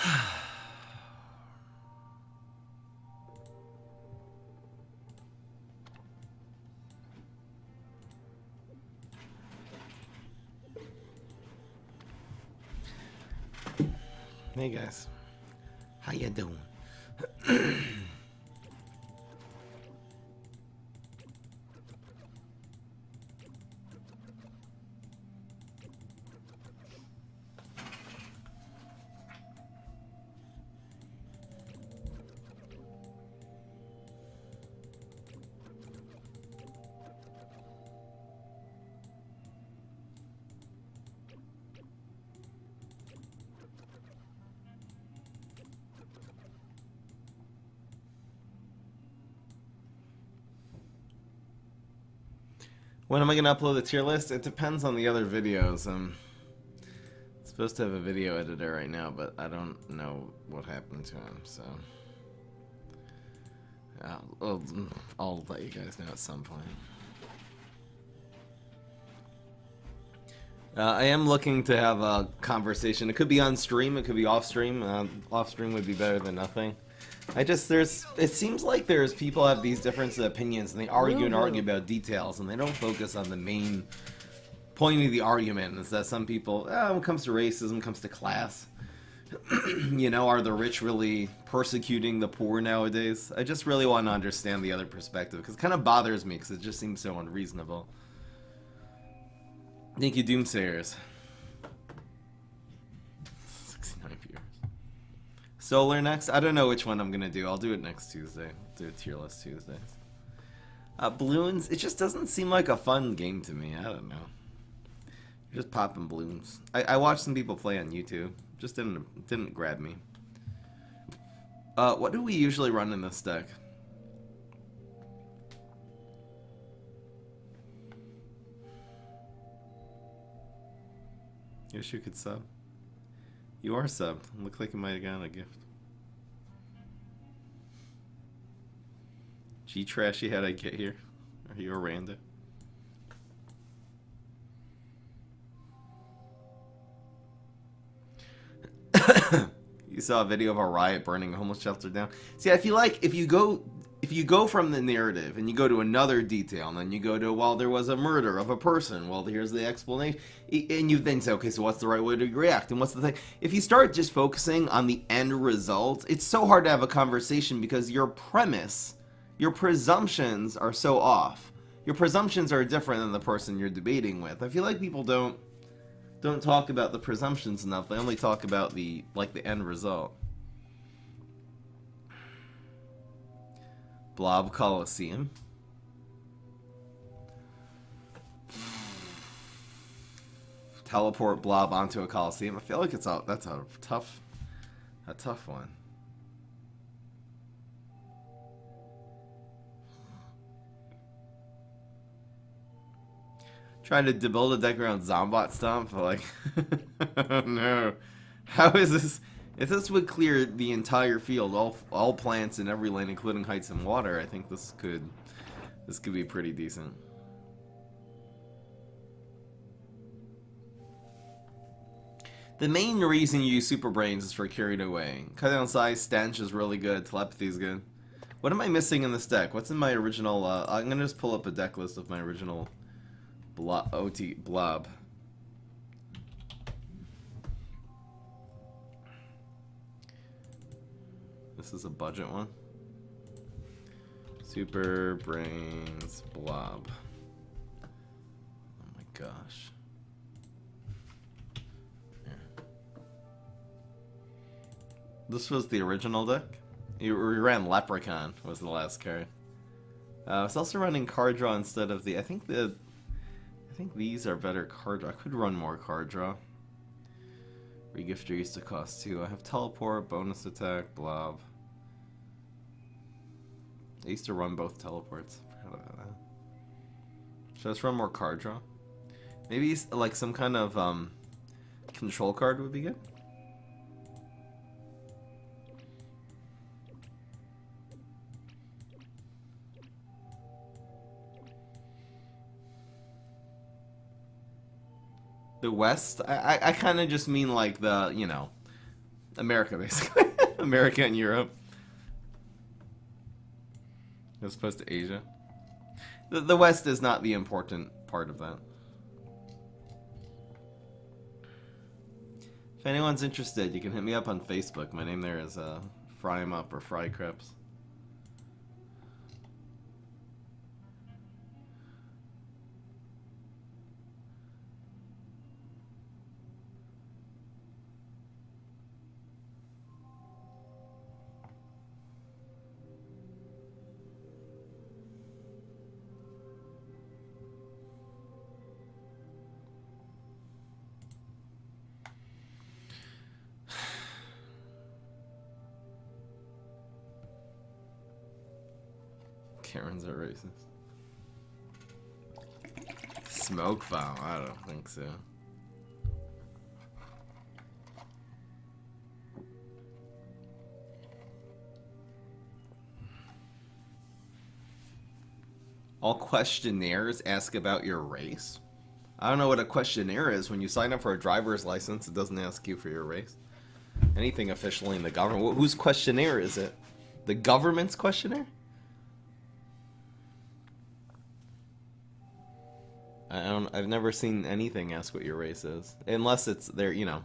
Hey guys, how you doing? When am I gonna upload the tier list? It depends on the other videos. I'm supposed to have a video editor right now, but I don't know what happened to him, so I'll let you guys know at some point. I am looking to have a conversation. It could be on stream, it could be off stream. Off stream would be better than nothing. It seems like there's people have these different opinions and they argue and argue about details and they don't focus on the main point of the argument. Is that some people, when it comes to racism, it comes to class, you know, are the rich really persecuting the poor nowadays? I just really want to understand the other perspective because it kind of bothers me because it just seems so unreasonable. Thank you, Doomsayers. 69 viewers. Solar next? I don't know which one I'm gonna do. I'll do it next Tuesday. I'll do a tier list Tuesdays. Balloons, it just doesn't seem like a fun game to me. I don't know. You're just popping balloons. I watched some people play on YouTube. Just didn't grab me. What do we usually run in this deck? Wish you could sub. You are subbed. Look like you might have gotten a gift. G-Trashy, how'd I get here? Are you a randa? You saw a video of a riot burning a homeless shelter down. See, I feel like if you go from the narrative and you go to another detail and then you go to, well, there was a murder of a person, well, here's the explanation, and you then say, okay, so what's the right way to react and what's the thing? If you start just focusing on the end result, it's so hard to have a conversation because your premise, your presumptions are so off. Your presumptions are different than the person you're debating with. I feel like people don't talk about the presumptions enough. They only talk about the end result. Blob Coliseum. Teleport Blob onto a Coliseum. I feel like that's a tough one. Trying to build a deck around Zombot Stomp, but like, oh no. How is this? If this would clear the entire field, all plants in every lane, including heights and water, I think this could be pretty decent. The main reason you use Super Brains is for Carried Away. Cut down size, stench is really good, telepathy is good. What am I missing in this deck? What's in my original? I'm gonna just pull up a deck list of my original Blob. This is a budget one. Super Brains Blob. Oh my gosh. Yeah. This was the original deck. We ran Leprechaun was the last card. I was also running card draw instead of the. I think these are better card draw. I could run more card draw. Regifter used to cost 2. I have teleport, bonus attack, blob. I used to run both teleports. I forgot about that. Should I just run more card draw? Maybe like some kind of control card would be good. The West? I kind of just mean like the, you know, America, basically. America and Europe. As opposed to Asia. The West is not the important part of that. If anyone's interested, you can hit me up on Facebook. My name there is Fry 'em Up or Fry Crips. Karens are racist. Smoke bomb? I don't think so. All questionnaires ask about your race? I don't know what a questionnaire is. When you sign up for a driver's license, it doesn't ask you for your race. Anything officially in the government. Whose questionnaire is it? The government's questionnaire? I've never seen anything ask what your race is. Unless it's there, you know.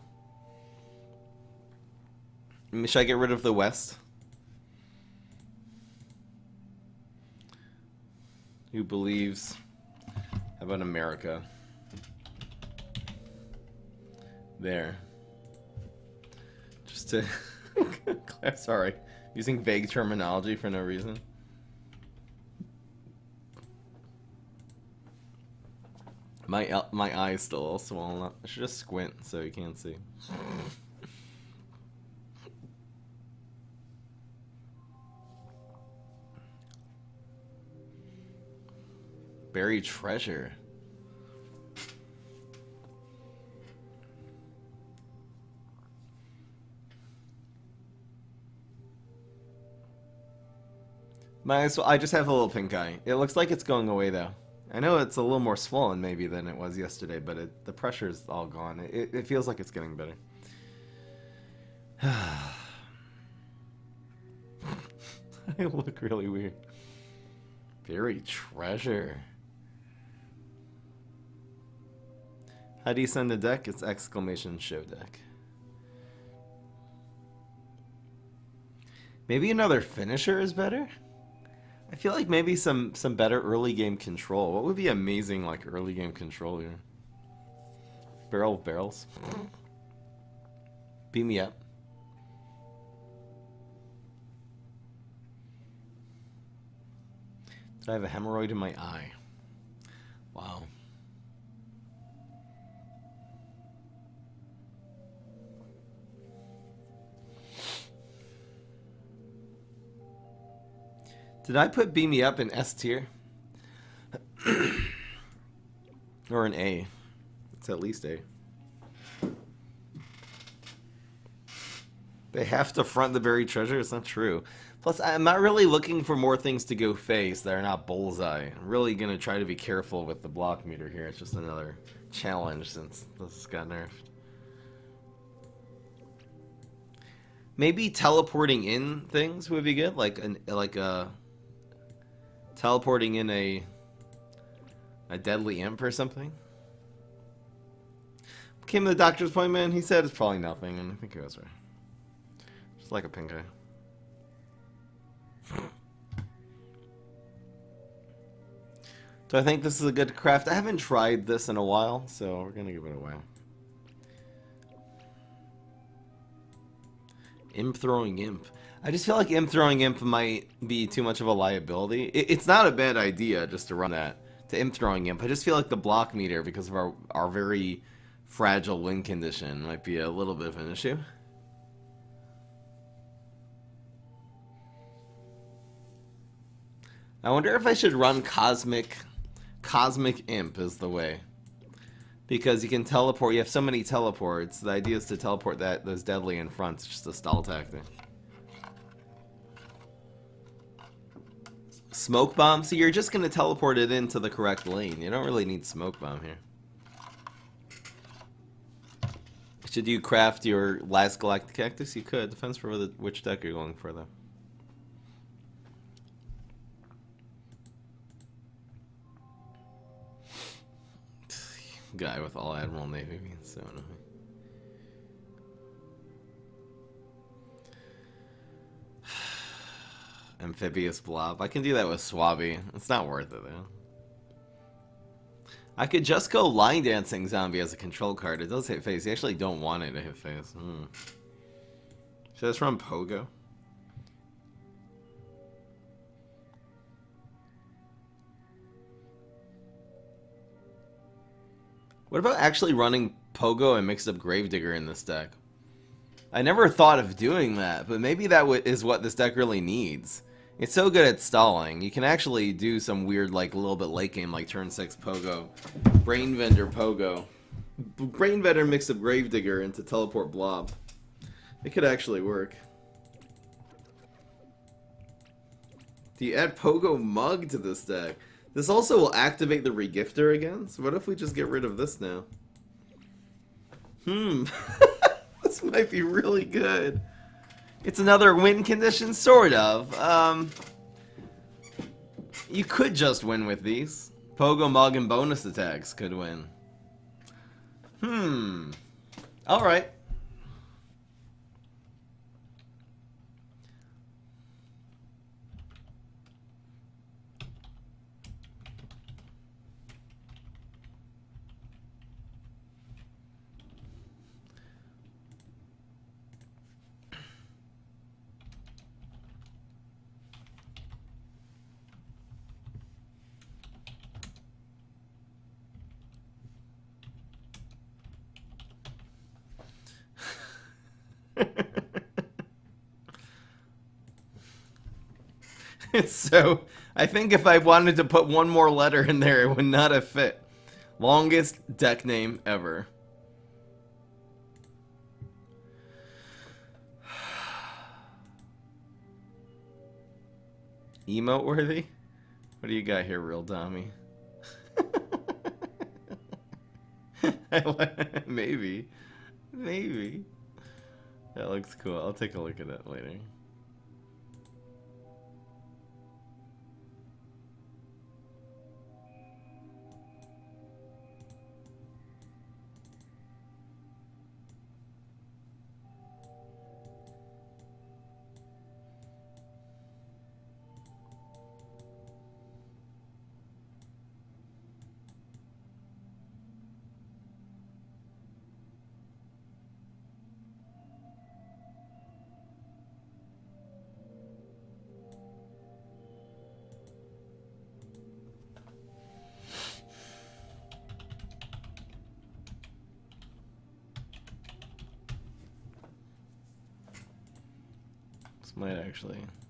Should I get rid of the West? Who believes? How about America? There. Just to... Sorry. Using vague terminology for no reason. My eye's still all swollen up. I should just squint so you can't see. Buried treasure. I just have a little pink eye. It looks like it's going away though. I know it's a little more swollen maybe than it was yesterday, but the pressure's all gone. It feels like it's getting better. I look really weird. Buried treasure. How do you send a deck? It's exclamation show deck. Maybe another finisher is better? I feel like maybe some better early game control. What would be amazing like early game control here? Barrel of barrels. Beam me up. Did I have a hemorrhoid in my eye? Wow. Did I put Beam Me Up in S tier? Or an A? It's at least A. They have to front the buried treasure? It's not true. Plus, I'm not really looking for more things to go face that are not bullseye. I'm really going to try to be careful with the block meter here. It's just another challenge since this got nerfed. Maybe teleporting in things would be good, like teleporting in a deadly imp or something. Came to the doctor's appointment. He said it's probably nothing, and I think he was right. Just like a pink eye. Do I think this is a good craft? I haven't tried this in a while, so we're gonna give it a while. Imp throwing imp. I just feel like imp throwing imp might be too much of a liability. It's not a bad idea just to run that to imp throwing imp. I just feel like the block meter, because of our very fragile win condition, might be a little bit of an issue. I wonder if I should run Cosmic Imp as the way. Because you can teleport, you have so many teleports. The idea is to teleport those deadly in front. It's just a stall tactic. Smoke bomb? So you're just going to teleport it into the correct lane. You don't really need smoke bomb here. Should you craft your last Galactic Cactus? You could. Depends for which deck you're going for, though. Guy with all Admiral Navy being so annoying. Amphibious Blob. I can do that with Swabby. It's not worth it, though. I could just go Line Dancing Zombie as a control card. It does hit face. You actually don't want it to hit face. Should I just run Pogo? What about actually running Pogo and Mixed Up Gravedigger in this deck? I never thought of doing that, but maybe that is what this deck really needs. It's so good at stalling. You can actually do some weird, like, a little bit late game, like turn 6 Pogo. Brain Vendor Pogo. Brain Vendor Mixed Up Gravedigger into Teleport Blob. It could actually work. Do you add Pogo Mug to this deck? This also will activate the Regifter again, so what if we just get rid of this now? This might be really good. It's another win condition, sort of. You could just win with these. Pogo Mug and bonus attacks could win. Alright. It's so... I think if I wanted to put one more letter in there, it would not have fit. Longest deck name ever. Emote worthy? What do you got here, real Dommy? Maybe. Maybe. That looks cool. I'll take a look at that later.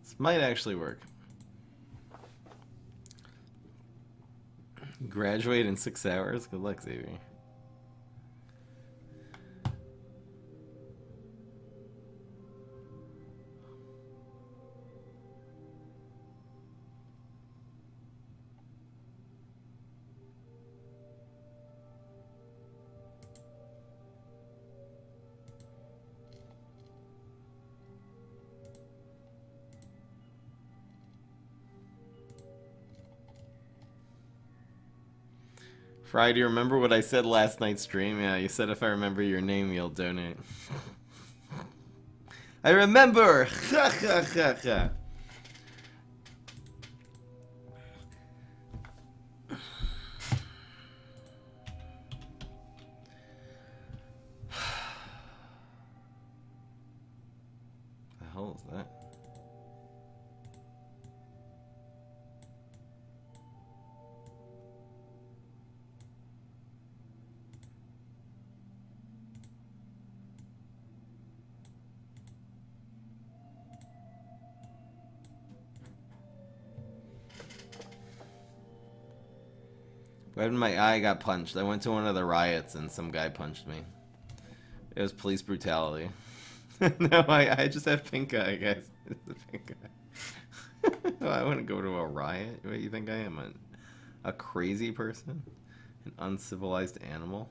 This might actually work. Graduate in 6 hours? Good luck, Xavier. Fry, do you remember what I said last night's stream? Yeah, you said if I remember your name, you'll donate. I remember! Ha ha ha ha! The hell is that? When my eye got punched, I went to one of the riots and some guy punched me. It was police brutality. No, I just have pink eye, guys. It's a pink eye. Oh, I wouldn't go to a riot. What do you think I am? A crazy person? An uncivilized animal?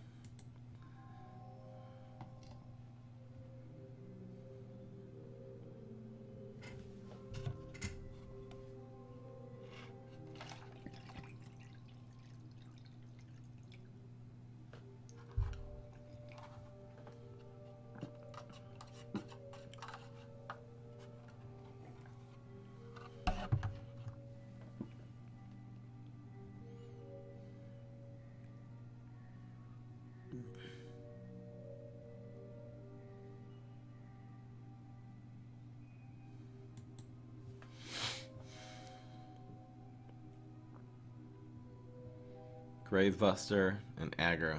Gravebuster, and aggro.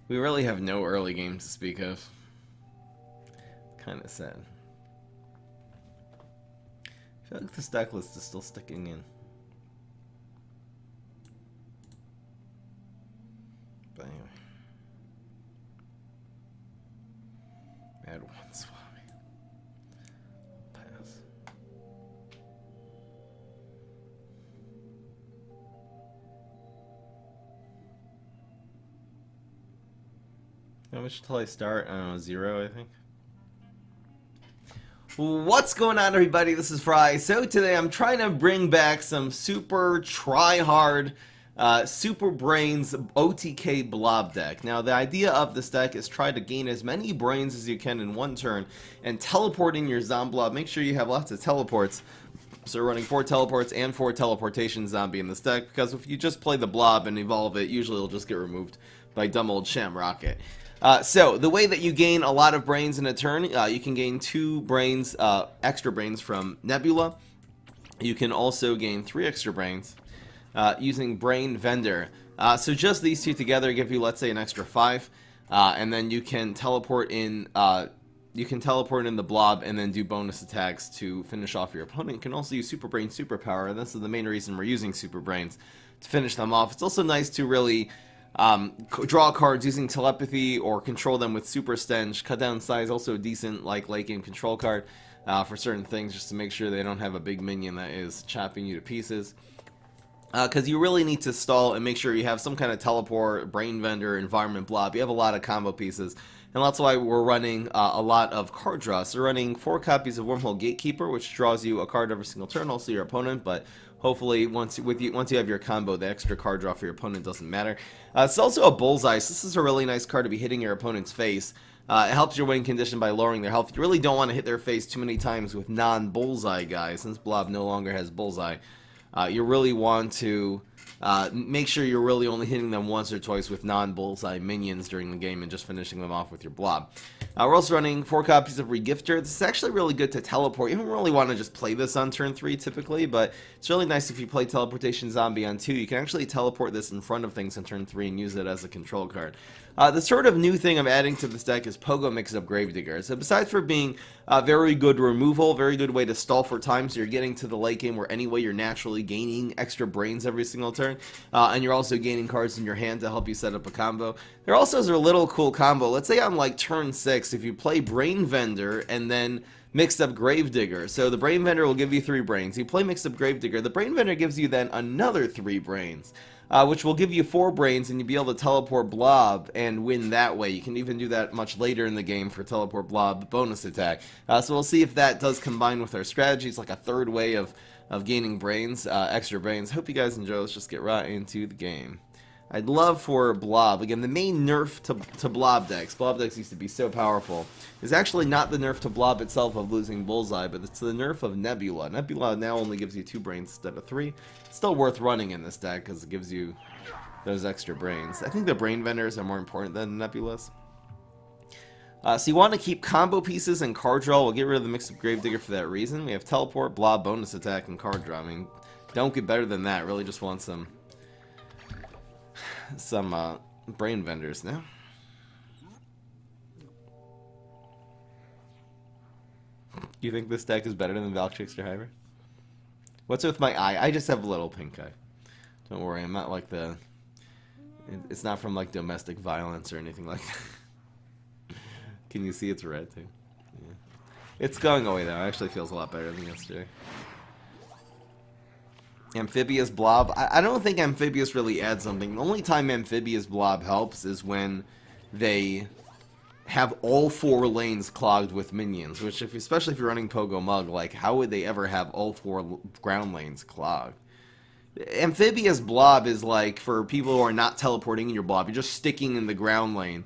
We really have no early game to speak of. Kind of sad. I feel like this deck list is still sticking in. But anyway. Add one Swami. Pass. How much till I start? I don't know, 0, I think. What's going on, everybody? This is Fry. So today I'm trying to bring back some super try-hard, super brains OTK Blob deck. Now, the idea of this deck is try to gain as many brains as you can in one turn and teleport in your Zomblob. Make sure you have lots of teleports. So we're running 4 teleports and 4 teleportation zombie in this deck, because if you just play the Blob and evolve it, usually it'll just get removed by dumb old Shamrocket. So, the way that you gain a lot of brains in a turn, you can gain 2 brains, extra brains from Nebula. You can also gain 3 extra brains using Brain Vendor. So just these 2 together give you, let's say, an extra 5. And then you can teleport in the Blob and then do bonus attacks to finish off your opponent. You can also use Super Brain Superpower, and this is the main reason we're using Super Brains, to finish them off. It's also nice to really draw cards using telepathy or control them with super stench. Cut down size, also a decent like late game control card for certain things, just to make sure they don't have a big minion that is chopping you to pieces. Because you really need to stall and make sure you have some kind of teleport, Brain Vendor, Environment Blob. You have a lot of combo pieces, and that's why we're running a lot of card draw. So we're running 4 copies of Wormhole Gatekeeper, which draws you a card every single turn, also your opponent, but hopefully once you have your combo, the extra card draw for your opponent doesn't matter. It's also a Bullseye, so this is a really nice card to be hitting your opponent's face. It helps your winning condition by lowering their health. You really don't want to hit their face too many times with non-Bullseye guys, since Blob no longer has Bullseye. You really want to make sure you're really only hitting them once or twice with non-Bullseye minions during the game and just finishing them off with your Blob. We're also running 4 copies of Regifter. This is actually really good to teleport. You don't really want to just play this on turn 3 typically, but it's really nice if you play Teleportation Zombie on 2. You can actually teleport this in front of things on turn 3 and use it as a control card. The sort of new thing I'm adding to this deck is Pogo Mix-Up Gravedigger. So besides for being very good removal, very good way to stall for time, so you're getting to the late game where anyway you're naturally gaining extra brains every single turn, and you're also gaining cards in your hand to help you set up a combo. There also is a little cool combo. Let's say on like turn 6, if you play Brain Vendor and then Mixed Up Gravedigger. So the Brain Vendor will give you 3 brains. You play Mixed Up Gravedigger, the Brain Vendor gives you then another 3 brains. Which will give you 4 brains, and you'll be able to teleport Blob and win that way. You can even do that much later in the game for teleport Blob bonus attack. So we'll see if that does combine with our strategies, like a third way of gaining brains, extra brains. Hope you guys enjoy. Let's just get right into the game. I'd love for Blob, again, the main nerf to Blob decks used to be so powerful, is actually not the nerf to Blob itself of losing Bullseye, but it's the nerf of Nebula. Nebula now only gives you 2 brains instead of 3. It's still worth running in this deck because it gives you those extra brains. I think the Brain Vendors are more important than Nebulas. So you want to keep combo pieces and card draw. We'll get rid of the Mixed Up Gravedigger for that reason. We have Teleport, Blob, Bonus Attack, and card draw. I mean, don't get better than that. Really just want some Brain Vendors now. You think this deck is better than Valkyriexter Hybrid? What's with my eye? I just have a little pink eye. Don't worry, I'm not like the... It's not from like domestic violence or anything like that. Can you see it's red too? Yeah. It's going away though. It actually feels a lot better than yesterday. Amphibious Blob. I don't think Amphibious really adds something. The only time Amphibious Blob helps is when they have all 4 lanes clogged with minions, which, especially if you're running Pogo Mug, like, how would they ever have all 4 ground lanes clogged? Amphibious Blob is like for people who are not teleporting in your Blob. You're just sticking in the ground lane,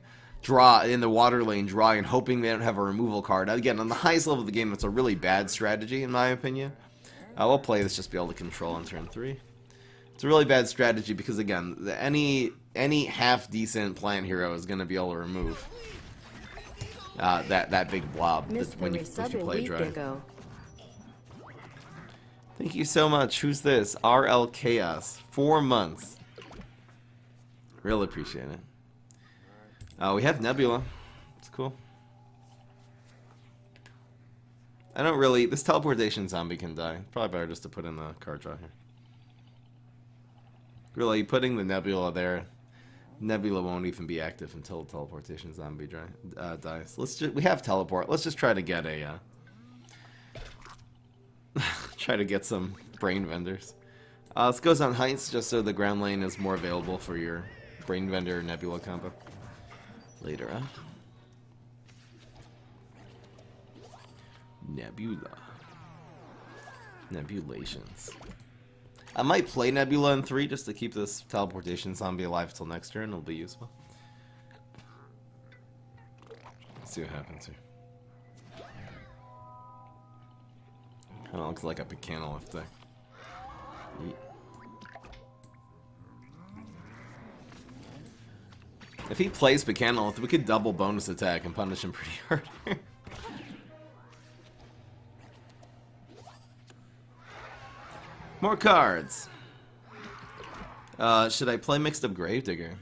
in the water lane dry, and hoping they don't have a removal card. Again, on the highest level of the game, that's a really bad strategy, in my opinion. We'll play this just to be able to control on turn 3. It's a really bad strategy because, again, any half-decent plant hero is going to be able to remove that big blob if you play dry. Thank you so much. Who's this? RL Chaos. 4 months. Really appreciate it. We have Nebula. It's cool. I don't really... This teleportation zombie can die. Probably better just to put in the card draw here. Really, putting the Nebula there... Nebula won't even be active until the teleportation zombie dies. We have teleport. Let's just try to get a... try to get some brain vendors. This goes on heights just so the ground lane is more available for your brain vendor Nebula combo. Later, huh? Nebula. Nebulations. I might play Nebula in 3 just to keep this teleportation zombie alive till next turn. It'll be useful. Let's see what happens here. Kinda looks like a Picanolith deck. Yeet. If he plays Picanolith, we could double bonus attack and punish him pretty hard. More cards. Should I play Mixed Up Gravedigger?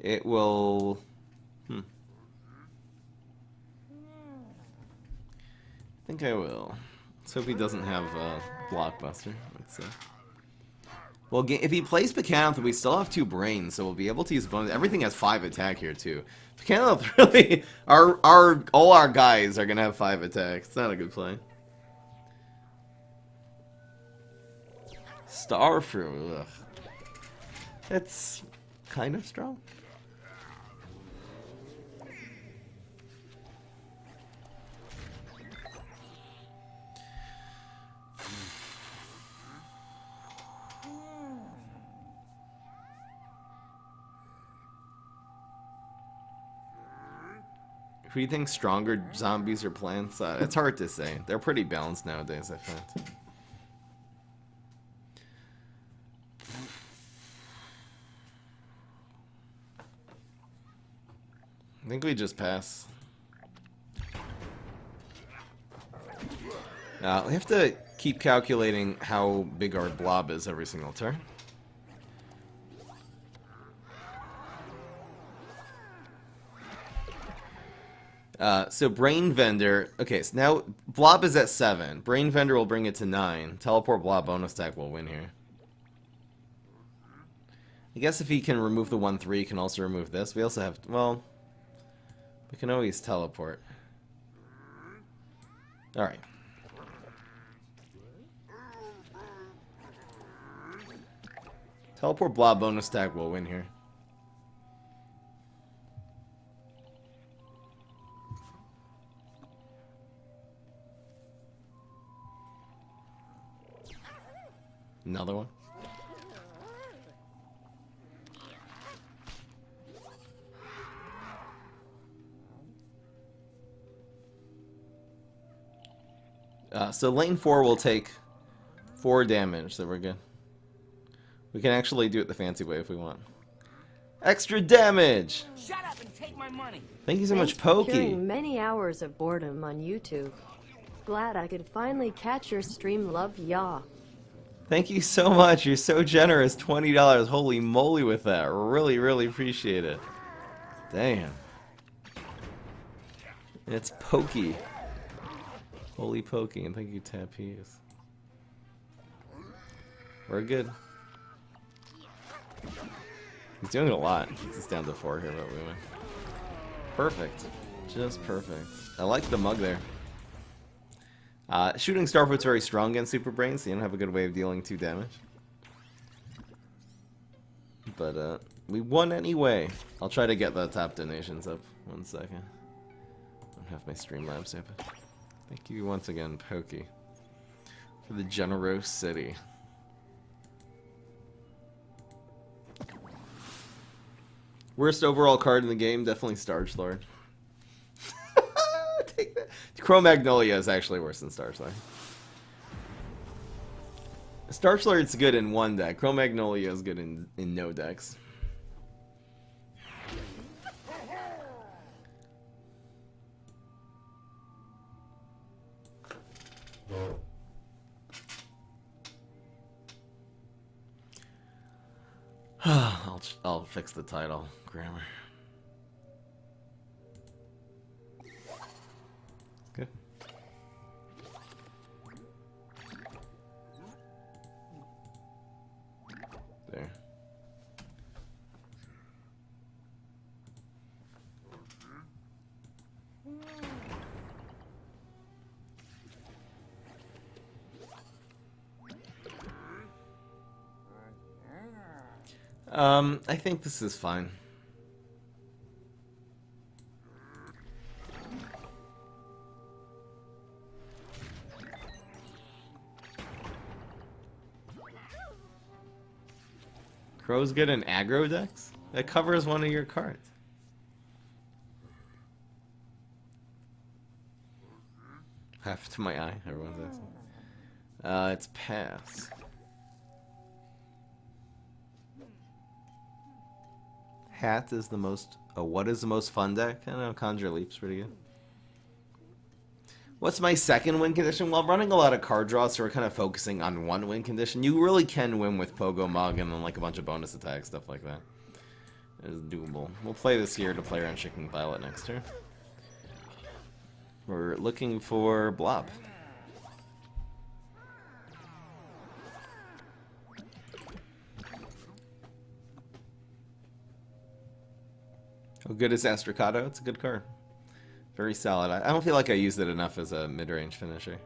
It will... I think I will. Let's hope he doesn't have Blockbuster. Let's see. Well, if he plays Picanolith, we still have 2 brains, so we'll be able to use bonus. Everything has 5 attack here too. Picanolith really, all our guys are gonna have 5 attack. It's not a good play. Starfruit, ugh. It's kind of strong. Who do you think stronger, zombies or plants? It's hard to say. They're pretty balanced nowadays, I find. I think we just pass. We have to keep calculating how big our blob is every single turn. So Brain Vendor, okay, so now Blob is at 7. Brain Vendor will bring it to 9. Teleport Blob bonus attack will win here. I guess if he can remove the 1-3, he can also remove this. We also have, well, we can always teleport. Alright. Teleport Blob bonus attack will win here. Another one. So lane 4 will take 4 damage, so we're good. We can actually do it the fancy way if we want. Extra damage! Shut up and take my money. Thank you so much, Pokey. During many hours of boredom on YouTube. Glad I could finally catch your stream, love ya. Thank you so much. You're so generous. $20. Holy moly with that. Really, really appreciate it. Damn. It's Pokey. Holy Pokey. And thank you, Tappies. We're good. He's doing a lot. He's just down to 4 here, but we win. Perfect. Just perfect. I like the mug there. Shooting Starfoot's very strong against Super Brain, so you don't have a good way of dealing 2 damage. But, we won anyway. I'll try to get the top donations up. 1 second. I don't have my Streamlabs open. Thank you once again, Pokey, for the generous city. Worst overall card in the game, definitely Starch Lord. Take that. Cro-Magnolia is actually worse than Starch Lord. Starch Lord's good in 1 deck. Cro-Magnolia is good in no decks. I'll fix the title grammar. Good. There. I think this is fine. Crows get an aggro dex? That covers one of your cards. Half to my eye, everyone says. It's pass. Hat is the most... Oh, what is the most fun deck? I don't know, Conjure Leap's pretty good. What's my second win condition? Well, I'm running a lot of card draws, so we're kind of focusing on one win condition. You really can win with Pogo Mug and then like a bunch of bonus attacks, stuff like that. It's doable. We'll play this here to play around Chicken Violet next turn. We're looking for Blob. How good is Astrocado? It's a good card. Very solid. I don't feel like I used it enough as a mid-range finisher.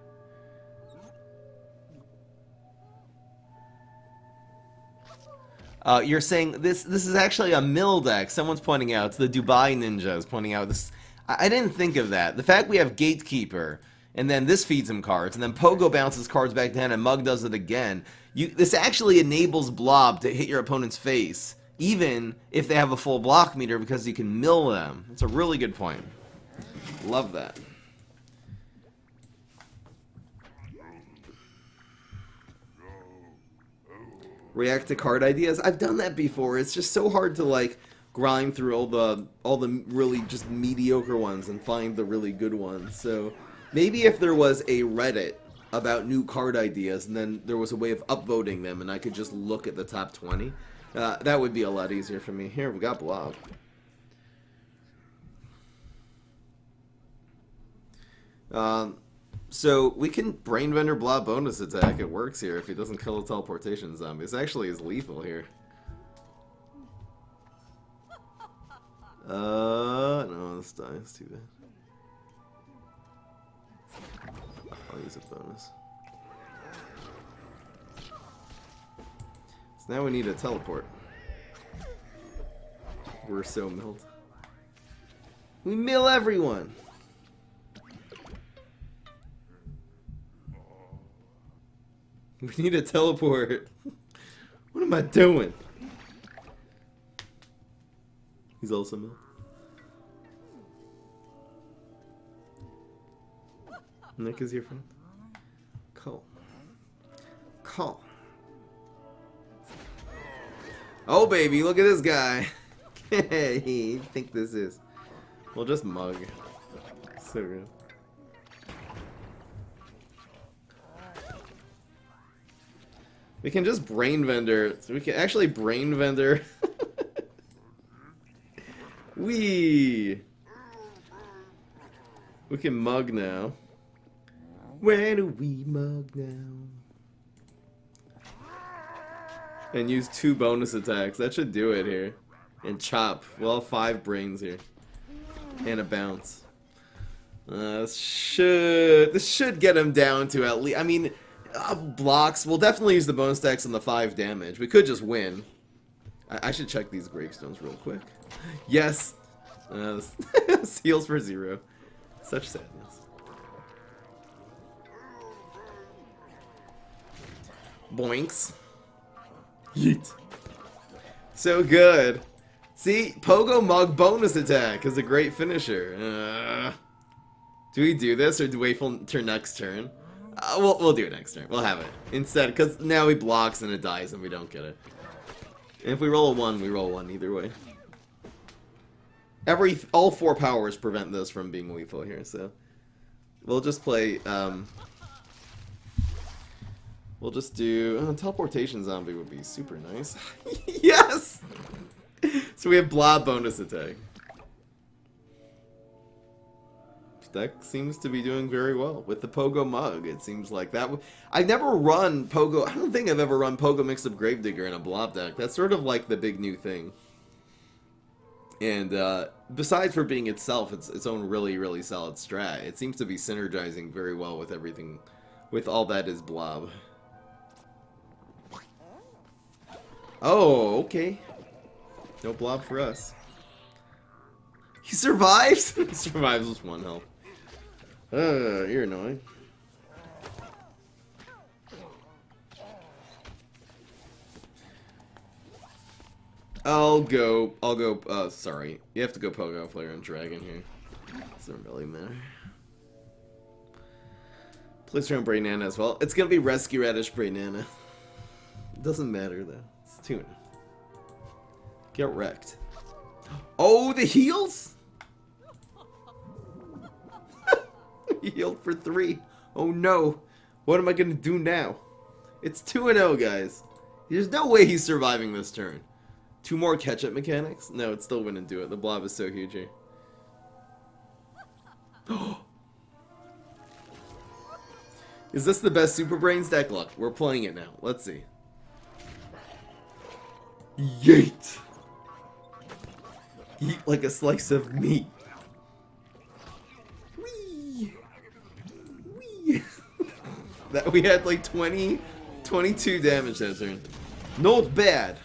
You're saying this is actually a mill deck. Someone's pointing out. It's the Dubai Ninjas pointing out this. I didn't think of that. The fact we have Gatekeeper, and then this feeds him cards, and then Pogo bounces cards back to hand, and Mug does it again. This actually enables Blob to hit your opponent's face, even if they have a full block meter, because you can mill them. It's a really good point. Love that. React to card ideas. I've done that before. It's just so hard to like grind through all the really just mediocre ones and find the really good ones. So maybe if there was a Reddit about new card ideas and then there was a way of upvoting them and I could just look at the top 20, that would be a lot easier for me. Here, we got Blob. So we can Brain Vendor Blob bonus attack. It works here if he doesn't kill a teleportation zombie. This actually is lethal here. No, this dies too bad. I'll use a bonus. So now we need a teleport. We're so milled. We mill everyone! We need a teleport. What am I doing? He's also milled. Nick is your friend? Cool. Cool. Oh baby, look at this guy. Hey, think this is. We'll just mug. So good. We can just Brain Vendor. So we can actually Brain Vendor. We can mug now. Where do we mug now? And use 2 bonus attacks. That should do it here. And chop. Well, 5 brains here. And a bounce. This should get him down to at least. I mean, blocks. We'll definitely use the bonus attacks on the 5 damage. We could just win. I should check these gravestones real quick. Yes. Seals for 0. Such sadness. Boinks. Yeet. So good. See, Pogo Mug bonus attack is a great finisher. Do we do this or do we wait till next turn? We'll do it next turn. We'll have it instead, because now he blocks and it dies and we don't get it. And if we roll a 1, we roll 1 either way. All 4 powers prevent this from being lethal here, so we'll just play We'll just do teleportation zombie would be super nice. Yes. So we have Blob bonus attack. Deck seems to be doing very well with the Pogo Mug. It seems like that. I've never run Pogo. I don't think I've ever run Pogo mixed up Gravedigger in a Blob deck. That's sort of like the big new thing. And besides for being itself, its own really solid strat, it seems to be synergizing very well with everything, with all that is Blob. Oh, okay. No Blob for us. He survives? He survives with 1 health. You're annoying. I'll go, sorry. You have to go Pogo player and Dragon here. Doesn't really matter. Please turn Brainana as well. It's gonna be Rescue Radish Brainana. Doesn't matter though. It's tuna. Get wrecked. Oh, the heals? He healed for 3. Oh no. What am I gonna do now? It's 2-0, guys. There's no way he's surviving this turn. 2 more catch-up mechanics? No, it still wouldn't do it. The Blob is so huge here. Is this the best Super Brains deck? Look, we're playing it now. Let's see. Yeet! Eat like a slice of meat. Whee! Whee! That we had like 22 damage that turn. Not bad.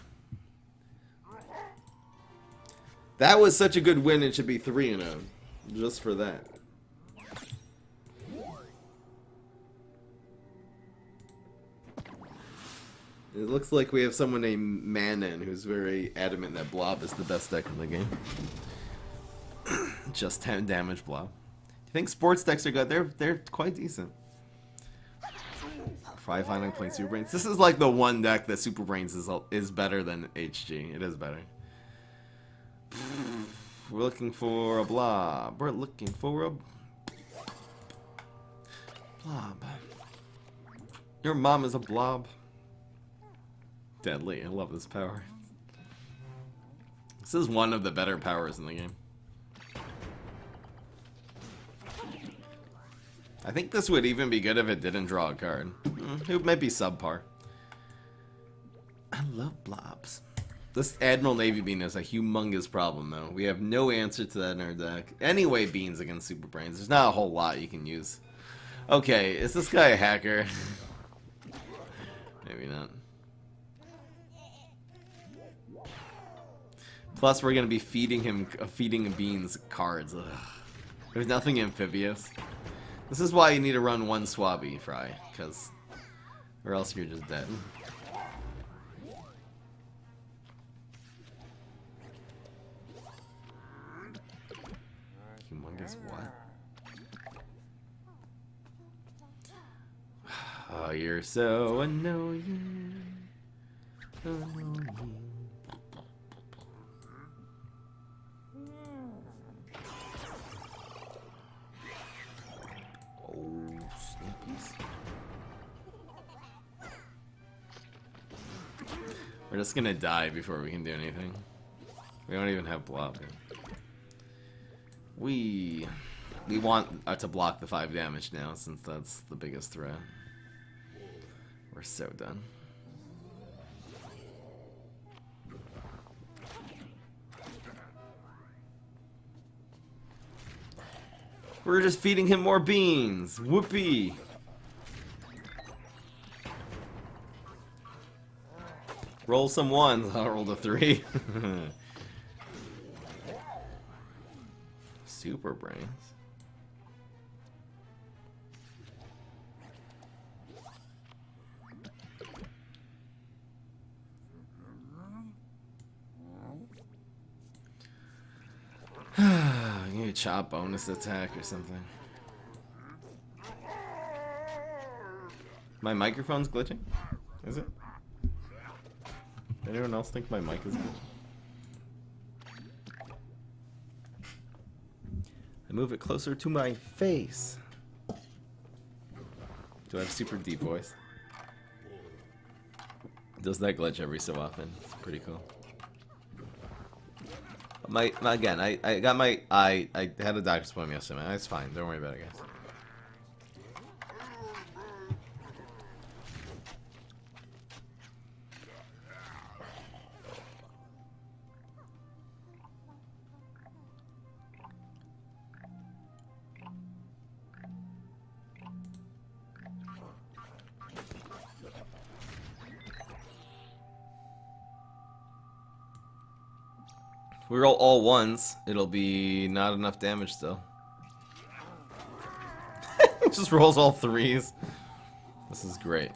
That was such a good win, it should be 3-0. Just for that. It looks like we have someone named Manon who's very adamant that Blob is the best deck in the game. Just 10 damage Blob. Do you think sports decks are good? They're quite decent. 5 finally playing Super Brains. This is like the one deck that Super Brains is better than HG. It is better. We're looking for a Blob. We're looking for a Blob. Your mom is a Blob. Deadly. I love this power. This is one of the better powers in the game. I think this would even be good if it didn't draw a card. It might be subpar. I love Blobs. This Admiral Navy Bean is a humongous problem, though. We have no answer to that in our deck. Anyway, beans against Super Brains. There's not a whole lot you can use. Okay, is this guy a hacker? Maybe not. Plus, we're gonna be feeding beans cards. Ugh. There's nothing amphibious. This is why you need to run 1 Swabby Fry, or else you're just dead. Humongous what? Oh, you're so annoying. Annoying. Oh, snappies. We're just gonna die before we can do anything. We don't even have Blob here. We want to block the 5 damage now, since that's the biggest threat. We're so done. We're just feeding him more beans. Whoopee. Roll some 1s. I'll roll the 3. Super Brains. You need a chop bonus attack or something. My microphone's glitching? Is it? Anyone else think my mic is glitching? I move it closer to my face. Do I have super deep voice? Does that glitch every so often. It's pretty cool. Again, I had a doctor's appointment yesterday, man. It's fine. Don't worry about it, guys. If we roll all ones, it'll be not enough damage still. It just rolls all threes. This is great.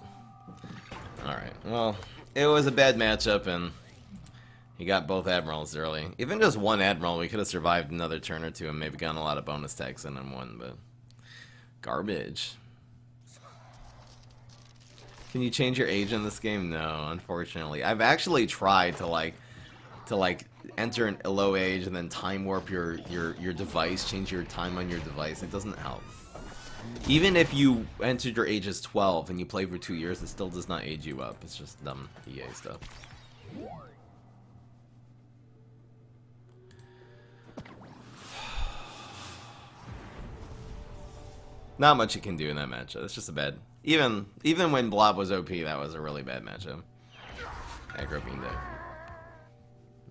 Alright, well, it was a bad matchup, and he got both admirals early. Even just one admiral, we could have survived another turn or two and maybe gotten a lot of bonus tags in and won, but garbage. Can you change your age in this game? No, unfortunately. I've actually tried to enter a low age and then time warp your device, change your time on your device. It doesn't help. Even if you entered your age as 12 and you play for 2 years, it still does not age you up. It's just dumb EA stuff. Not much you can do in that matchup. It's just a bad. Even when Blob was OP, that was a really bad matchup. Aggro being there.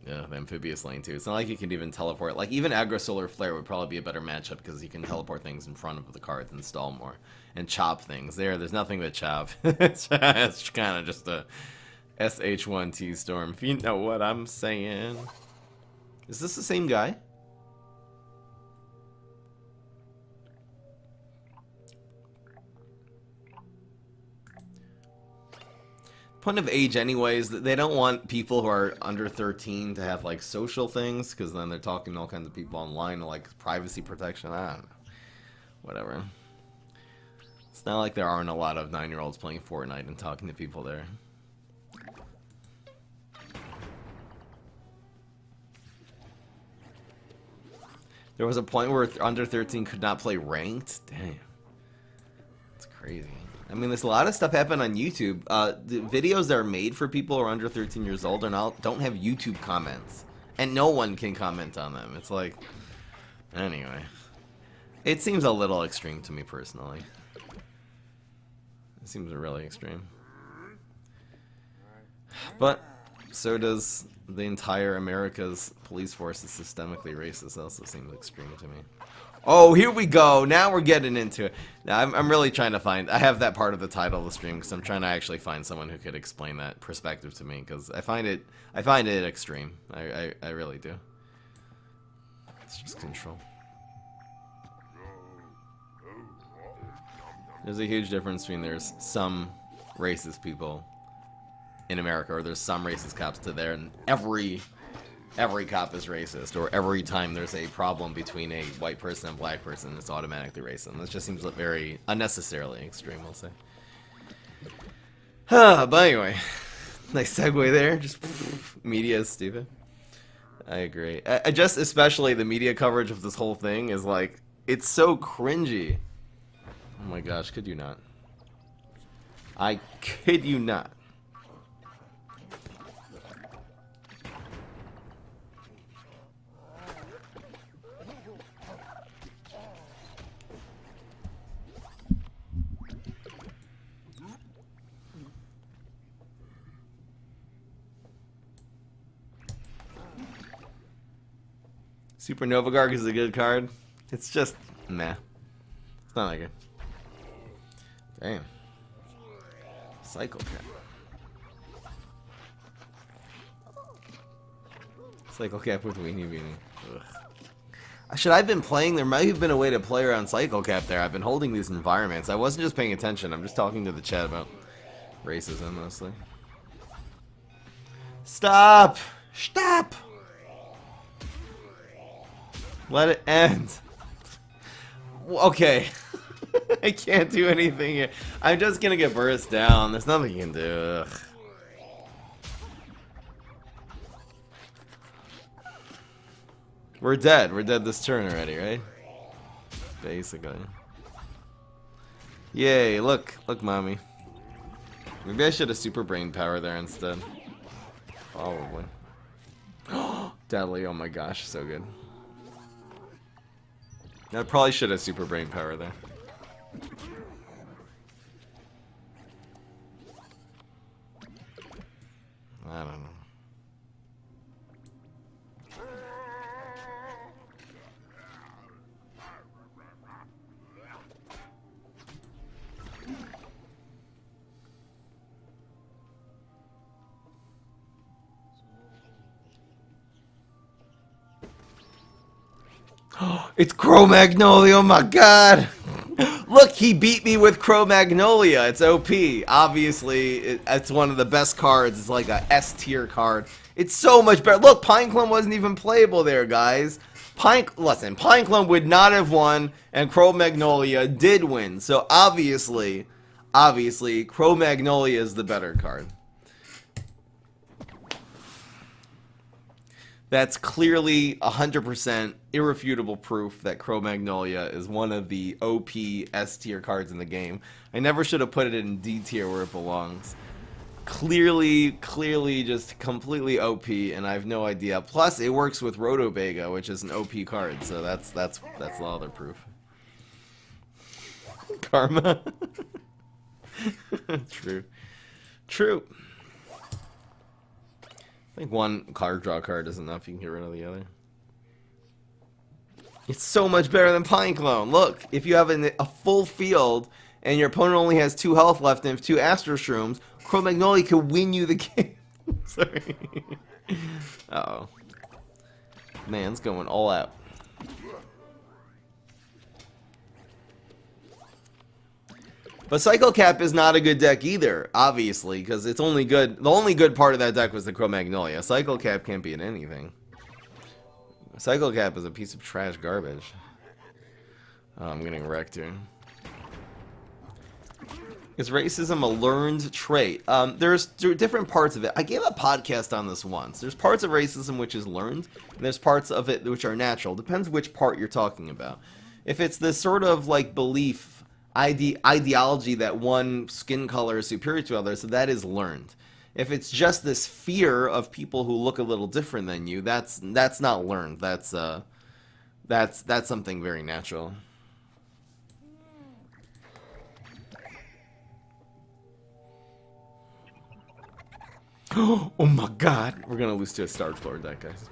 Yeah, the amphibious lane too. It's not like you can even teleport. Like even aggro solar flare would probably be a better matchup because you can teleport things in front of the cards and stall more and chop things. There's nothing to chop. It's kind of just a SH1T storm. If you know what I'm saying. Is this the same guy? Point of age anyways, they don't want people who are under 13 to have like social things, because then they're talking to all kinds of people online, like privacy protection. I don't know. Whatever. It's not like there aren't a lot of 9-year-olds playing Fortnite and talking to people there. There was a point where under 13 could not play ranked? Damn. That's crazy. I mean, there's a lot of stuff happen on YouTube. The videos that are made for people who are under 13 years old don't have YouTube comments. And no one can comment on them. It's like... Anyway. It seems a little extreme to me, personally. It seems really extreme. But, so does the entire America's police force is systemically racist. That also seems extreme to me. Oh, here we go. Now we're getting into it. Now, I'm really trying to find... I have that part of the title of the stream because I'm trying to actually find someone who could explain that perspective to me because I find it extreme. I really do. It's just control. There's a huge difference between there's some racist people in America, or there's some racist cops to there, and every cop is racist, or every time there's a problem between a white person and a black person, it's automatically racist. This just seems very unnecessarily extreme, I'll say. But anyway, nice segue there. Just media is stupid. I agree. I just, especially the media coverage of this whole thing is like, it's so cringy. Oh my gosh, could you not? I kid you not. Supernova Garg is a good card. It's just meh. It's not that good. Damn. Cycle Cap. Cycle Cap with Weenie Beanie. Ugh. Should I have been playing? There might have been a way to play around Cycle Cap there. I've been holding these environments. I wasn't just paying attention. I'm just talking to the chat about racism mostly. Stop! Stop! Let it end. Okay. I can't do anything here. I'm just gonna get burst down. There's nothing you can do. Ugh. We're dead. We're dead this turn already, right? Basically. Yay, look. Look, mommy. Maybe I should have super brain power there instead. Probably. Deadly, oh my gosh, so good. I probably should have super brain power there. I don't know. It's Cro-Magnolia, oh my god! Look, he beat me with Cro-Magnolia. It's OP. Obviously, it's one of the best cards. It's like a S tier card. It's so much better. Look, Pineclone wasn't even playable there, guys. Listen, Pineclone would not have won, and Cro-Magnolia did win. So obviously, Cro-Magnolia is the better card. That's clearly 100% irrefutable proof that Cro-Magnolia is one of the OP S tier cards in the game. I never should have put it in D tier where it belongs. Clearly just completely OP, and I have no idea. Plus, it works with Rotobega, which is an OP card, so that's the other proof. Karma. True. I think one card draw card is enough. You can get rid of the other. It's so much better than Pineclone. Look, if you have a full field and your opponent only has 2 health left and 2 Astro Shrooms, Cro-Magnolia could win you the game. Sorry. Uh-oh. Man's going all out. But Cycle Cap is not a good deck either, obviously, because it's only good. The only good part of that deck was the Cro-Magnolia. Cycle Cap can't be in anything. Cycle Cap is a piece of trash garbage. Oh, I'm getting wrecked here. Is racism a learned trait? There's different parts of it. I gave a podcast on this once. There's parts of racism which is learned, and there's parts of it which are natural. Depends which part you're talking about. If it's this sort of like belief, ideology that one skin color is superior to others, so that is learned. If it's just this fear of people who look a little different than you, that's not learned. That's something very natural. Oh my god, we're gonna lose to a Star Explorer deck, guys.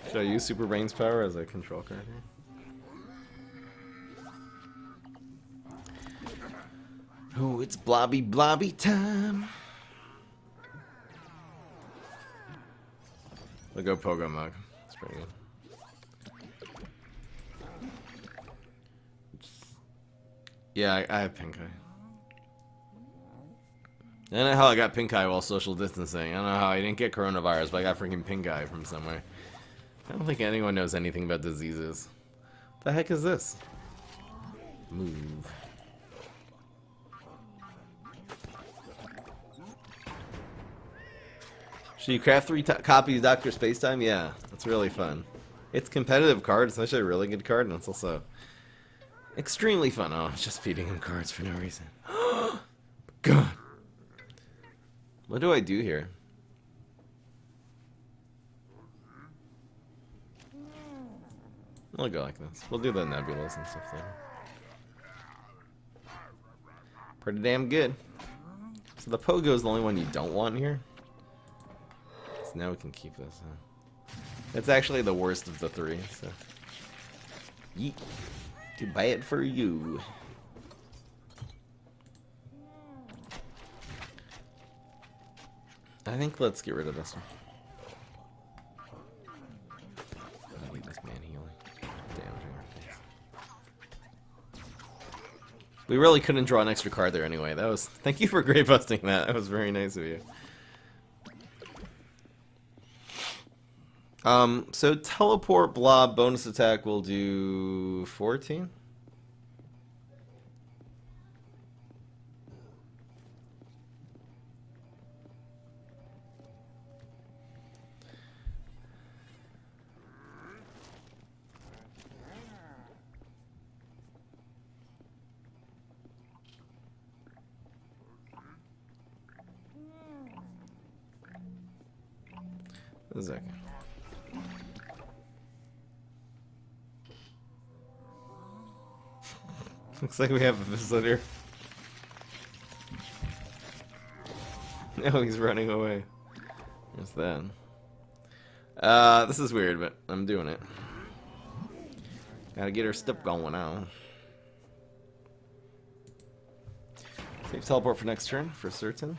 Should I use Super Brain's power as a control card here? Oh, it's blobby time. We'll go Pogo Mug. That's pretty good. Yeah, I have pink eye. I don't know how I got pink eye while social distancing. I don't know how I didn't get coronavirus, but I got freaking pink eye from somewhere. I don't think anyone knows anything about diseases. What the heck is this? Move. Should you craft 3 copies of Dr. Spacetime? Yeah, it's really fun. It's a competitive card. It's actually a really good card, and it's also extremely fun. Oh, it's just feeding him cards for no reason. God. What do I do here? I'll go like this. We'll do the nebulas and stuff later. Pretty damn good. So the Pogo is the only one you don't want here. So now we can keep this. It's actually the worst of the 3. So. Yeet. Too bad for you. I think let's get rid of this one. I need this man healing. Damaging our face. We really couldn't draw an extra card there anyway. That was. Thank you for grave busting that. That was very nice of you. So teleport Blob bonus attack will do 14. A second. Looks like we have a visitor. Oh, he's running away. What's that? This is weird, but I'm doing it. Gotta get her stuff going now. Save teleport for next turn, for certain.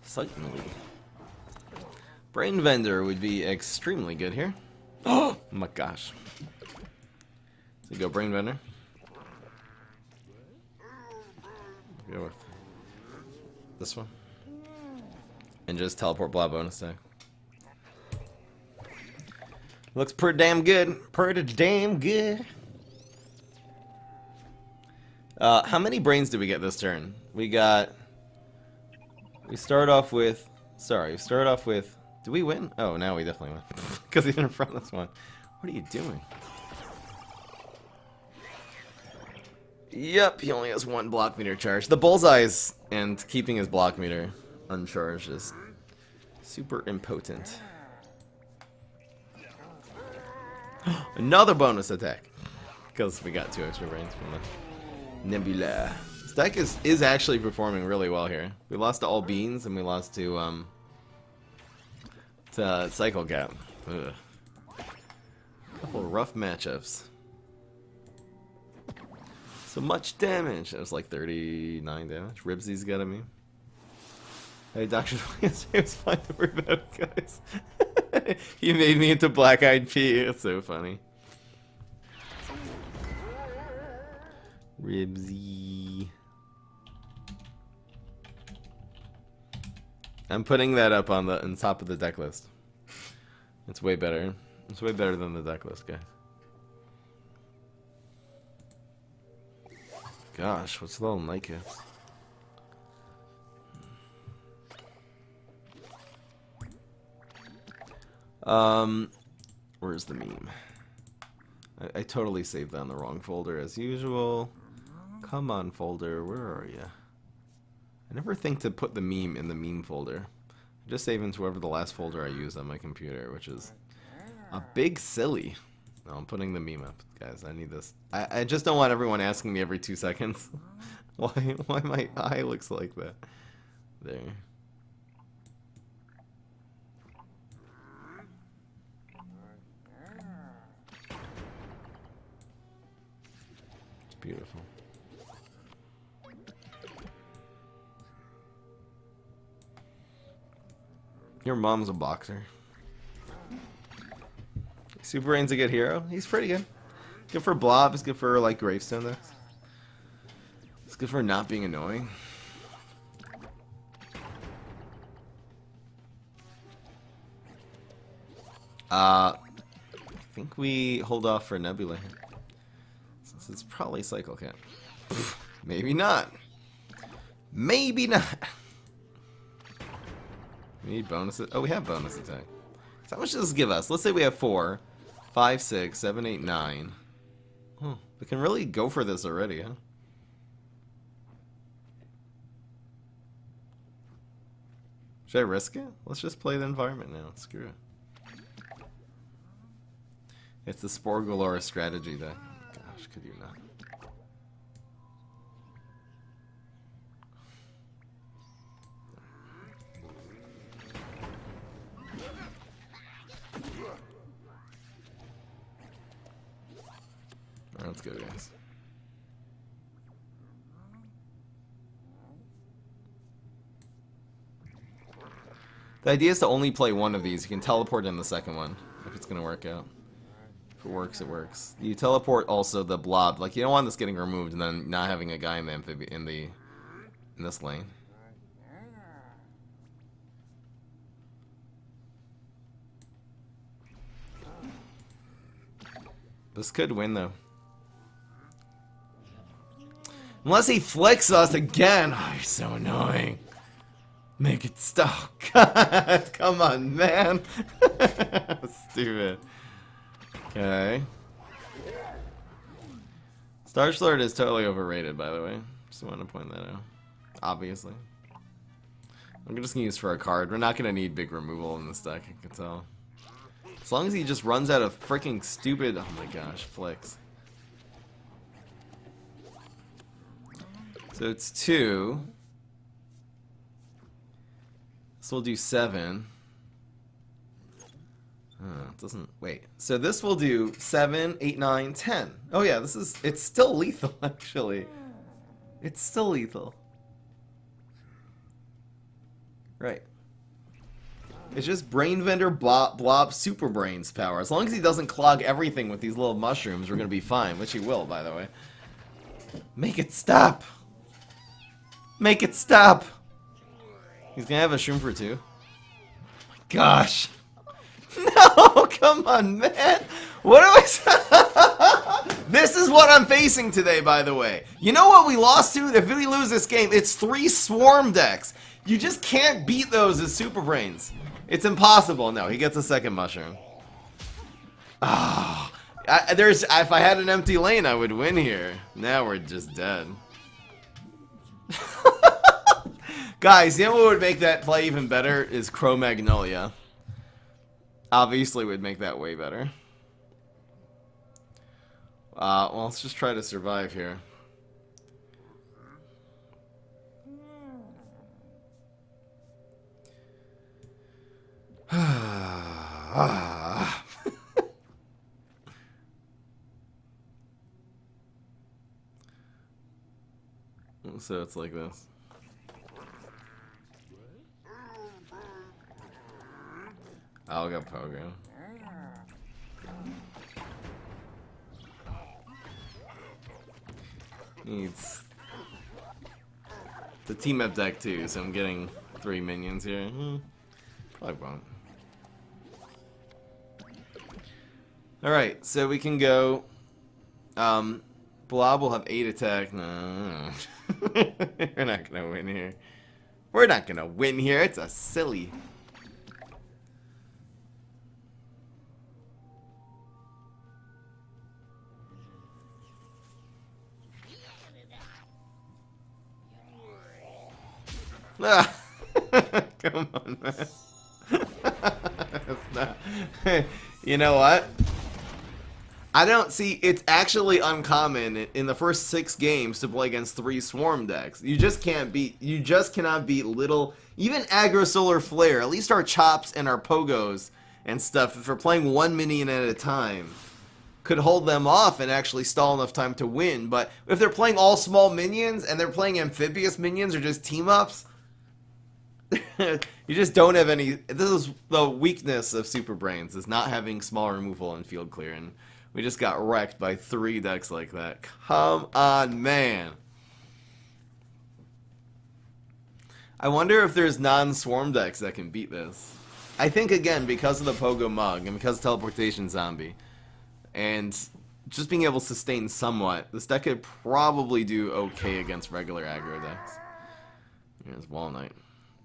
Certainly. Brain Vendor would be extremely good here. Oh my gosh. So go Brain Vendor. Go with this one. And just teleport Blob bonus tag. Looks pretty damn good. Pretty damn good. How many brains did we get this turn? We start off with... Sorry, we started off with... Did we win? Oh, now we definitely win. Because he's in front of this one. What are you doing? Yep, he only has one block meter charge. The bullseyes and keeping his block meter uncharged is super impotent. Another bonus attack. Because we got 2 extra brains from the Nebula. This deck is actually performing really well here. We lost to all beans and we lost to Cycle Cap. Ugh. Couple of rough matchups. So much damage. That was like 39 damage. Ribsy's got at me. Hey, Dr. It was fine to worry about it, guys. You made me into Black-Eyed Pea. It's so funny. Ribsy. I'm putting that up on top of the deck list. It's way better. It's way better than the deck list, guys. Gosh, what's the little nightcaps? Where's the meme? I totally saved that in the wrong folder as usual. Come on, folder, where are you? I never think to put the meme in the meme folder. I just save into whatever the last folder I use on my computer, which is a big silly. No, I'm putting the meme up, guys. I need this. I just don't want everyone asking me every 2 seconds why my eye looks like that. There. It's beautiful. Your mom's a boxer. Super Rain's a good hero. He's pretty good. Good for Blob. It's good for like Gravestone decks. It's good for not being annoying. I think we hold off for Nebula here. Since it's probably Cycle Cat. Maybe not. Maybe not. We need bonuses. Oh, we have bonus attack. So how much does this give us? Let's say we have 4, 5, 6, 7, 8, 9. Oh, we can really go for this already, huh? Should I risk it? Let's just play the environment now. Screw it. It's the Spore Galore strategy that... Gosh, could you not? Alright, let's go, guys. The idea is to only play one of these. You can teleport in the second one, if it's going to work out. If it works, it works. You teleport also the Blob. Like, you don't want this getting removed and then not having a guy in the in this lane. This could win, though. Unless he flicks us again. Oh, you're so annoying. Make it stop. God, come on, man. Stupid. Okay. Starslord is totally overrated, by the way. Just want to point that out. Obviously. I'm just gonna use for a card. We're not gonna need big removal in this deck, I can tell. As long as he just runs out of freaking stupid, oh my gosh, flicks. So it's 2. This will do 7. It doesn't, wait. So this will do 7, 8, 9, 10. Oh yeah, it's still lethal actually. It's still lethal. Right. It's just Brain Vendor Blob Super Brains power. As long as he doesn't clog everything with these little mushrooms, we're gonna be fine, which he will, by the way. Make it stop! Make it stop! He's gonna have a shroom for 2. Oh my gosh! No, come on, man! What am I? This is what I'm facing today, by the way. You know what we lost to? If we lose this game, it's 3 swarm decks. You just can't beat those as Super Brains. It's impossible. No, he gets a second mushroom. Ah, if I had an empty lane, I would win here. Now we're just dead. Guys, you know what would make that play even better is Cro-Magnolia. Obviously would make that way better. Well, let's just try to survive here. So it's like this. I'll go Pogo. Needs the team up deck too, so I'm getting 3 minions here. Probably won't. Alright, so we can go. Blob will have 8 attack. No. We're not gonna win here. We're not gonna win here. It's a silly. Ah. Come on, man. That's not. You know what? I don't see. It's actually uncommon in the first 6 games to play against 3 swarm decks. You just can't beat. You just cannot beat little. Even aggro solar flare. At least our chops and our pogos and stuff. If we're playing 1 minion at a time, could hold them off and actually stall enough time to win. But if they're playing all small minions and they're playing amphibious minions or just team ups. You just don't have any. This is the weakness of Super Brains, is not having small removal and field clear, and we just got wrecked by 3 decks like that. Come on, man. I wonder if there's non-swarm decks that can beat this. I think, again, because of the Pogo Mug and because of Teleportation Zombie, and just being able to sustain somewhat, this deck could probably do okay against regular aggro decks. Here's Wall Knight.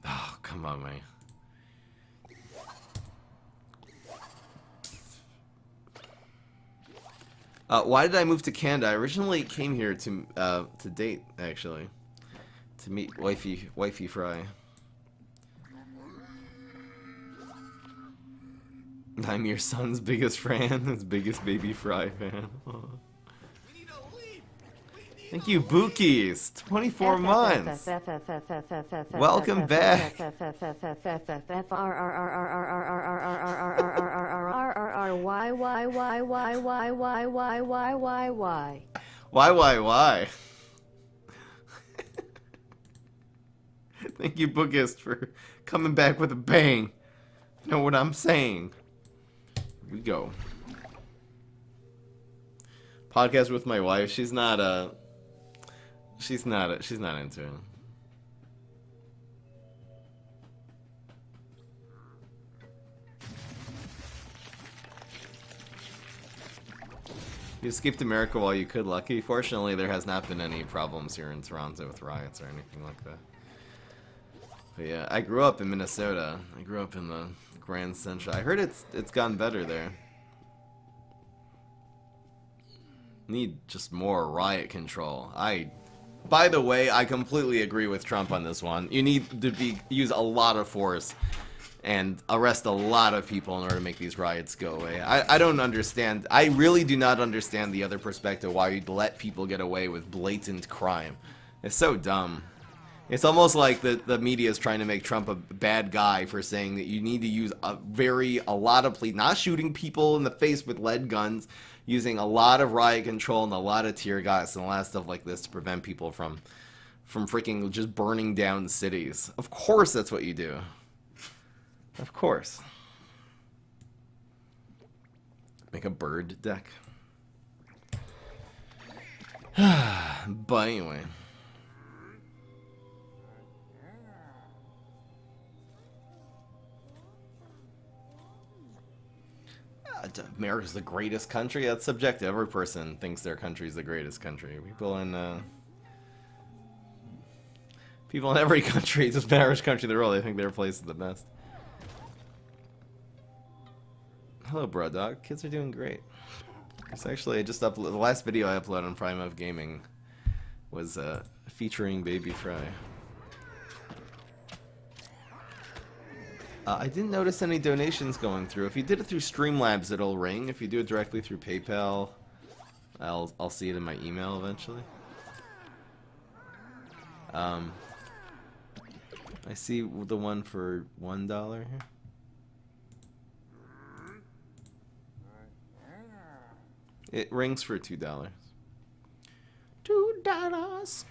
Oh, come on, man. Why did I move to Canada? I originally came here to date, actually. To meet Wifey Fry. I'm your son's biggest fan, his biggest baby Fry fan. Thank you, Bookies. 24 months. Welcome back. Why? Thank you, Bookist, for coming back with a bang. You know what I'm saying? Here we go. Podcast with my wife. She's not into it. You escaped America while you could, Lucky. Fortunately, there has not been any problems here in Toronto with riots or anything like that. But yeah, I grew up in Minnesota. I grew up in the Grand Central. I heard it's gotten better there. Need just more riot control. By the way, I completely agree with Trump on this one. You need to use a lot of force and arrest a lot of people in order to make these riots go away. I don't understand. I really do not understand the other perspective why you'd let people get away with blatant crime. It's so dumb. It's almost like the media is trying to make Trump a bad guy for saying that you need to use a lot of police, not shooting people in the face with lead guns, using a lot of riot control and a lot of tear gas and a lot of stuff like this to prevent people from freaking just burning down cities. Of course that's what you do. Of course. Make a bird deck. But anyway. America's the greatest country? That's subjective. Every person thinks their country's the greatest country. People in every country, just about every country in the world, they think their place is the best. Hello, bro dog. Kids are doing great. It's actually, I just uploaded, the last video I uploaded on Prime of Gaming was featuring Baby Fry. I didn't notice any donations going through. If you did it through Streamlabs, it'll ring. If you do it directly through PayPal, I'll see it in my email eventually. I see the one for $1 here. It rings for $2. $2.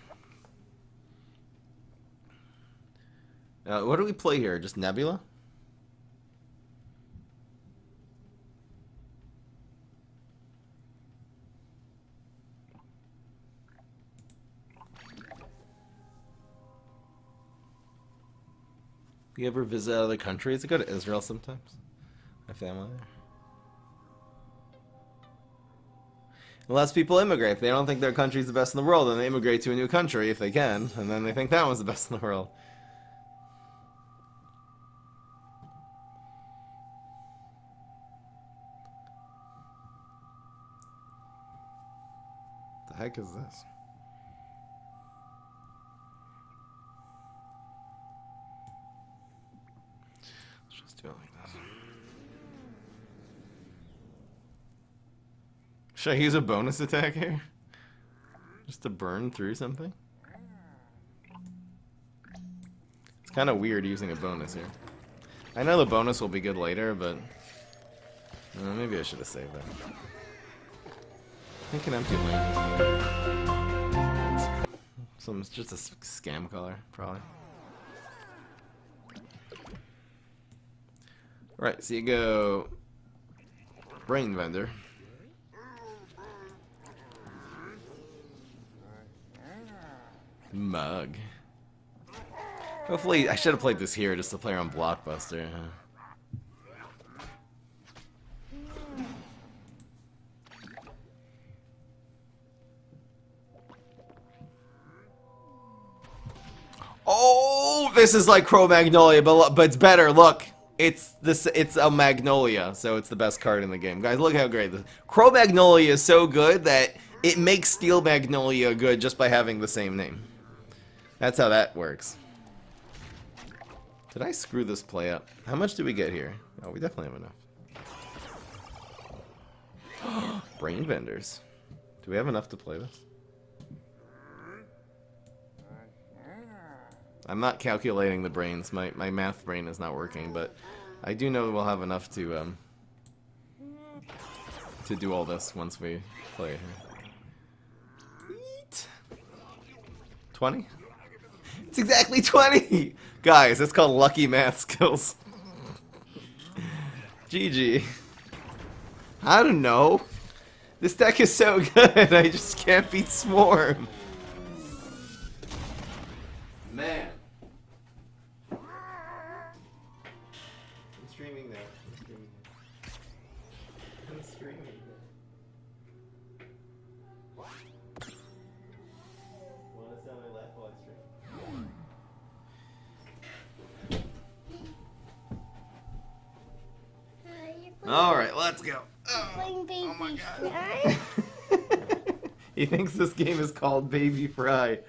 What do we play here? Just Nebula? You ever visit other countries? I go to Israel sometimes. My family there. Unless people immigrate. If they don't think their country's the best in the world, then they immigrate to a new country if they can, and then they think that one's the best in the world. The heck is this? Let's just do it like this. Should I use a bonus attack here? Just to burn through something? It's kind of weird using a bonus here. I know the bonus will be good later, but maybe I should have saved that. I think an empty lane. It's just a scam color, probably. Right, so you go Brain Vendor. Mug. Hopefully, I should have played this here just to play on Blockbuster. Oh, this is like Cro-Magnolia, but it's better. Look, it's a Magnolia, so it's the best card in the game. Guys, look how great this. Cro-Magnolia is so good that it makes Steel Magnolia good just by having the same name. That's how that works. Did I screw this play up? How much do we get here? Oh, we definitely have enough. Brain Vendors. Do we have enough to play this? I'm not calculating the brains. My math brain is not working, but I do know we'll have enough to do all this once we play it here. 20? It's exactly 20! Guys, it's called Lucky Math Skills. GG. I don't know. This deck is so good, I just can't beat Swarm. Man. I'm streaming now. I'm streaming now. Wanna sell my laugh while I stream? Alright, let's go. Playing Baby my God. Fry. He thinks this game is called Baby Fry.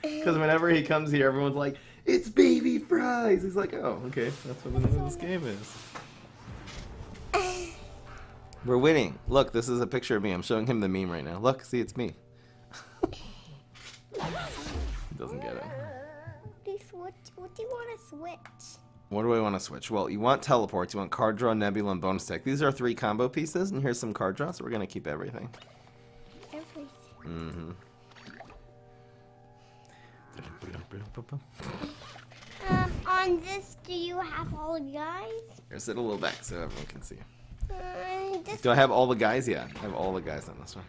Because whenever he comes here, everyone's like, it's baby fries. He's like, oh, okay, that's what the name of this game is. We're winning. Look, this is a picture of me. I'm showing him the meme right now. Look, see, it's me. He doesn't get it. What do you want to switch? What do I want to switch? Well, you want teleports, you want card draw, nebula, and bonus tech. These are 3 combo pieces, and here's some card draw, so we're going to keep everything. Everything. Mm-hmm. On this, do you have all the guys? Here, sit a little back so everyone can see. This, Do I have all the guys? Yeah, I have all the guys on this one.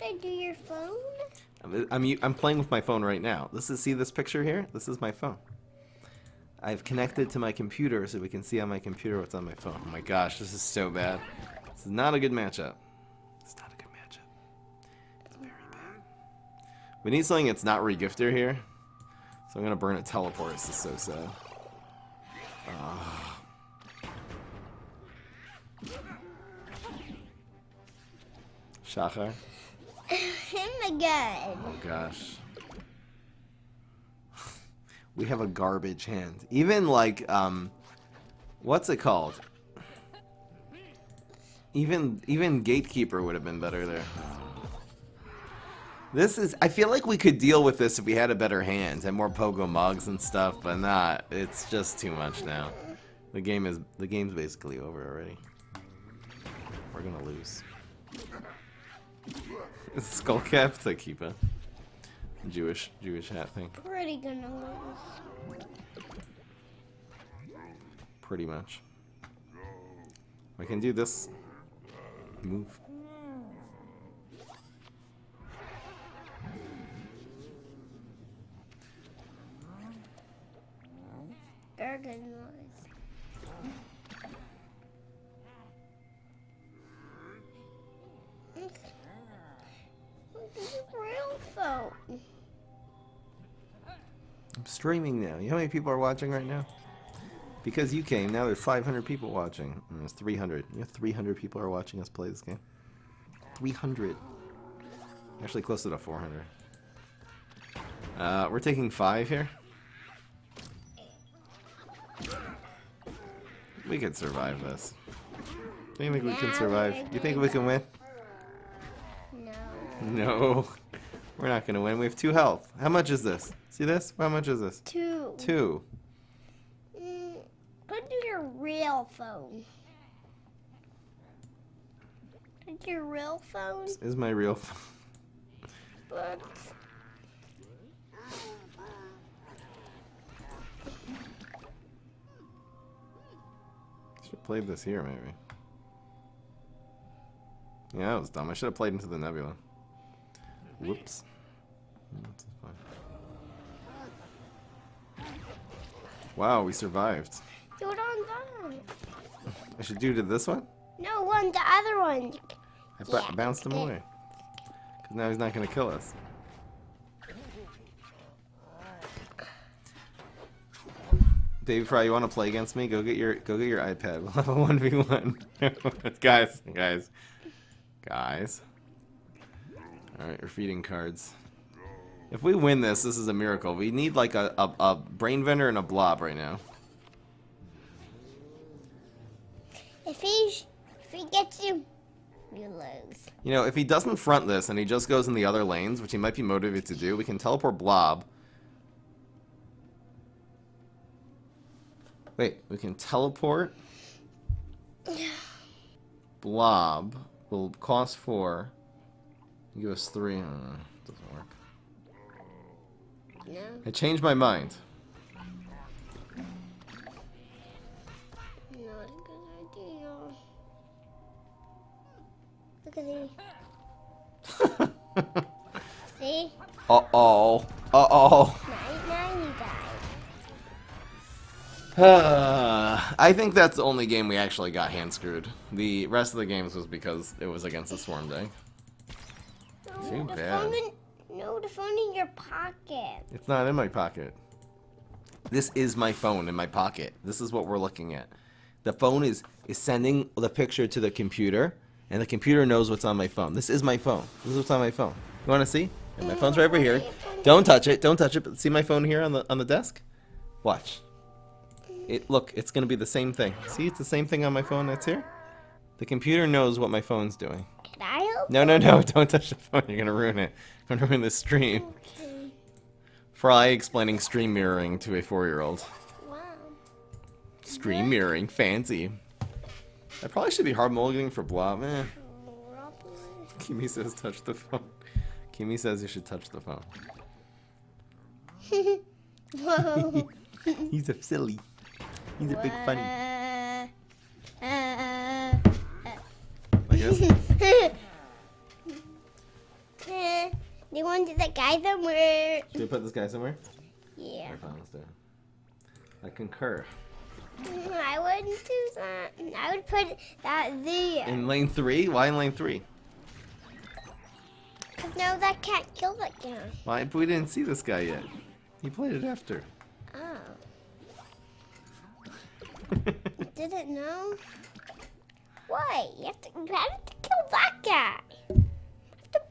could I do your phone? I'm playing with my phone right now. See this picture here? This is my phone. I've connected to my computer so we can see on my computer what's on my phone. Oh my gosh, this is so bad. This is not a good matchup. It's not a good matchup. It's very bad. We need something that's not regifter here. So I'm gonna burn a teleport. This is so sad. Shachar. Him again. Oh gosh. We have a garbage hand. Even like what's it called? Even Gatekeeper would have been better there. I feel like we could deal with this if we had a better hand and more pogo mugs and stuff, but not. It's just too much now. The game's basically over already. We're gonna lose. Is Skullcap to keep a Jewish hat thing? Pretty gonna lose. Pretty much. I can do this move. Very good noise. This is real phone. I'm streaming now. You know how many people are watching right now? Because you came, now there's 500 people watching. And there's 300. You know 300 people are watching us play this game? 300. Actually closer to 400. We're taking 5 here. We could survive this. Do you think we can survive? You think we can win? No. No. We're not going to win. We have 2 health. How much is this? See this? How much is this? 2. 2. Go to your real phone. Go to your real phone. This is my real phone. But Should have played this here, maybe. Yeah, that was dumb. I should have played into the nebula. Whoops. That's fine. Wow, we survived. do it on that. I should do to this one? No, the other one. I Yeah, bounced him okay. away. Because now he's not going to kill us. Baby Fry, you want to play against me? Go get your iPad. We'll have a 1v1. Guys. Alright, we're feeding cards. If we win this is a miracle. We need like a brain vendor and a blob right now. If he gets you, you lose. You know, if he doesn't front this and he just goes in the other lanes, which he might be motivated to do, we can teleport blob. Wait, we can teleport blob. Will cost 4. Give us 3. Doesn't work. No. I changed my mind. Not a good idea. Look at these. See? Uh-oh. Uh-oh. Now you died. I think that's the only game we actually got hand screwed. The rest of the games was because it was against the Swarm Day. Too bad. The phone in your pocket. It's not in my pocket. This is my phone in my pocket. This is what we're looking at. The phone is sending the picture to the computer, and the computer knows what's on my phone. This is my phone. This is what's on my phone. You want to see? And my phone's right over here. Don't touch it. Don't touch it. But see my phone here on the desk? Watch. Look, it's going to be the same thing. See, it's the same thing on my phone that's here. The computer knows what my phone's doing. Can I open? No, don't touch the phone. You're going to ruin it. You're going to ruin the stream. Okay. Fry explaining stream mirroring to a 4-year-old. Wow. Stream mirroring, fancy. I probably should be hard mulliganing for Blob. Kimi says touch the phone. Kimi says you should touch the phone. Whoa. He's a silly. He's a big funny. I guess. Do you want to do that guy somewhere? Should we put this guy somewhere? Yeah. Okay, fine, let's do it. I concur. I wouldn't do that. I would put that there. In lane 3? Why in lane 3? Because now that can't kill that guy. Why? We didn't see this guy yet. He played it after. Oh. Didn't know? Why? You had to kill that guy.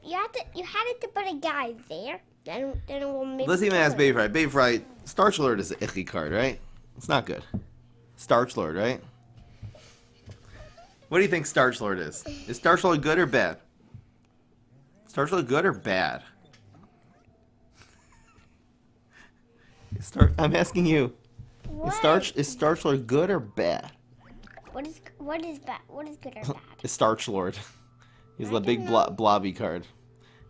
You had to put a guy there. Then it will maybe. Let's even kill ask him. Babe Right. Babe Right. Starch Lord is an icky card, right? It's not good. Starch Lord, right? What do you think Starch Lord is? Is Starch Lord good or bad? Starch Lord good or bad? I'm asking you. What? Is Starch Lord good or bad? What is bad? What is good or bad? Is Starch Lord. He's the I big don't know. blobby card.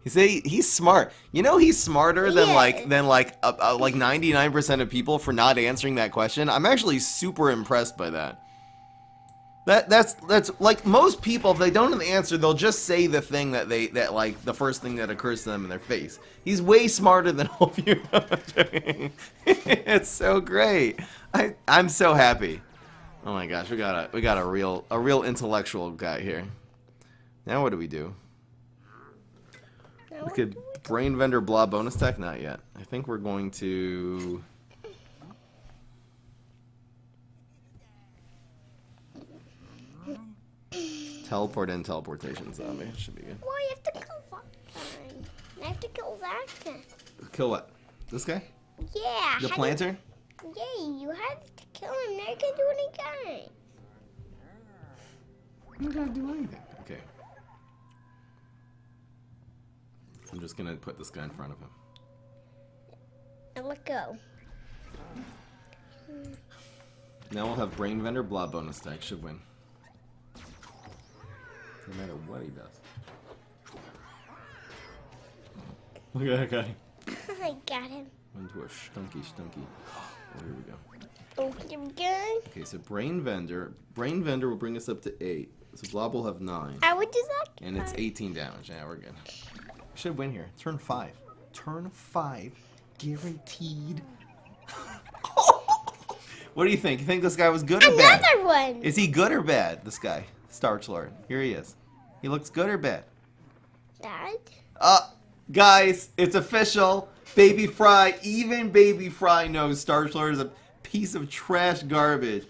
He's smart. You know he's smarter than He like is. 99% of people for not answering that question. I'm actually super impressed by that. That's like most people, if they don't know the answer, they'll just say the thing that like the first thing that occurs to them in their face. He's way smarter than all of you. It's so great. I'm so happy. Oh my gosh, we got a real intellectual guy here. Now what do we do? We could brain vendor blob bonus tech. Not yet. I think we're going to. Teleport in teleportation zombie. Should be good. Well, you have to kill that guy. I have to kill that guy. Kill what? This guy? Yeah. The planter? Yeah, you had to kill him. Now you can't do any guy. I'm not gonna do anything. Okay. I'm just gonna put this guy in front of him. And let go. Now we'll have brain vendor blob bonus tech. Should win. No matter what he does. Look at that guy. I got him. Went to a stunky. Oh, here we go. Oh, here we go. Okay, so brain vendor will bring us up to 8. So blob will have 9. I would do that. And it's 18 damage. Yeah, we're good. We should win here. Turn 5. Turn 5. Guaranteed. What do you think? You think this guy was good or bad? Another one. Is he good or bad, this guy? Starch Lord. Here he is. He looks good or bad? Dad. Guys, it's official. Baby Fry, even Baby Fry knows Starch Lord is a piece of trash garbage.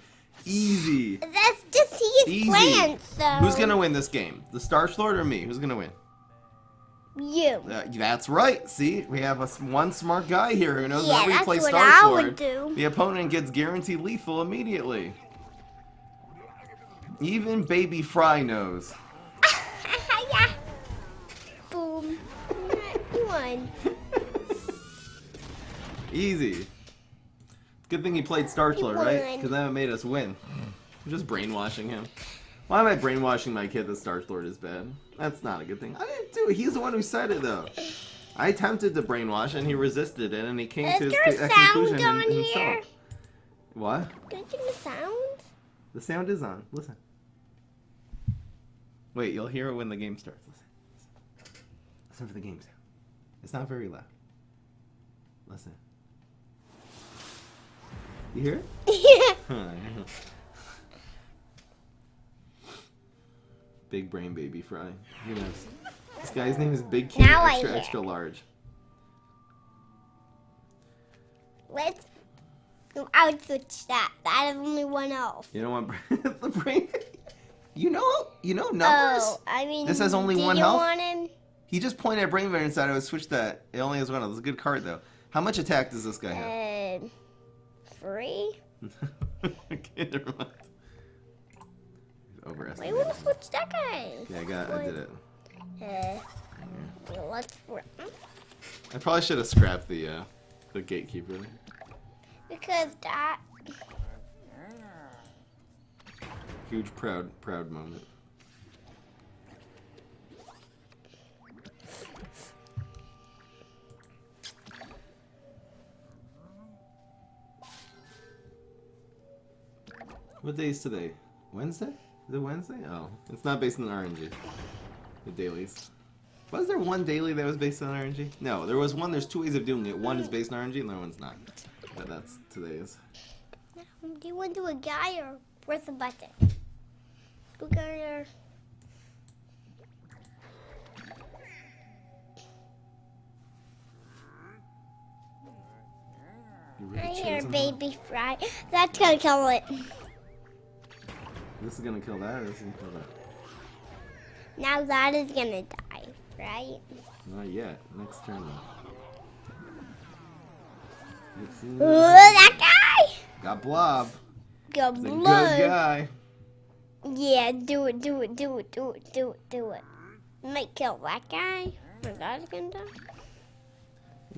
Easy. That's just his Easy. plants, though. Who's going to win this game? The Starch Lord or me? Who's going to win? You. That's right. See, we have one smart guy here who knows Yeah, whenever you that's play what Starch I Lord, would do. the opponent gets guaranteed lethal immediately. Even Baby Fry knows. Yeah. Boom. You won. Easy. Good thing he played Starch You Lord, right? won. Because that made us win. I'm just brainwashing him. Why am I brainwashing my kid that Starch Lord is bad? That's not a good thing. I didn't do it. He's the one who said it, though. I attempted to brainwash, and he resisted it, and he came to Is there a that sound conclusion on himself. here? What? Can you turn the sound? The sound is on. Listen. Wait, you'll hear it when the game starts. Listen. Listen for the game sound. It's not very loud. Listen. You hear it? Yeah. Big brain Baby Fry. Who knows? This guy's name is Big King Now I Extra hear. Extra Large. Let's. I would switch that. That is only one off. You don't want the brain. You know numbers. Oh, I mean. This has only do one you health? want him? He just pointed at Brain Vendor and said I would switch that. It only has one. It's a good card though. How much attack does this guy have? 3. Okay, never mind. Wait, Overestimated. we'll switch that guy. Yeah, I did it. Let's. I probably should have scrapped the gatekeeper. Because that. Huge proud moment. What day is today? Wednesday? Is it Wednesday? Oh, it's not based on RNG. The dailies. Was there one daily that was based on RNG? No, there was one. There's 2 ways of doing it. One is based on RNG and the other one's not. But that's today's. Do you want to do a guy or press a button? We're gonna. I hear baby fry. That's gonna kill it. This is gonna kill that, or this is gonna kill that? Now that is gonna die, right? Not yet. Next turn Ooh, that guy! Got Blob. Go He's a blood. good guy. Yeah, do it. Might kill that guy. But that's gonna die.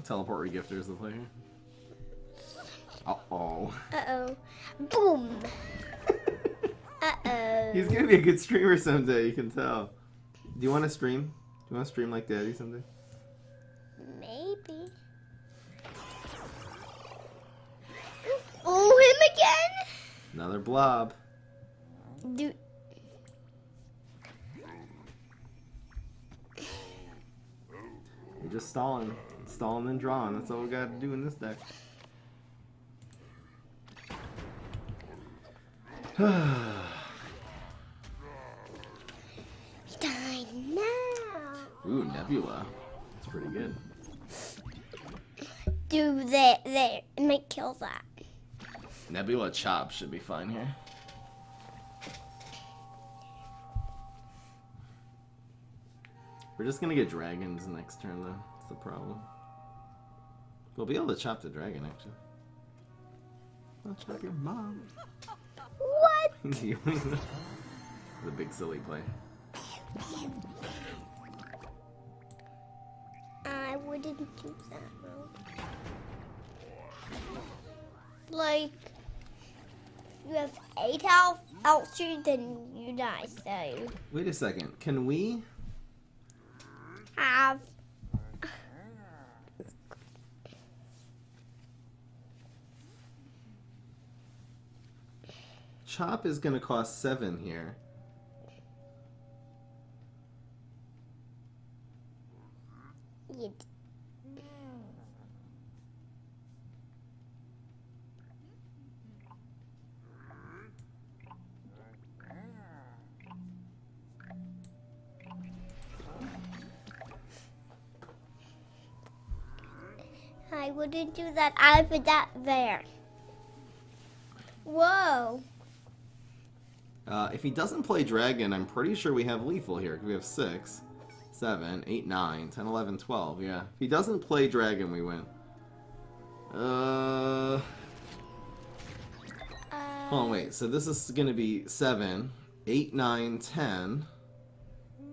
Teleport regifters the player. Uh-oh. Uh-oh. Boom. Uh-oh. He's gonna be a good streamer someday, you can tell. Do you want to stream? Do you want to stream like Daddy someday? Maybe. Oh, him again? Another Blob. Dude. You're just stalling. Stalling and drawing. That's all we gotta do in this deck. Die now. Ooh, Nebula. That's pretty good. Do that. It might kill that. Nebula Chop should be fine here. We're just gonna get dragons next turn though. That's the problem. We'll be able to chop the dragon actually. I'll chop your mom. What? The big silly play. I wouldn't do that, though. Like, you have 8 health, outshoot, then you die, so Wait a second. Can we? have. Chop is gonna cost 7 here. You I wouldn't do that. I put that there. Whoa. If he doesn't play dragon, I'm pretty sure we have lethal here. We have 6, 7, 8, 9, 10, 11, 12. Yeah. If he doesn't play dragon, we win. Hold on, wait. So this is gonna be 7, 8, 9, 10. We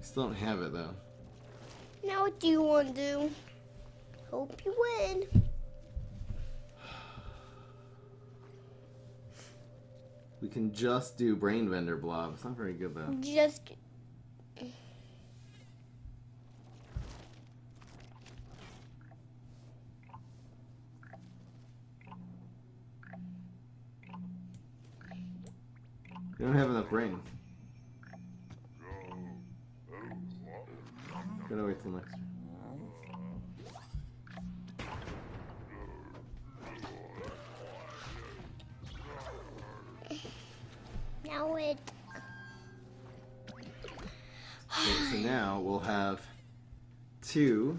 still don't have it though. Now what do you want to do? Hope you win. We can just do Brain Vendor Blob. It's not very good though. Just. We don't have enough brain. Gotta wait till next. Now it. Okay, so now we'll have 2,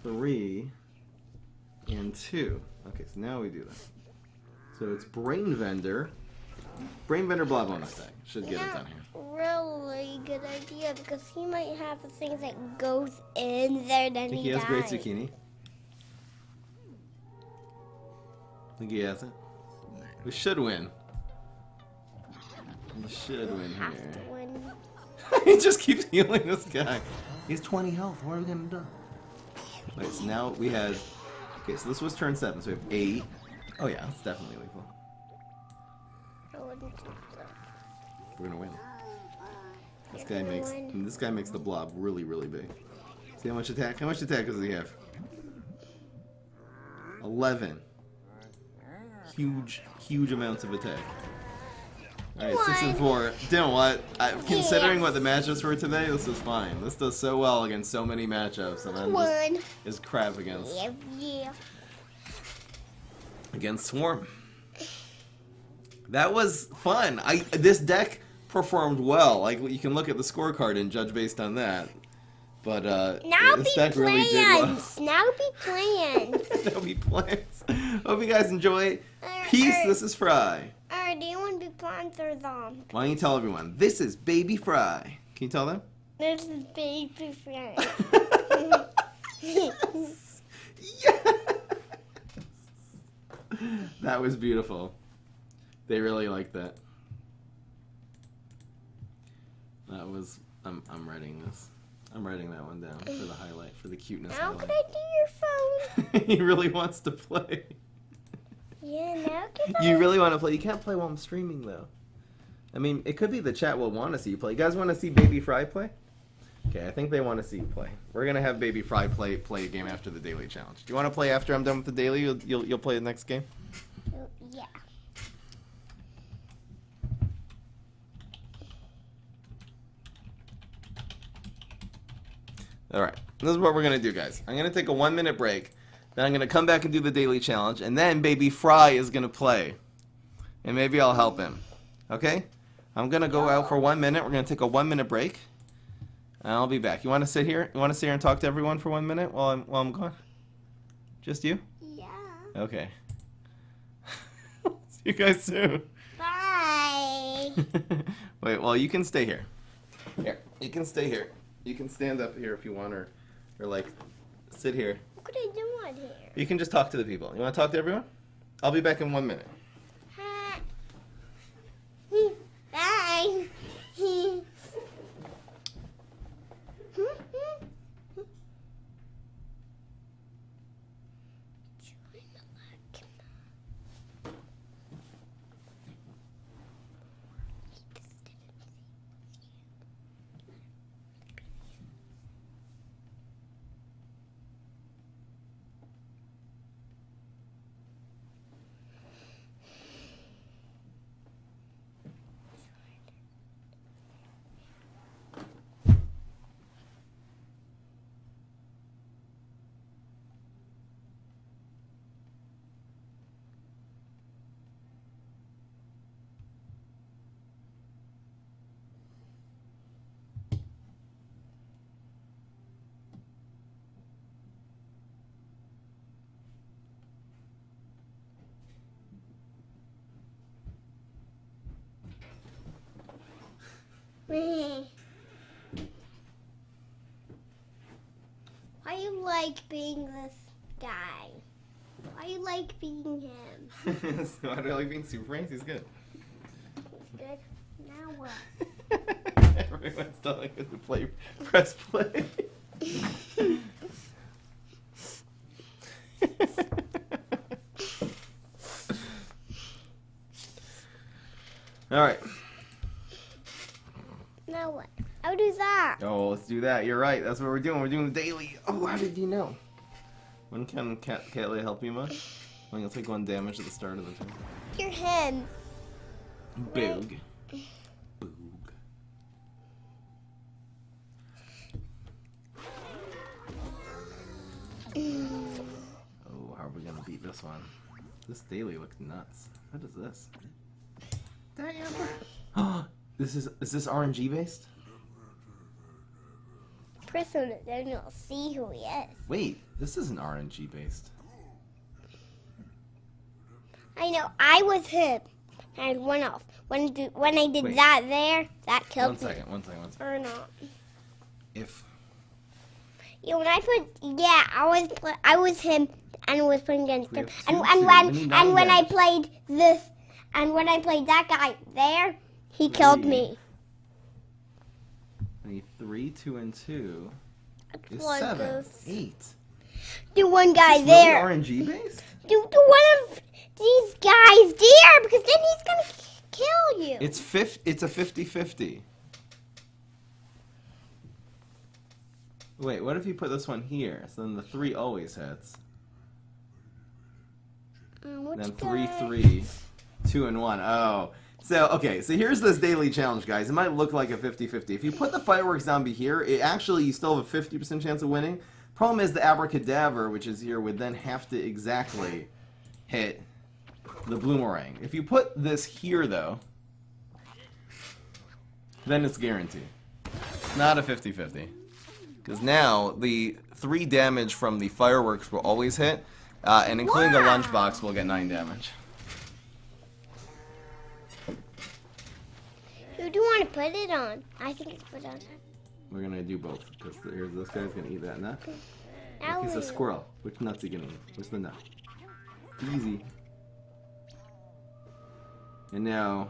3, and 2. Okay, so now we do that. So it's Brain Vendor. Brain Bender Blob on attack. Should get it Not done here. really good idea because he might have things that goes in there, then Think he he has dies. Great Zucchini? Think he has it? We should win. We should win Have here. to win. He just keeps healing this guy. He has 20 health. What are we gonna do? Wait, so now we have. Okay, so this was turn 7, so we have 8. Oh yeah, it's definitely lethal. I wouldn't think so. We're gonna win. This You're guy gonna makes win. this guy makes the blob really, really big. See how much attack? How much attack does he have? 11. Huge amounts of attack. Alright, 6 and 4. You know what? Considering what the matchups were today, this is fine. This does so well against so many matchups, and I'm One. just is crap against Yeah. Swarm. That was fun. This deck performed well. Like you can look at the scorecard and judge based on that. But Now this be deck really did well. plans. Now be plans. Now be plans. Hope you guys enjoy. Peace. This is Fry. Alright, do you want to be plants or zombie? Why don't you tell everyone? This is Baby Fry. Can you tell them? This is baby friend. Yes. That was beautiful. They really liked that. That was. I'm writing this. I'm writing that one down for the highlight, for the cuteness Now highlight. can I do your phone? He really wants to play. Yeah, now can I? You really want to play? You can't play while I'm streaming though. I mean, it could be the chat will want to see you play. You guys want to see Baby Fry play? Okay, I think they want to see you play. We're gonna have Baby Fry play a game after the daily challenge. Do you want to play after I'm done with the daily? You'll play the next game. Yeah. All right, this is what we're gonna do, guys. I'm gonna take a 1-minute break. Then I'm gonna come back and do the daily challenge, and then Baby Fry is gonna play, and maybe I'll help him. Okay? I'm gonna go out for 1 minute. We're gonna take a 1-minute break, and I'll be back. You want to sit here? You want to sit here and talk to everyone for 1 minute while I'm gone? Just you? Yeah. Okay. See you guys soon. Bye. Wait, well, you can stay here. Here, you can stay here. You can stand up here if you want, or like, sit here. What could I do on here? You can just talk to the people. You want to talk to everyone? I'll be back in 1 minute. Hi. Bye. Why you like being this guy? Why you like being him? So I don't like being Super Franks. He's good. Good. Now what? Everyone's telling us to play. Press play. All right. Now what? How do that? Oh, let's do that. You're right. That's what we're doing. We're doing the daily. Oh, how did you know? When can Catley help you much? When you'll take 1 damage at the start of the turn. You're him. Boog. Boog. Oh, how are we gonna beat this one? This daily looks nuts. What is this? Damn. Is this RNG based? Press on it, then you'll see who he is. Wait, this isn't RNG based. I know, I was him. I had one off. when I did Wait. that there, that killed One me. second. Or not. If Yeah, when I was him and was playing against We him. have And two, and two. when We need and 9 when I damage. played this and when I played that guy there, he killed me. I need 3, 2, and 2 is One 7, goes- 8. Do one guy Is this there. really RNG based? Do one of these guys there because then he's gonna kill you. It's a 50-50. Wait, what if you put this one here? So then the 3 always hits. Which Then guy? 3, 3, 2, and 1. Oh. So, okay, so here's this daily challenge, guys. It might look like a 50-50. If you put the fireworks zombie here, you still have a 50% chance of winning. Problem is the abracadabra, which is here, would then have to exactly hit the bloomerang. If you put this here, though, then it's guaranteed. Not a 50-50. Because now the 3 damage from the fireworks will always hit, and including the Wow. lunchbox will get 9 damage. Who do you want to put it on? I think it's put on. We're gonna do both, because here's this guy's gonna eat that nut. Now He's a we- squirrel. Which nut's he gonna eat? What's the nut? Easy. And now...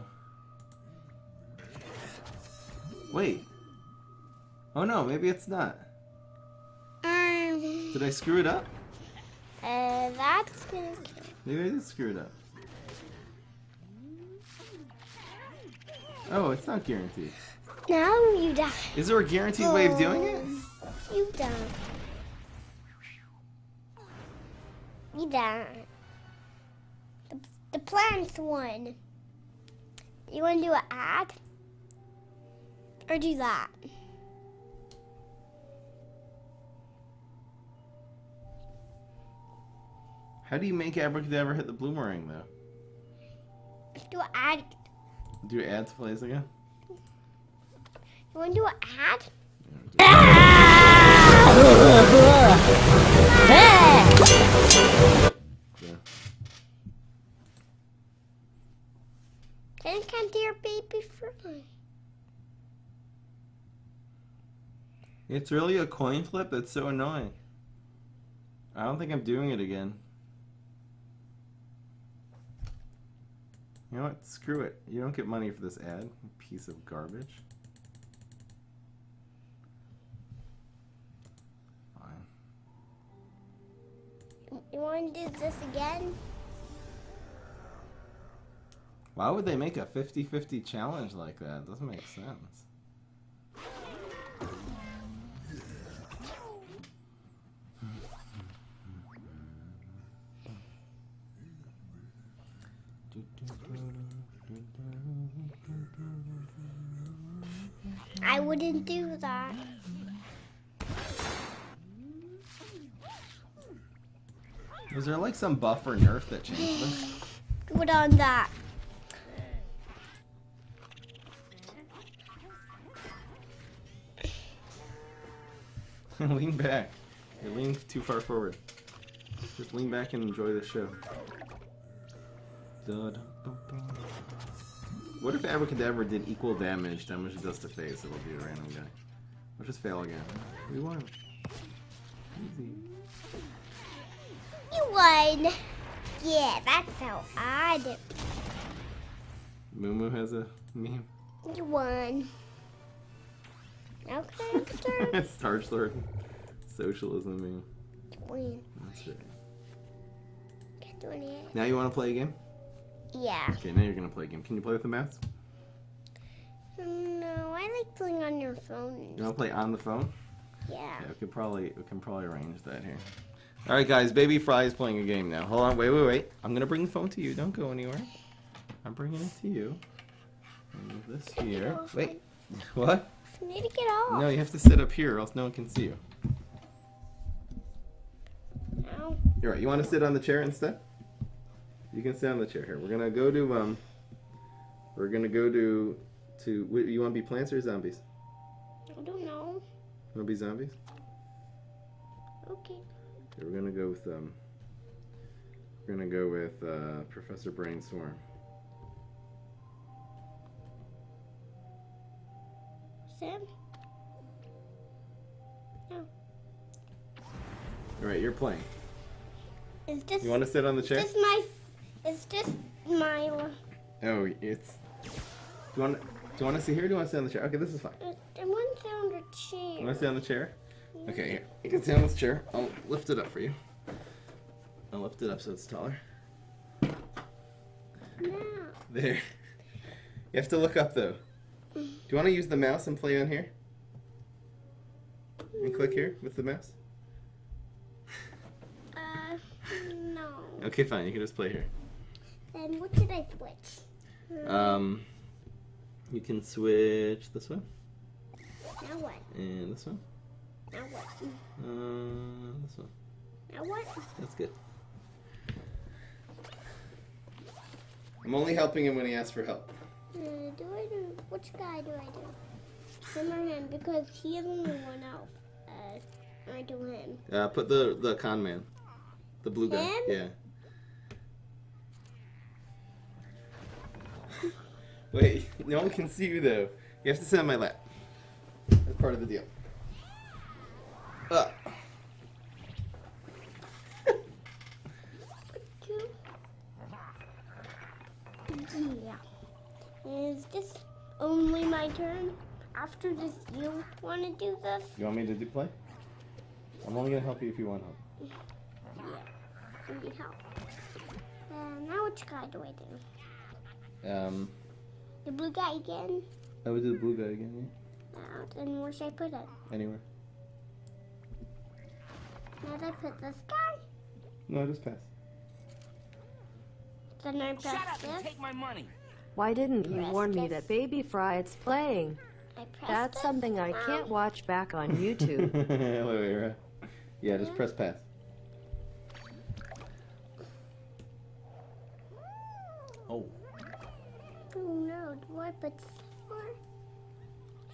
Wait. Oh no, maybe it's not. Did I screw it up? That's gonna kill. Maybe I did screw it up. Oh, it's not guaranteed. Now you die. Is there a guaranteed way of doing it? You die. You die. The plants won. You want to do an ad? Or do that? How do you make abracadabra hit the bloomerang, though? Let's do an ad. Do ads plays again? You want to do an ad? Yeah. Then can't do your baby fry. It's really a coin flip? That's so annoying. I don't think I'm doing it again. You know what? Screw it. You don't get money for this ad. Piece of garbage. Fine. You want to do this again? Why would they make a 50-50 challenge like that? It doesn't make sense. I wouldn't do that. Was there like some buff or nerf that changed this? Do it on that. Lean back. You're leaning too far forward. Just lean back and enjoy the show. What if Abracadabra did equal damage to how much it does to face? It'll be a random guy. Let's just fail again. We won. Easy. You won. Yeah, that's how I did. Moo has a meme. You won. Now can I start? Star Sword. Socialism meme. Win. That's it. Can't do any. Now you want to play a game? Yeah. Okay, now you're going to play a game. Can you play with the mouse? No, I like playing on your phone. You want to play on the phone? Yeah. Yeah, we can probably arrange that here. All right, guys. Baby Fry is playing a game now. Hold on. Wait. I'm gonna bring the phone to you. Don't go anywhere. I'm bringing it to you. Move this here. Wait. What? I need to get off. No, you have to sit up here, or else no one can see you. Ow. You're right. You want to sit on the chair instead? You can sit on the chair here. We're gonna go to You want to be plants or zombies? I don't know. You want to be zombies? Okay. Okay, we're gonna go with Professor Brainstorm. him? No. All right, you're playing. Is this? You want to sit on the chair? Is this my? Oh, it's. Do you want to sit here? Or do you want to sit on the chair? Okay, this is fine. I want to sit on the chair. You want to sit on the chair? Okay, here. You can sit on this chair. I'll lift it up for you. I'll lift it up so it's taller. No. There. You have to look up though. Do you want to use the mouse and play on here? And click here with the mouse? No. Okay, fine. You can just play here. Then what should I switch? You can switch this one. Now what? And this one. Now what? This one. Now what? That's good. I'm only helping him when he asks for help. Which guy do I do? Him or him? Because he is only one elf. I do him. Put the con man. The blue guy. Him? Yeah. Wait, no one can see you though. You have to sit on my lap. That's part of the deal. Yeah. Is this only my turn? After this, you want to do this? You want me to play? I'm only gonna help you if you want help. Yeah. I need help. Now which guy do I do? The blue guy again? I would do the blue guy again, Then where should I put it? yeah? Anywhere. Now that I put this guy? No, just pass. Then I press Shut up this. and take my money. Why didn't you Press warn me this. that Baby Fry's playing? I press That's this. something I can't watch back on YouTube. wait, right. Yeah, just press pass. Oh. Oh no, do I put four?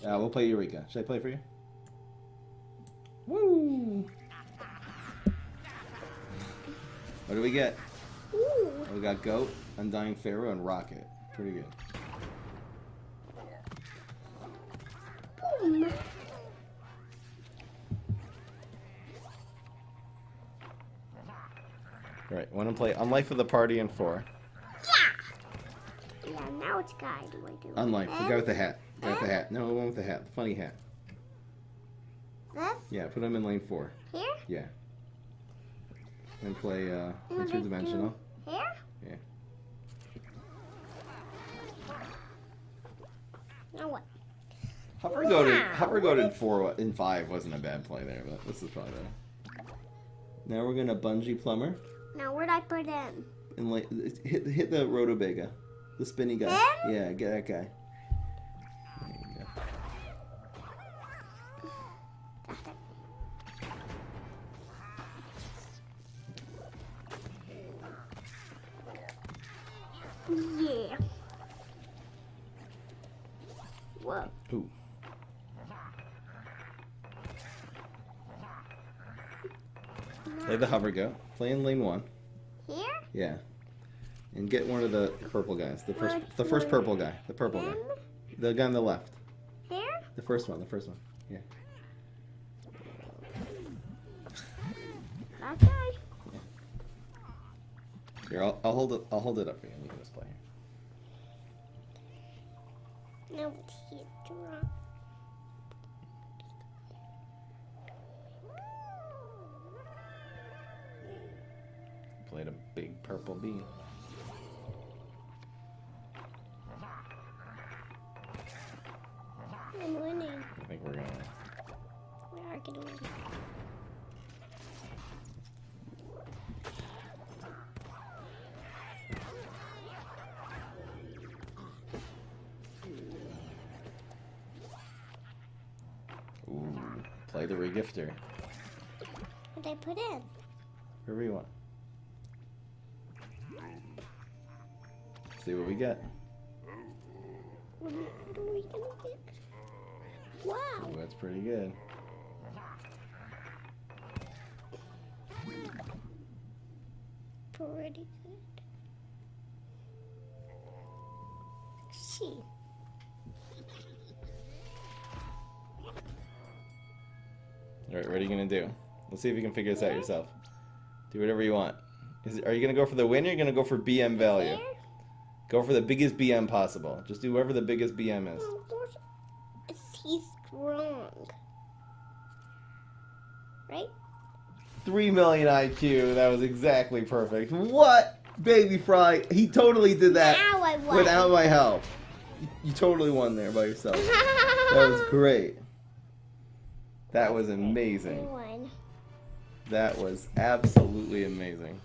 We'll play Eureka. Should I play for you? Woo! What do we get? Ooh. We got Goat, Undying Pharaoh, and Rocket. Pretty good. Boom. Alright, want to play Unlife of the Party in 4. Yeah, now which guy do I do? Unlife, the guy with the hat. The guy with the hat. No, the one with the hat. The funny hat. This? Yeah, put him in lane 4. Here? Yeah. And play What do I Interdimensional. do? Here? Yeah. Now what? Hover Goat in 4 in 5 wasn't a bad play there, but this is probably better. Now we're gonna Bungee Plumber Now where'd I put him? and hit the Rotobega, the spinny guy. Him? Yeah, get that guy. There you go. Yeah. Whoa. Ooh. Play the Hover Goat. Play in lane 1. Here? Yeah. And get one of the purple guys. The first purple guy. The purple guy. Him? The guy on the left. Here? The first one. Yeah. That guy? Here, I'll hold it up for you and you can just play here. Now it's here. Draw. Played a big purple bee. I'm winning. I think we're gonna win. We are gonna win. Ooh, play the regifter. What did I put in? Wherever you want. See what we get. What are we gonna get? Wow. Ooh, that's pretty good. Pretty good. See. Alright, what are you gonna do? Let's see if you can figure this out yourself. Do whatever you want. Are you gonna go for the win or are you gonna go for BM value? Go for the biggest BM possible. Just do whatever the biggest BM is. He's strong. Right? 3 million IQ. That was exactly perfect. What? Baby Fry. He totally did that Now I won. without my help. You totally won there by yourself. That was great. That was amazing. That was absolutely amazing.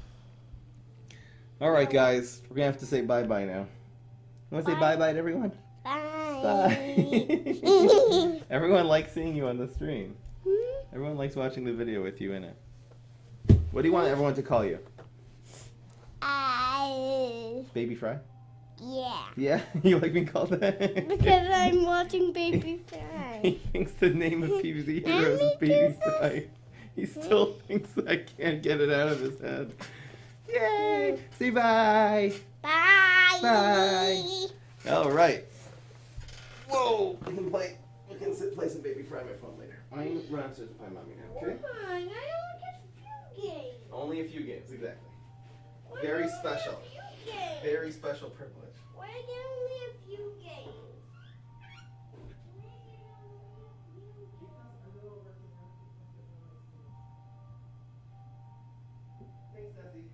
Alright, guys. We're going to have to say bye-bye now. You want to say bye-bye to everyone? Bye. Bye. Everyone likes seeing you on the stream. Everyone likes watching the video with you in it. What do you want everyone to call you? Baby Fry? Yeah. Yeah? You like being called that? Because I'm watching Baby Fry. He thinks the name of PvZ Heroes is Baby Fry. He still thinks I can't get it out of his head. Yay! Say bye! Bye. Bye. Alright. Whoa! We can play some Baby Fry on my phone later. I ain't run upstairs to play mommy now, okay? Come on, I only get a few games. Only a few games, exactly. Very special. Very special privilege. Why only a few games? Thanks, Nessie.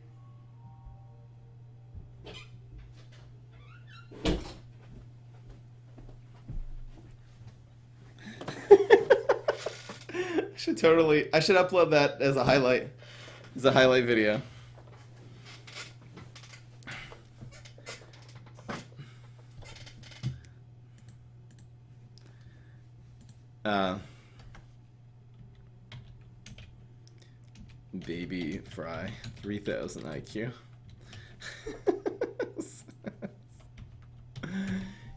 I should upload that as a highlight video. Baby Fry, 3000 IQ.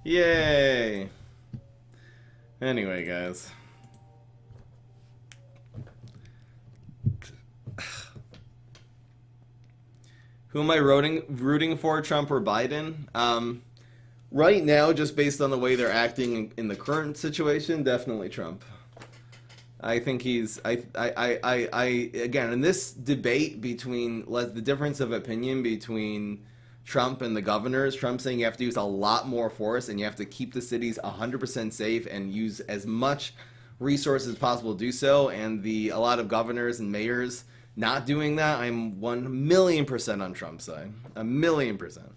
Yay! Anyway, guys. Who am I rooting for, Trump or Biden? Right now, just based on the way they're acting in the current situation, definitely Trump. I think he's, again, in this debate between, the difference of opinion between Trump and the governors, Trump saying you have to use a lot more force and you have to keep the cities 100% safe and use as much resources as possible to do so, and a lot of governors and mayors not doing that. I'm 1,000,000% on Trump's side. 1,000,000%.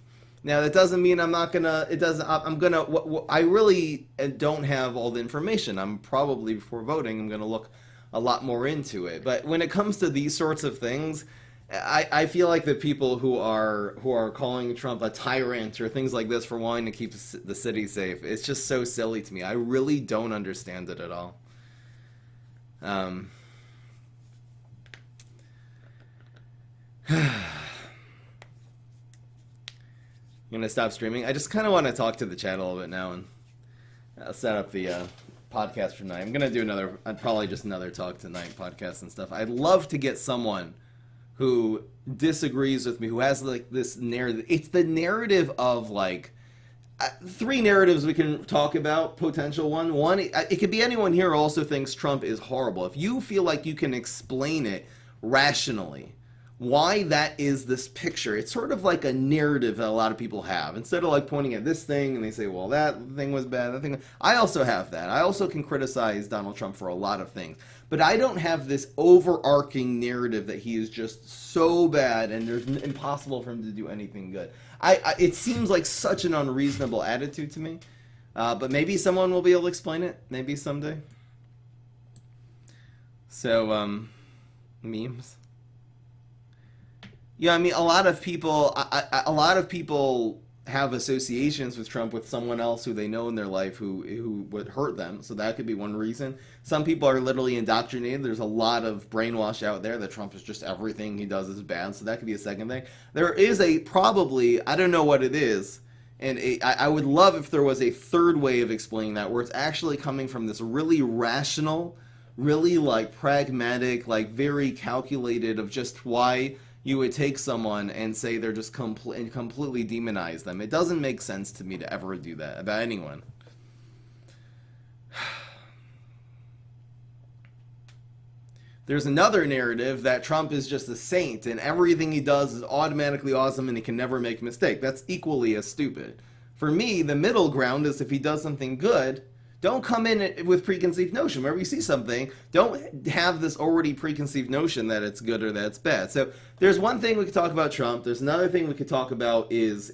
Now that doesn't mean I'm not gonna. It doesn't. I'm gonna. I really don't have all the information. I'm probably before voting. I'm gonna look a lot more into it. But when it comes to these sorts of things, I feel like the people who are calling Trump a tyrant or things like this for wanting to keep the city safe, it's just so silly to me. I really don't understand it at all. I'm gonna stop streaming. I just kind of want to talk to the chat a little bit now, and I'll set up the podcast for tonight. I'm gonna do probably just another talk tonight, podcast and stuff. I'd love to get someone who disagrees with me, who has like this narrative. It's the narrative of like three narratives we can talk about. Potential one, it could be anyone here who also thinks Trump is horrible. If you feel like you can explain it rationally, why that is this picture. It's sort of like a narrative that a lot of people have. Instead of like pointing at this thing and they say, well, that thing was bad, that thing. I also have that. I also can criticize Donald Trump for a lot of things. But I don't have this overarching narrative that he is just so bad and there's impossible for him to do anything good. It seems like such an unreasonable attitude to me. But maybe someone will be able to explain it. Maybe someday. So, memes. Yeah, I mean, a lot of people have associations with Trump with someone else who they know in their life who would hurt them. So that could be one reason. Some people are literally indoctrinated. There's a lot of brainwash out there that Trump is just everything he does is bad. So that could be a second thing. There is probably, I don't know what it is. And I would love if there was a third way of explaining that, where it's actually coming from this really rational, really like pragmatic, like very calculated of just why you would take someone and say they're just completely demonize them. It doesn't make sense to me to ever do that about anyone. There's another narrative that Trump is just a saint and everything he does is automatically awesome and he can never make a mistake. That's equally as stupid. For me, the middle ground is if he does something good, don't come in with preconceived notion. Whenever you see something, don't have this already preconceived notion that it's good or that it's bad. So there's one thing we could talk about Trump. There's another thing we could talk about is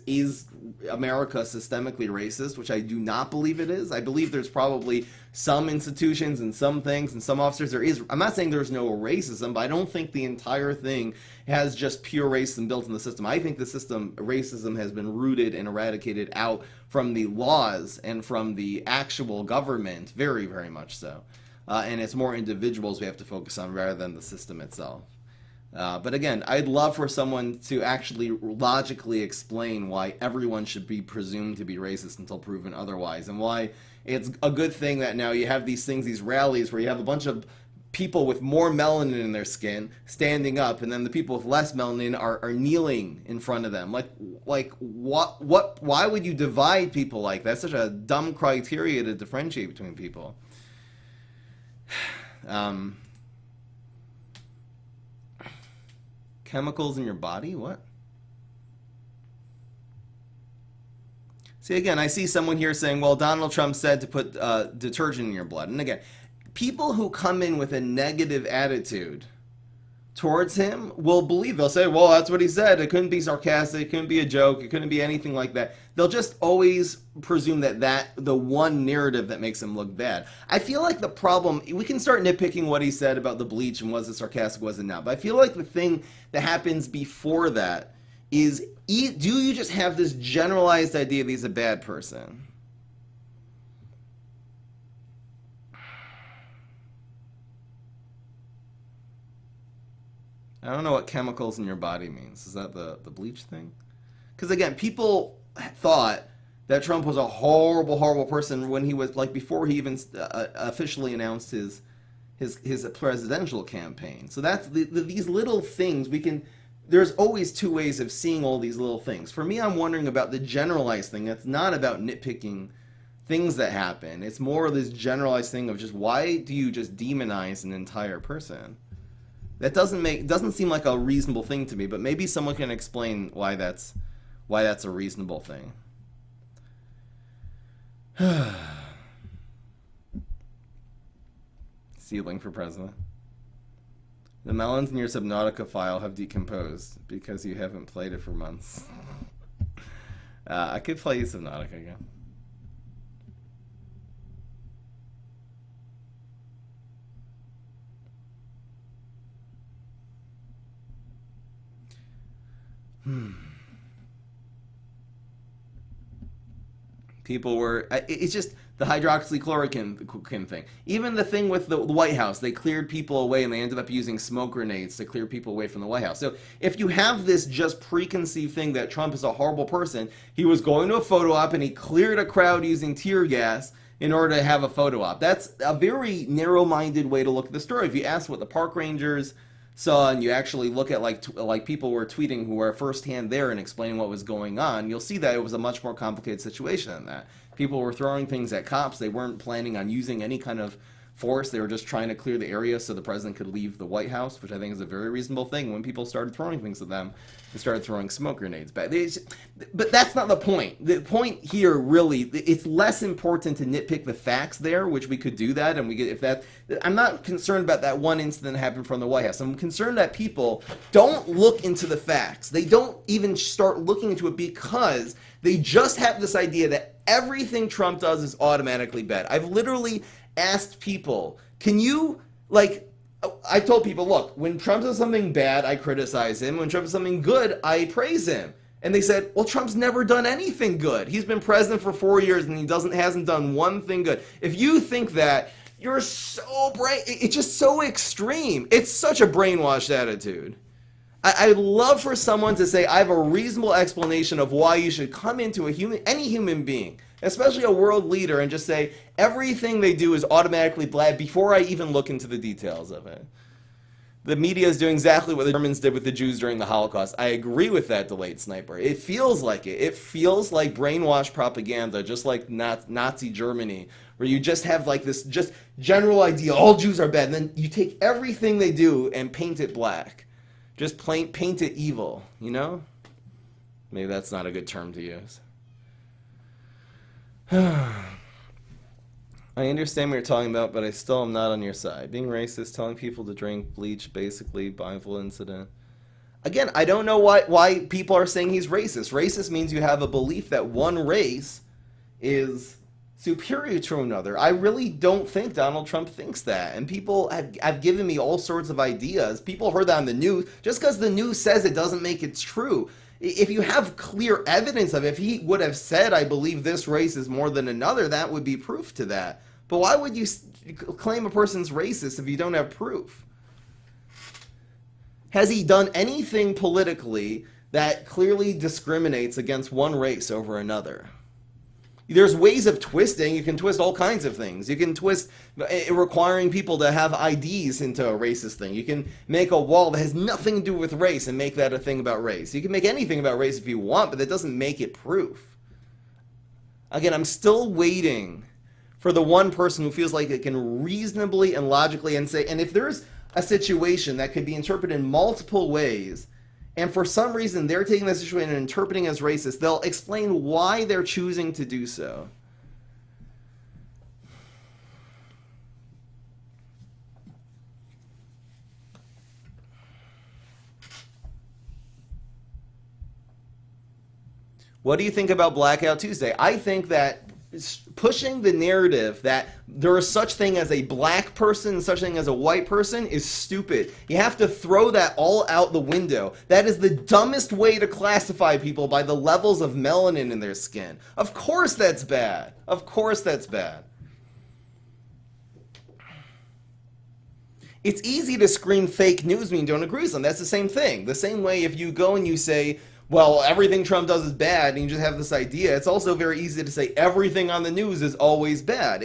America systemically racist, which I do not believe it is. I believe there's probably some institutions and some things and some officers there is. I'm not saying there's no racism, but I don't think the entire thing has just pure racism built in the system. I think the system, racism, has been rooted and eradicated out from the laws and from the actual government, very, very much so. And it's more individuals we have to focus on rather than the system itself. But again, I'd love for someone to actually logically explain why everyone should be presumed to be racist until proven otherwise, and why it's a good thing that now you have these things, these rallies, where you have a bunch of people with more melanin in their skin standing up, and then the people with less melanin are kneeling in front of them. Like what? Why would you divide people like that? That's such a dumb criteria to differentiate between people. Chemicals in your body? What? See, again, I see someone here saying, well, Donald Trump said to put detergent in your blood. And again, people who come in with a negative attitude towards him will believe. They'll say, well, that's what he said. It couldn't be sarcastic. It couldn't be a joke. It couldn't be anything like that. They'll just always presume that the one narrative that makes him look bad. I feel like the problem, we can start nitpicking what he said about the bleach and was it sarcastic, was it not. But I feel like the thing that happens before that is, do you just have this generalized idea that he's a bad person? I don't know what chemicals in your body means. Is that the bleach thing? Because again, people thought that Trump was a horrible, horrible person when he was, like, before he even officially announced his presidential campaign. So that's these little things we can. There's always two ways of seeing all these little things. For me, I'm wondering about the generalized thing. That's not about nitpicking things that happen. It's more of this generalized thing of just, why do you just demonize an entire person? That doesn't seem like a reasonable thing to me, but maybe someone can explain why that's a reasonable thing. Seedling for president. The melons in your Subnautica file have decomposed because you haven't played it for months. I could play Subnautica again. People were, it's just the hydroxychloroquine thing. Even the thing with the White House, they cleared people away and they ended up using smoke grenades to clear people away from the White House. So if you have this just preconceived thing that Trump is a horrible person, he was going to a photo op and he cleared a crowd using tear gas in order to have a photo op. That's a very narrow-minded way to look at the story. If you ask what the park rangers saw and you actually look at like people were tweeting who were firsthand there and explaining what was going on, you'll see that it was a much more complicated situation than that. People were throwing things at cops. They weren't planning on using any kind of force. They were just trying to clear the area so the president could leave the White House, which I think is a very reasonable thing. When people started throwing things at them, they started throwing smoke grenades back. But that's not the point. The point here, really, it's less important to nitpick the facts there, which we could do that, and we get if that. I'm not concerned about that one incident that happened from the White House. I'm concerned that people don't look into the facts. They don't even start looking into it because they just have this idea that everything Trump does is automatically bad. I've literally asked people, can you, like, I told people, look, when Trump does something bad, I criticize him. When Trump does something good, I praise him. And they said, well, Trump's never done anything good. He's been president for 4 years and he hasn't done one thing good. If you think that, you're so it's just so extreme. It's such a brainwashed attitude. I'd love for someone to say, I have a reasonable explanation of why you should come into any human being, especially a world leader, and just say everything they do is automatically bad before I even look into the details of it. The media is doing exactly what the Germans did with the Jews during the Holocaust. I agree with that, Delayed Sniper. It feels like it. It feels like brainwashed propaganda, just like Nazi Germany, where you just have like this just general idea, all Jews are bad, and then you take everything they do and paint it black. Just paint it evil, you know? Maybe that's not a good term to use. I understand what you're talking about, but I still am not on your side. Being racist, telling people to drink bleach, basically, mindful incident. Again, I don't know why people are saying he's racist. Racist means you have a belief that one race is superior to another. I really don't think Donald Trump thinks that. And people have given me all sorts of ideas. People heard that on the news. Just because the news says it doesn't make it true. If you have clear evidence of it, if he would have said, I believe this race is more than another, that would be proof to that. But why would you claim a person's racist if you don't have proof? Has he done anything politically that clearly discriminates against one race over another? There's ways of twisting. You can twist all kinds of things. You can twist requiring people to have IDs into a racist thing. You can make a wall that has nothing to do with race and make that a thing about race. You can make anything about race if you want, but that doesn't make it proof. Again, I'm still waiting for the one person who feels like it can reasonably and logically and say, and if there's a situation that could be interpreted in multiple ways, and for some reason they're taking that situation and interpreting as racist, they'll explain why they're choosing to do so. What do you think about Blackout Tuesday? I think that pushing the narrative that there is such thing as a black person and such thing as a white person is stupid. You have to throw that all out the window. That is the dumbest way to classify people, by the levels of melanin in their skin. Of course that's bad. Of course that's bad. It's easy to scream fake news when you don't agree with them. That's the same thing. The same way if you go and you say, well, everything Trump does is bad, and you just have this idea, it's also very easy to say everything on the news is always bad.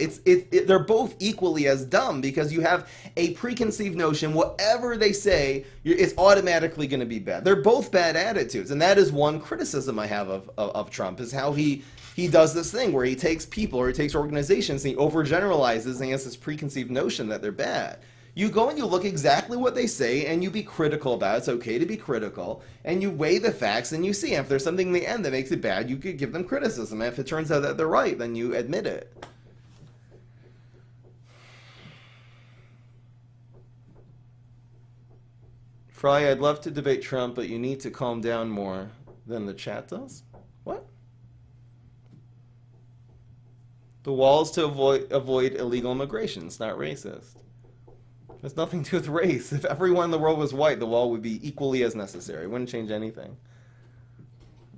They're both equally as dumb, because you have a preconceived notion, whatever they say, it's automatically going to be bad. They're both bad attitudes, and that is one criticism I have of Trump, is how he does this thing where he takes people or he takes organizations and he overgeneralizes and he has this preconceived notion that they're bad. You go and you look exactly what they say and you be critical about it. It's okay to be critical. And you weigh the facts and you see if there's something in the end that makes it bad, you could give them criticism. And if it turns out that they're right, then you admit it. Fry, I'd love to debate Trump, but you need to calm down more than the chat does. What? The wall is to avoid illegal immigration. It's not racist. There's nothing to do with race. If everyone in the world was white, the wall would be equally as necessary. It wouldn't change anything.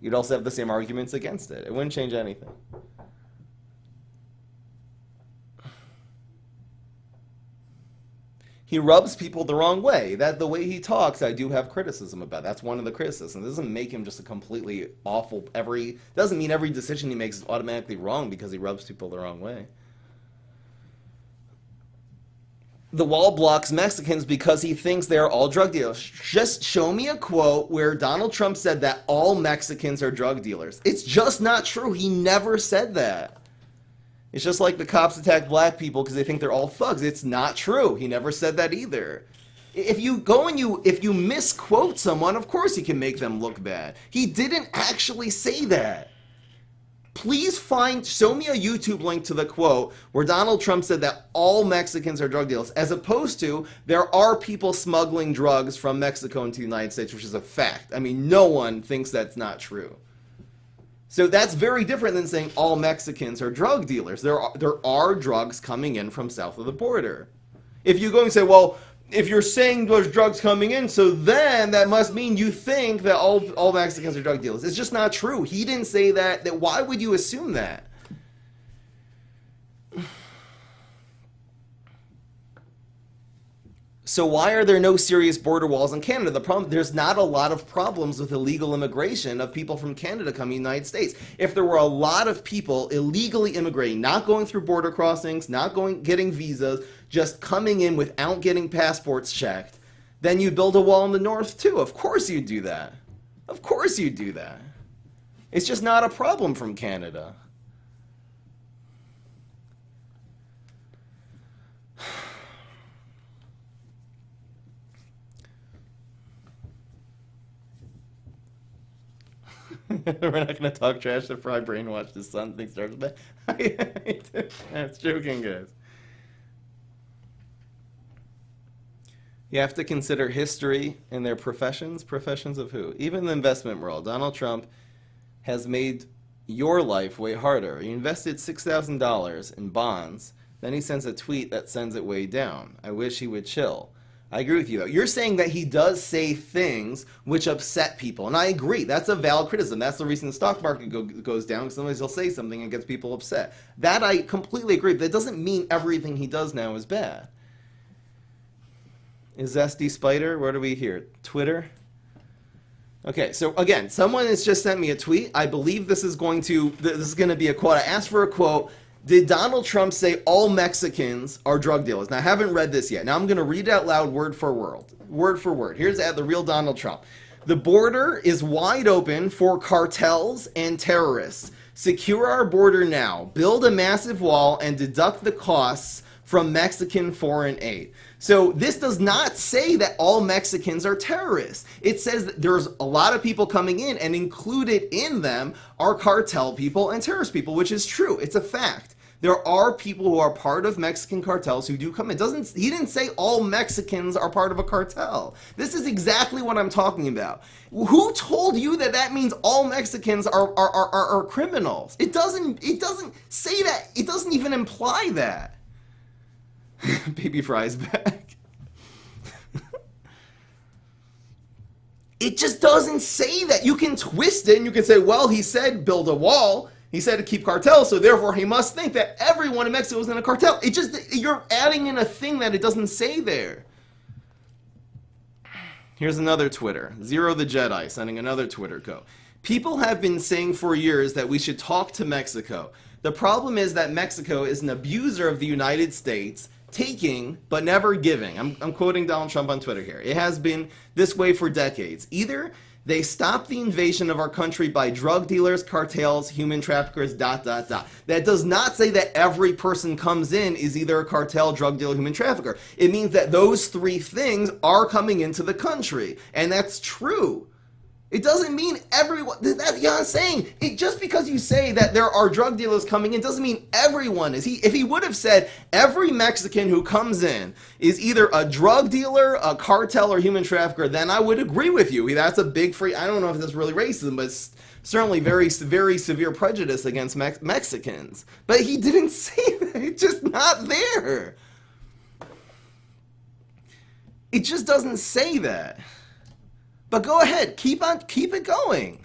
You'd also have the same arguments against it. It wouldn't change anything. He rubs people the wrong way. That the way he talks, I do have criticism about. That's one of the criticisms. It doesn't make him just a completely awful doesn't mean every decision he makes is automatically wrong because he rubs people the wrong way. The wall blocks Mexicans because he thinks they're all drug dealers. Just show me a quote where Donald Trump said that all Mexicans are drug dealers. It's just not true. He never said that. It's just like the cops attack black people because they think they're all thugs. It's not true. He never said that either. If you go and if you misquote someone, of course you can make them look bad. He didn't actually say that. Please show me a YouTube link to the quote where Donald Trump said that all Mexicans are drug dealers, as opposed to there are people smuggling drugs from Mexico into the United States, which is a fact. I mean, no one thinks that's not true. So that's very different than saying all Mexicans are drug dealers. There are drugs coming in from south of the border. If you go and say, well, if you're saying there's drugs coming in, so then that must mean you think that all Mexicans are drug dealers. It's just not true. He didn't say that. Why would you assume that? So why are there no serious border walls in Canada? The problem, there's not a lot of problems with illegal immigration of people from Canada coming to the United States. If there were a lot of people illegally immigrating, not going through border crossings, not getting visas, just coming in without getting passports checked, then you build a wall in the north too. Of course you do that. Of course you do that. It's just not a problem from Canada. We're not going to talk trash to Fry brainwashed his son thinks starts bad. That's joking, guys. You have to consider history and their professions. Professions of who? Even the investment world. Donald Trump has made your life way harder. He invested $6,000 in bonds. Then he sends a tweet that sends it way down. I wish he would chill. I agree with you, though. You're saying that he does say things which upset people. And I agree. That's a valid criticism. That's the reason the stock market goes down, because sometimes he'll say something and gets people upset. That I completely agree. But that doesn't mean everything he does now is bad. Is Zesty Spider? Where do we hear? Twitter? Okay, so again, someone has just sent me a tweet. I believe this is going to be a quote. I asked for a quote. Did Donald Trump say all Mexicans are drug dealers? Now, I haven't read this yet. Now, I'm going to read it out loud word for word. Word for word. Here's the real Donald Trump. The border is wide open for cartels and terrorists. Secure our border now. Build a massive wall and deduct the costs from Mexican foreign aid. So this does not say that all Mexicans are terrorists. It says that there's a lot of people coming in, and included in them are cartel people and terrorist people, which is true. It's a fact. There are people who are part of Mexican cartels who do come in. He didn't say all Mexicans are part of a cartel. This is exactly what I'm talking about. Who told you that that means all Mexicans are criminals? It doesn't say that. It doesn't even imply that. Baby Fry's back. It just doesn't say that. You can twist it and you can say, well, he said build a wall. He said to keep cartels, so therefore he must think that everyone in Mexico is in a cartel. You're adding in a thing that it doesn't say there. Here's another Twitter. Zero the Jedi sending another Twitter quote. People have been saying for years that we should talk to Mexico. The problem is that Mexico is an abuser of the United States, taking but never giving. I'm quoting Donald Trump on Twitter here. It has been this way for decades. Either they stop the invasion of our country by drug dealers, cartels, human traffickers, ... That does not say that every person comes in is either a cartel, drug dealer, human trafficker. It means that those three things are coming into the country. And that's true. It doesn't mean everyone. That's what I'm saying. Just because you say that there are drug dealers coming in doesn't mean everyone is. If he would have said every Mexican who comes in is either a drug dealer, a cartel, or human trafficker, then I would agree with you. That's a big free. I don't know if that's really racism, but it's certainly very, very severe prejudice against Mexicans. But he didn't say that. It's just not there. It just doesn't say that. But go ahead, keep it going.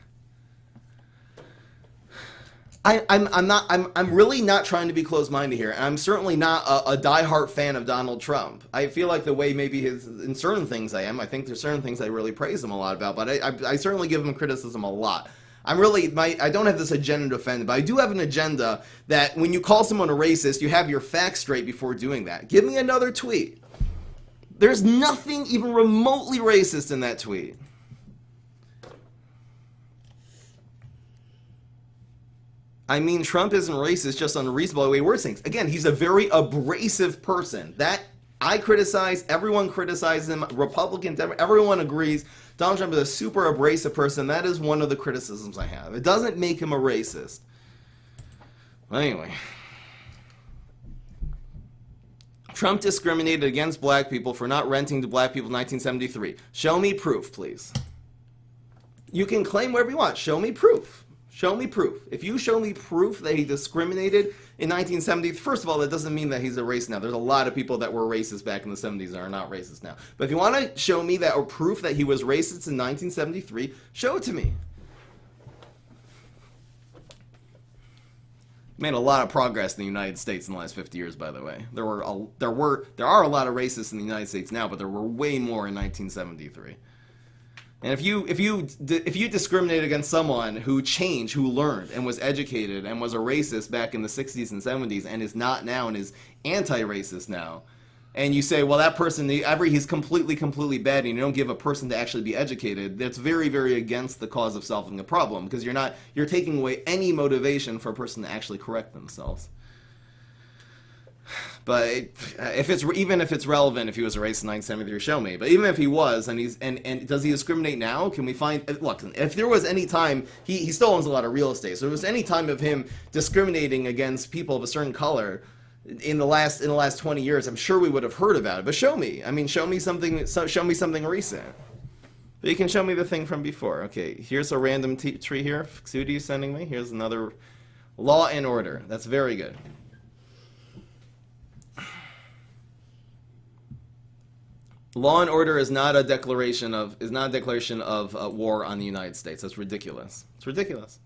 I'm really not trying to be closed-minded here, and I'm certainly not a diehard fan of Donald Trump. I feel like the way maybe in certain things I am. I think there's certain things I really praise him a lot about, but I certainly give him criticism a lot. I don't have this agenda to offend, but I do have an agenda that when you call someone a racist, you have your facts straight before doing that. Give me another tweet. There's nothing even remotely racist in that tweet. I mean, Trump isn't racist, just unreasonable the way he words things. Again, he's a very abrasive person. That I criticize, everyone criticizes him, Republican, everyone agrees. Donald Trump is a super abrasive person. That is one of the criticisms I have. It doesn't make him a racist. Anyway. Trump discriminated against black people for not renting to black people in 1973. Show me proof, please. You can claim whatever you want. Show me proof. Show me proof. If you show me proof that he discriminated in 1970, first of all, that doesn't mean that he's a racist now. There's a lot of people that were racist back in the 70s that are not racist now. But if you want to show me that or proof that he was racist in 1973, show it to me. Made a lot of progress in the United States in the last 50 years, by the way. There are a lot of racists in the United States now, but there were way more in 1973. And if you discriminate against someone who changed, who learned, and was educated, and was a racist back in the 60s and 70s, and is not now, and is anti-racist now, and you say, well, that person, he's completely bad, and you don't give a person to actually be educated, that's very, very against the cause of solving the problem, because you're taking away any motivation for a person to actually correct themselves. But even if it's relevant, if he was a racist in 1973, show me. But even if he was, and does he discriminate now? Can we find? Look, if there was any time, he still owns a lot of real estate. So if there was any time of him discriminating against people of a certain color in the last 20 years, I'm sure we would have heard about it. But show me. I mean, show me something recent. But you can show me the thing from before. Okay, here's a random tree here. Sudi is sending me. Here's another Law and Order. That's very good. Law and Order is not a declaration of war on the United States. That's ridiculous. It's ridiculous.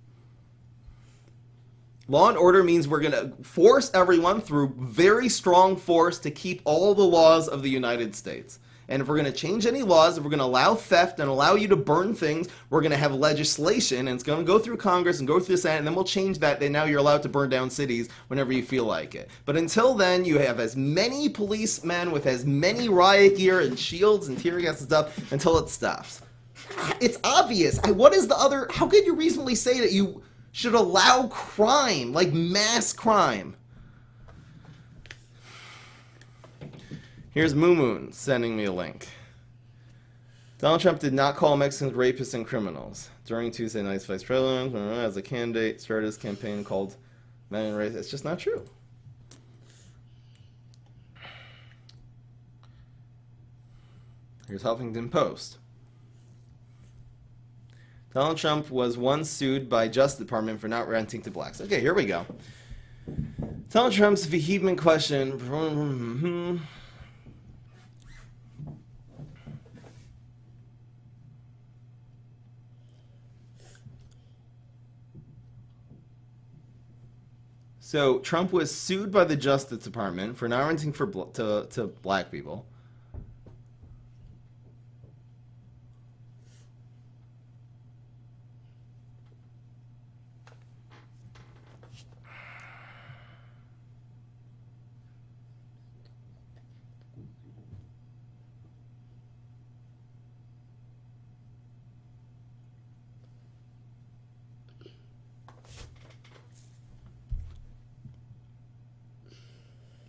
Law and Order means we're going to force everyone through very strong force to keep all the laws of the United States. And if we're going to change any laws, if we're going to allow theft and allow you to burn things, we're going to have legislation, and it's going to go through Congress and go through the Senate, and then we'll change that. Then now you're allowed to burn down cities whenever you feel like it. But until then, you have as many policemen with as many riot gear and shields and tear gas and stuff until it stops. It's obvious. How could you reasonably say that you should allow crime, like mass crime? Here's Moomoon sending me a link. Donald Trump did not call Mexicans rapists and criminals. During Tuesday night's vice president, as a candidate, started his campaign called Men and Race. It's just not true. Here's Huffington Post. Donald Trump was once sued by Justice Department for not renting to blacks. Okay, here we go. Donald Trump's vehement question. So Trump was sued by the Justice Department for not renting to black people.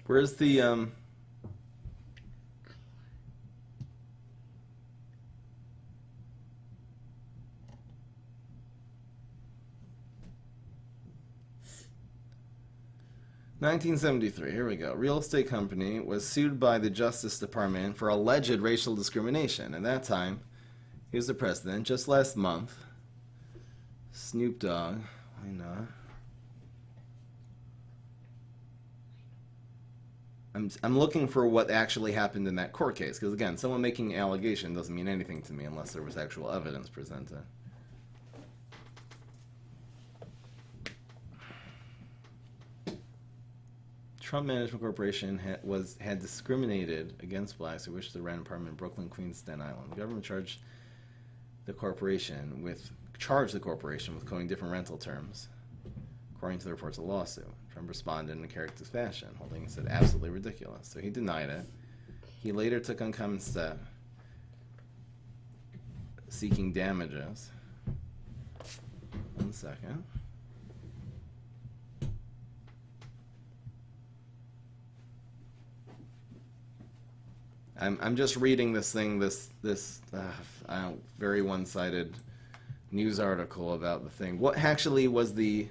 Where's the 1973, here we go. Real estate company was sued by the Justice Department for alleged racial discrimination. At that time, he was the president. Just last month, Snoop Dogg, why not? I'm looking for what actually happened in that court case, because again, someone making an allegation doesn't mean anything to me unless there was actual evidence presented. Trump Management Corporation had discriminated against blacks who wished to rent an apartment in Brooklyn, Queens, Staten Island. The government charged the corporation with quoting different rental terms, according to the reports of the lawsuit. Trump responded in a character's fashion, holding he said absolutely ridiculous. So he denied it. He later took uncommon step, seeking damages. 1 second. I'm just reading this thing, very one-sided news article about the thing. What actually was they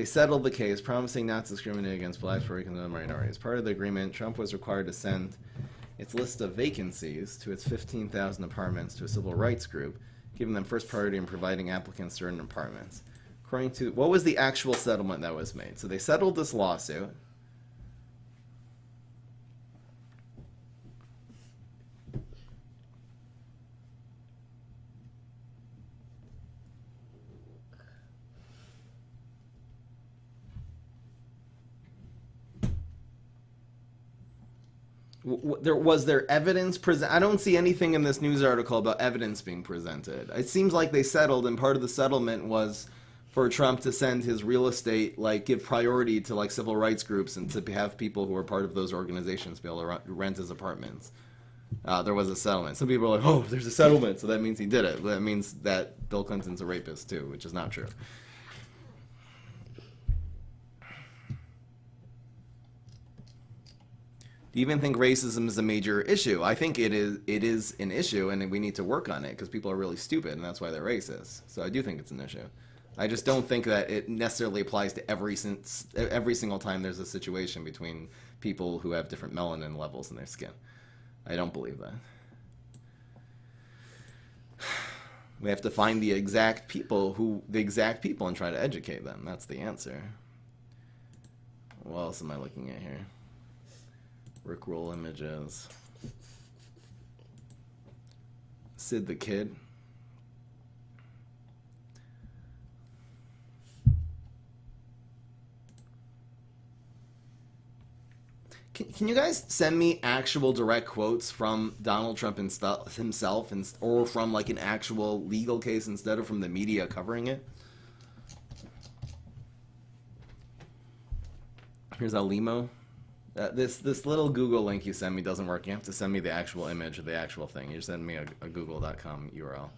settled the case, promising not to discriminate against blacks, Puerto Ricans, and other minorities. As part of the agreement, Trump was required to send its list of vacancies to its 15,000 apartments to a civil rights group, giving them first priority in providing applicants certain apartments. According to, what was the actual settlement that was made? So they settled this lawsuit. Was there evidence I don't see anything in this news article about evidence being presented. It seems like they settled, and part of the settlement was for Trump to send his real estate, like give priority to like civil rights groups and to have people who are part of those organizations be able to rent his apartments. There was a settlement. Some people are like, oh, there's a settlement, so that means he did it. That means that Bill Clinton's a rapist too, which is not true. Do you even think racism is a major issue? I think it is an issue, and we need to work on it because people are really stupid, and that's why they're racist. So I do think it's an issue. I just don't think that it necessarily applies to every single time there's a situation between people who have different melanin levels in their skin. I don't believe that. We have to find the exact people and try to educate them. That's the answer. What else am I looking at here? Rickroll images. Sid the Kid. Can you guys send me actual direct quotes from Donald Trump himself, or from like an actual legal case instead of from the media covering it? Here's Alimo. This little Google link you send me doesn't work. You have to send me the actual image of the actual thing. You send me a google.com URL.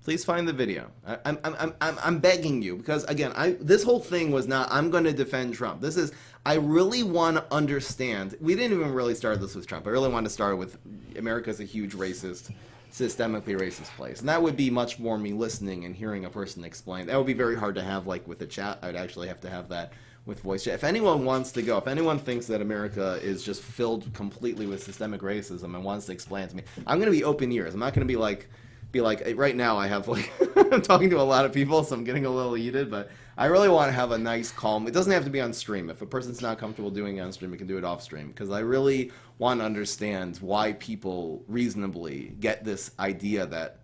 Please find the video. I'm begging you, because again, this whole thing was not I'm going to defend Trump. This is I really want to understand. We didn't even really start this with Trump. I really want to start with America's a huge racist, systemically racist place, and that would be much more me listening and hearing a person explain. That would be very hard to have like with the chat. I would actually have to have that with voice chat. If anyone wants to go, if anyone thinks that America is just filled completely with systemic racism and wants to explain it to me, I'm going to be open ears. I'm not going to be like right now I have like I'm talking to a lot of people, so I'm getting a little heated, but I really want to have a nice calm. It doesn't have to be on stream. If a person's not comfortable doing it on stream, we can do it off stream, because I really want to understand why people reasonably get this idea that,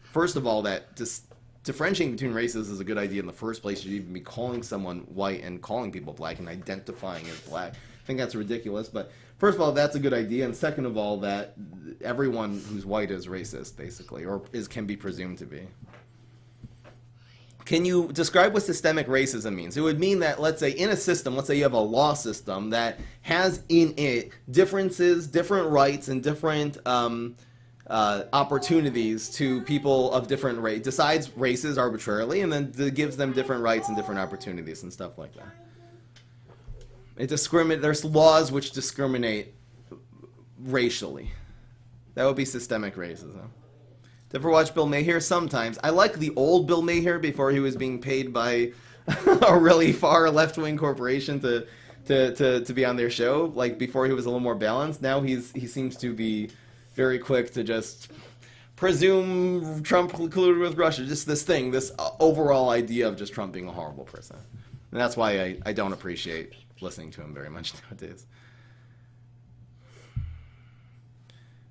first of all, that just differentiating between races is a good idea in the first place. You should even be calling someone white and calling people black and identifying as black. I think that's ridiculous, but first of all, that's a good idea, and second of all, that everyone who's white is racist, basically, or can be presumed to be. Can you describe what systemic racism means? It would mean that, let's say, in a system, let's say you have a law system that has in it differences, different rights, and different opportunities to people of different race, decides races arbitrarily, and then gives them different rights and different opportunities and stuff like that. There's laws which discriminate racially. That would be systemic racism. Do you ever watch Bill Maher? Sometimes. I like the old Bill Maher before he was being paid by a really far left-wing corporation to be on their show. Like before he was a little more balanced. Now he seems to be very quick to just presume Trump colluded with Russia. Just this overall idea of just Trump being a horrible person. And that's why I don't appreciate listening to him very much nowadays.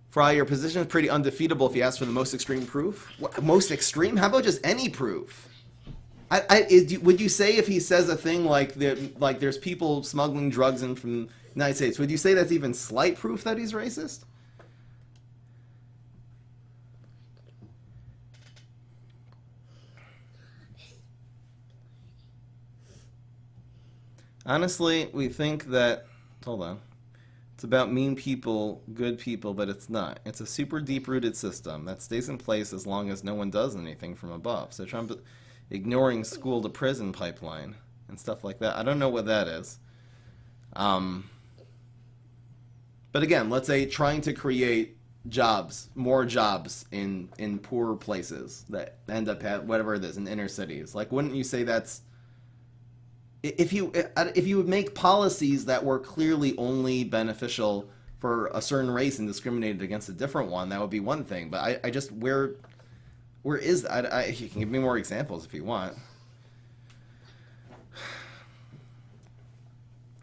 Fry, your position is pretty undefeatable if you ask for the most extreme proof. What, most extreme? How about just any proof? Would you say if he says a thing like there's people smuggling drugs in from the United States, would you say that's even slight proof that he's racist? Honestly, we think that, hold on, it's about mean people, good people, but it's not. It's a super deep-rooted system that stays in place as long as no one does anything from above. So Trump ignoring school-to-prison pipeline and stuff like that, I don't know what that is. But again, let's say trying to create jobs, more jobs in poor places that end up whatever it is, in inner cities. Like, wouldn't you say that's... If you would make policies that were clearly only beneficial for a certain race and discriminated against a different one, that would be one thing. But I just, where is that? You can give me more examples if you want.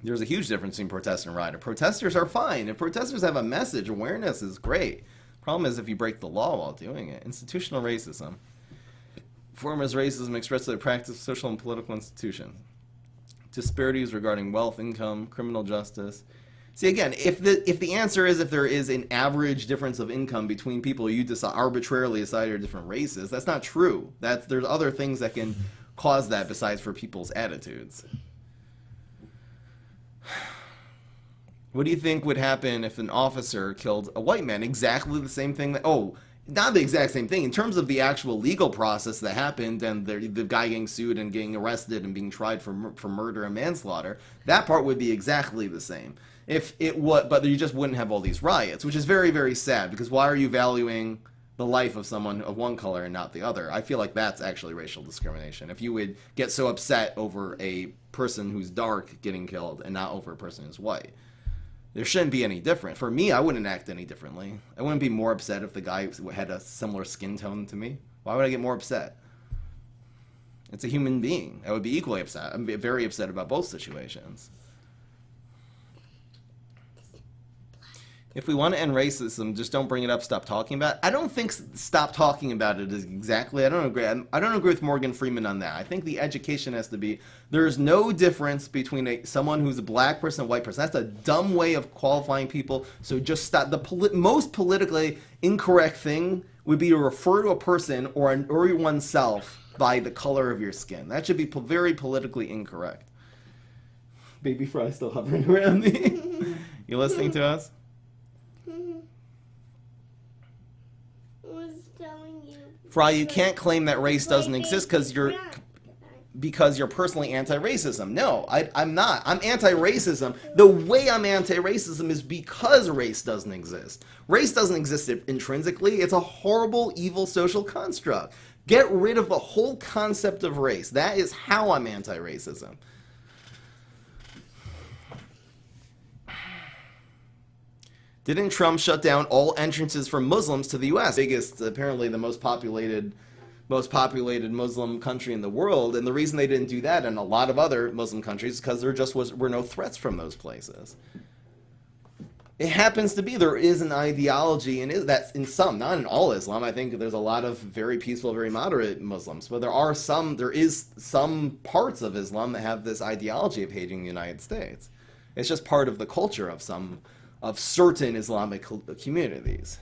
There's a huge difference between protest and riot. Protesters are fine. If protesters have a message, awareness is great. Problem is if you break the law while doing it. Institutional racism. Form as racism expressed through the practice of social and political institutions. Disparities regarding wealth, income, criminal justice, See, again, if the answer is if there is an average difference of income between people you arbitrarily decide are different races, that's not true. There's other things that can cause that besides for people's attitudes. What do you think would happen if an officer killed a white man? Exactly the same thing that... Oh, not the exact same thing. In terms of the actual legal process that happened and the guy getting sued and getting arrested and being tried for murder and manslaughter, that part would be exactly the same. If it would, but you just wouldn't have all these riots, which is very, very sad, because why are you valuing the life of someone of one color and not the other? I feel like that's actually racial discrimination. If you would get so upset over a person who's dark getting killed and not over a person who's white. There shouldn't be any different. For me, I wouldn't act any differently. I wouldn't be more upset if the guy had a similar skin tone to me. Why would I get more upset? It's a human being. I would be equally upset. I'm very upset about both situations. If we want to end racism, just don't bring it up, stop talking about it. I don't think stop talking about it is exactly... I don't agree with Morgan Freeman on that. I think the education has to be... There's no difference between someone who's a black person and a white person. That's a dumb way of qualifying people. So just stop. The most politically incorrect thing would be to refer to a person or oneself by the color of your skin. That should be very politically incorrect. Baby Fry still hovering around me. You listening to us? Fry, you can't claim that race doesn't exist because you're personally anti-racism. No, I'm not. I'm anti-racism. The way I'm anti-racism is because race doesn't exist. Race doesn't exist intrinsically. It's a horrible, evil social construct. Get rid of the whole concept of race. That is how I'm anti-racism. Didn't Trump shut down all entrances for Muslims to the U.S.? Biggest, apparently the most populated Muslim country in the world, and the reason they didn't do that in a lot of other Muslim countries is because there just were no threats from those places. It happens to be there is an ideology, and that's in some, not in all Islam. I think there's a lot of very peaceful, very moderate Muslims, but there is some parts of Islam that have this ideology of hating the United States. It's just part of the culture of certain Islamic communities.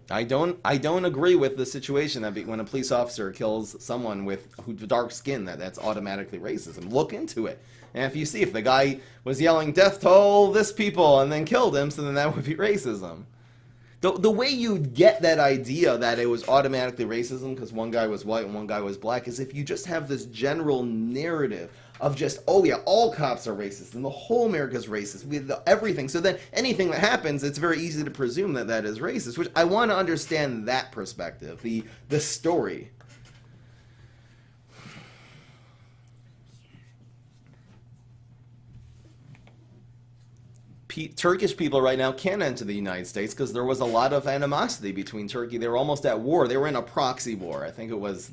I don't agree with the situation that when a police officer kills someone with dark skin that's automatically racism. Look into it. And if you see if the guy was yelling death to all this people and then killed him, so then that would be racism. The way you get that idea that it was automatically racism because one guy was white and one guy was black is if you just have this general narrative of just, oh yeah, all cops are racist and the whole America's racist with everything. So then anything that happens, it's very easy to presume that that is racist, which I want to understand that perspective, the story. Turkish people right now can't enter the United States because there was a lot of animosity between Turkey. They were almost at war. They were in a proxy war. I think it was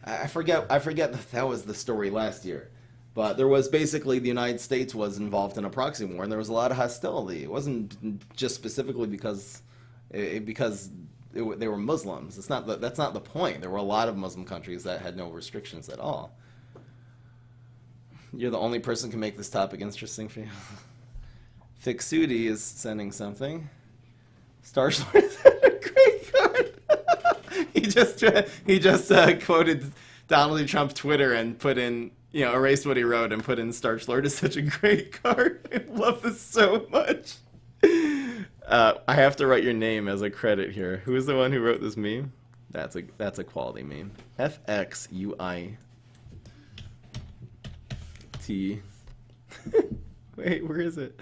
I forget that was the story last year. But there was basically the United States was involved in a proxy war, and there was a lot of hostility. It wasn't just specifically because they were Muslims. That's not the point. There were a lot of Muslim countries that had no restrictions at all. You're the only person who can make this topic interesting for you. Fixudi is sending something. Starshore is a great card. he just quoted Donald Trump Twitter and put in, erased what he wrote and put in Starch Lord is such a great card. I love this so much. I have to write your name as a credit here. Who is the one who wrote this meme? That's a quality meme. FXUIT. Wait, where is it?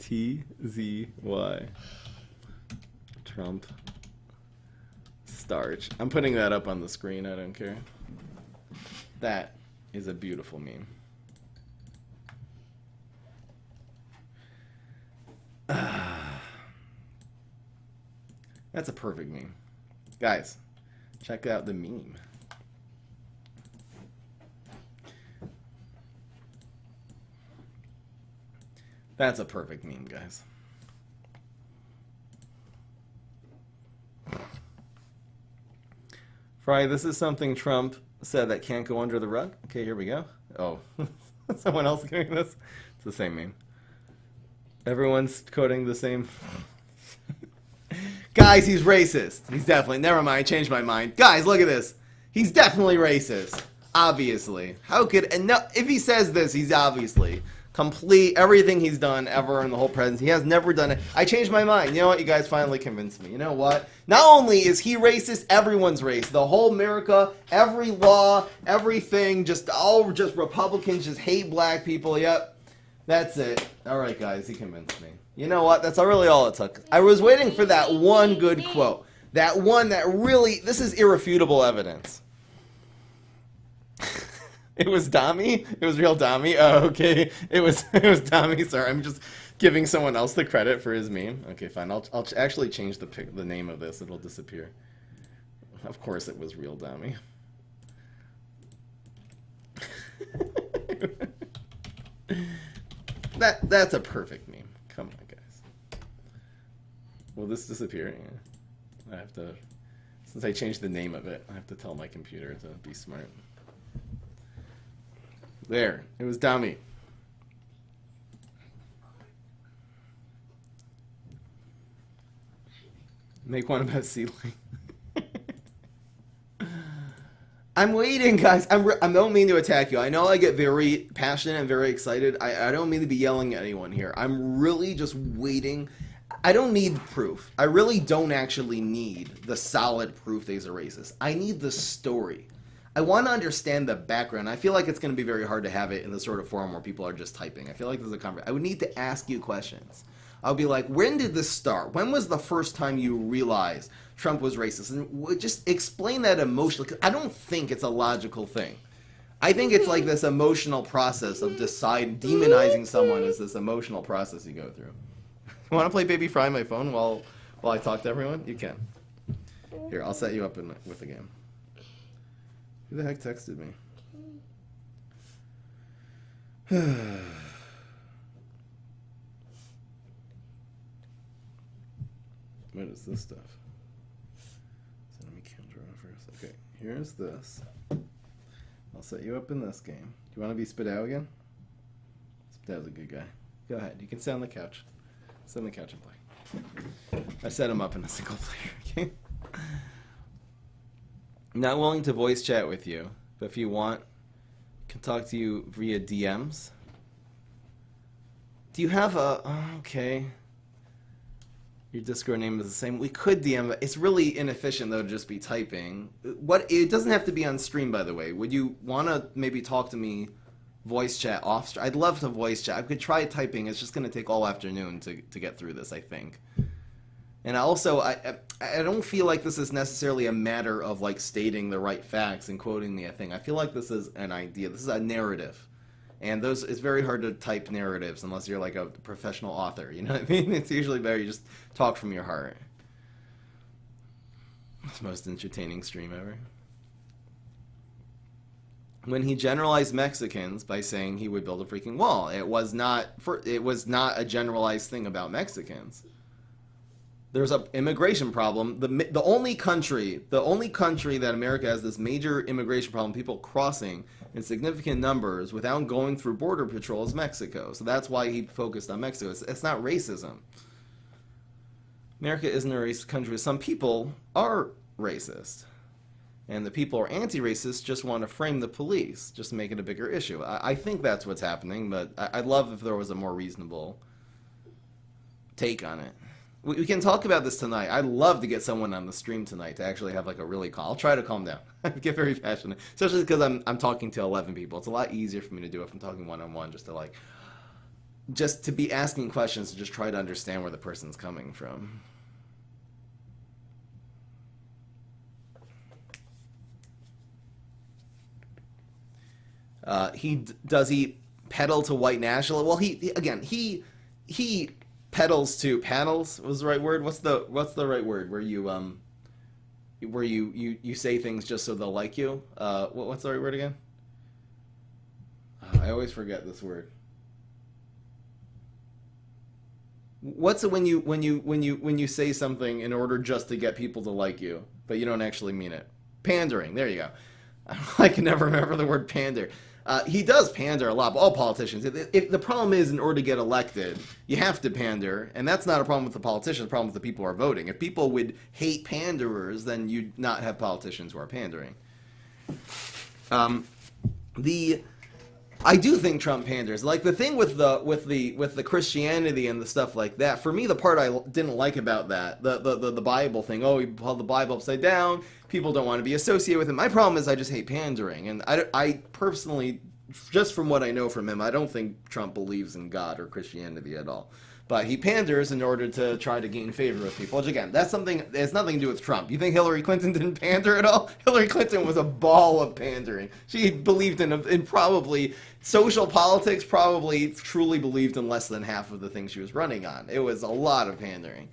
TZY. Trump. Starch. I'm putting that up on the screen. I don't care. That is a beautiful meme. That's a perfect meme. Guys, check out the meme. That's a perfect meme, guys. Fry, this is something Trump said that can't go under the rug. Okay, here we go. Oh, someone else doing this? It's the same meme. Everyone's quoting the same. Guys, he's racist. He's definitely. Never mind, changed my mind. Guys, look at this. He's definitely racist. Obviously. How could. And no, if he says this, he's obviously. Complete everything he's done ever in the whole presidency. He has never done it. I changed my mind. You know what? You guys finally convinced me. You know what? Not only is he racist, everyone's racist. The whole America, every law, everything, just Republicans just hate black people. Yep. That's it. All right, guys. He convinced me. You know what? That's really all it took. I was waiting for that one good quote. That one that really, this is irrefutable evidence. It was Dami? It was real Dami? Oh, okay. It was Dami. Sorry, I'm just giving someone else the credit for his meme. Okay, fine. I'll actually change the name of this. It'll disappear. Of course it was real Dami. That's a perfect meme. Come on, guys. Will this disappear? Yeah. I have to, since I changed the name of it, I have to tell my computer to be smart. There, it was Dami. Make one about ceiling. I'm waiting, guys. I don't mean to attack you. I know I get very passionate and very excited. I don't mean to be yelling at anyone here. I'm really just waiting. I don't need proof. I really don't actually need the solid proof that he's a racist. I need the story. I want to understand the background. I feel like it's going to be very hard to have it in the sort of forum where people are just typing. I feel like there's a conversation. I would need to ask you questions. I'll be like, when did this start? When was the first time you realized Trump was racist? And just explain that emotionally. 'Cause I don't think it's a logical thing. I think it's like this emotional process of demonizing someone is this emotional process you go through. You want to play Baby Fry on my phone while I talk to everyone? You can. Here, I'll set you up with a game. Who the heck texted me? What is this stuff? So let me counter on first. Okay, here's this. I'll set you up in this game. Do you want to be Spit Out again? Spit Out's a good guy. Go ahead. You can sit on the couch. Sit on the couch and play. I set him up in a single player game. I'm not willing to voice chat with you, but if you want, I can talk to you via DMs. Do you have a... Oh, okay. Your Discord name is the same. We could DM, but it's really inefficient, though, to just be typing. It doesn't have to be on stream, by the way. Would you want to maybe talk to me voice chat off stream? I'd love to voice chat. I could try typing. It's just going to take all afternoon to get through this, I think. And also, I don't feel like this is necessarily a matter of, like, stating the right facts and quoting the thing. I feel like this is an idea. This is a narrative. And it's very hard to type narratives unless you're, like, a professional author. You know what I mean? It's usually better you just talk from your heart. It's the most entertaining stream ever. When he generalized Mexicans by saying he would build a freaking wall, it was not a generalized thing about Mexicans. There's an immigration problem. The only country that America has this major immigration problem, people crossing in significant numbers without going through border patrol, is Mexico. So that's why he focused on Mexico. It's not racism. America isn't a racist country. Some people are racist. And the people who are anti-racist just want to frame the police, just to make it a bigger issue. I think that's what's happening, but I'd love if there was a more reasonable take on it. We can talk about this tonight. I'd love to get someone on the stream tonight to actually have like a really calm. I'll try to calm down. I get very passionate, especially because I'm talking to 11 people. It's a lot easier for me to do if I'm talking one-on-one, just to be asking questions to just try to understand where the person's coming from. He pedal to white nationalism? Well, he pedals to panels was the right word. What's the right word where you say things just so they'll like you? What's the right word again? I always forget this word. What's it when you say something in order just to get people to like you, but you don't actually mean it? Pandering. There you go. I can never remember the word pander. He does pander a lot, but all politicians. The problem is, in order to get elected, you have to pander, and that's not a problem with the politicians. The problem with the people who are voting. If people would hate panderers, then you'd not have politicians who are pandering. I do think Trump panders. Like the thing with the Christianity and the stuff like that. For me, the part I didn't like about that, the Bible thing. Oh, he held the Bible upside down. People don't want to be associated with him. My problem is I just hate pandering, and I personally, just from what I know from him, I don't think Trump believes in God or Christianity at all. But he panders in order to try to gain favor with people. Which again, that's something. It has nothing to do with Trump. You think Hillary Clinton didn't pander at all? Hillary Clinton was a ball of pandering. She believed in probably social politics. Probably truly believed in less than half of the things she was running on. It was a lot of pandering.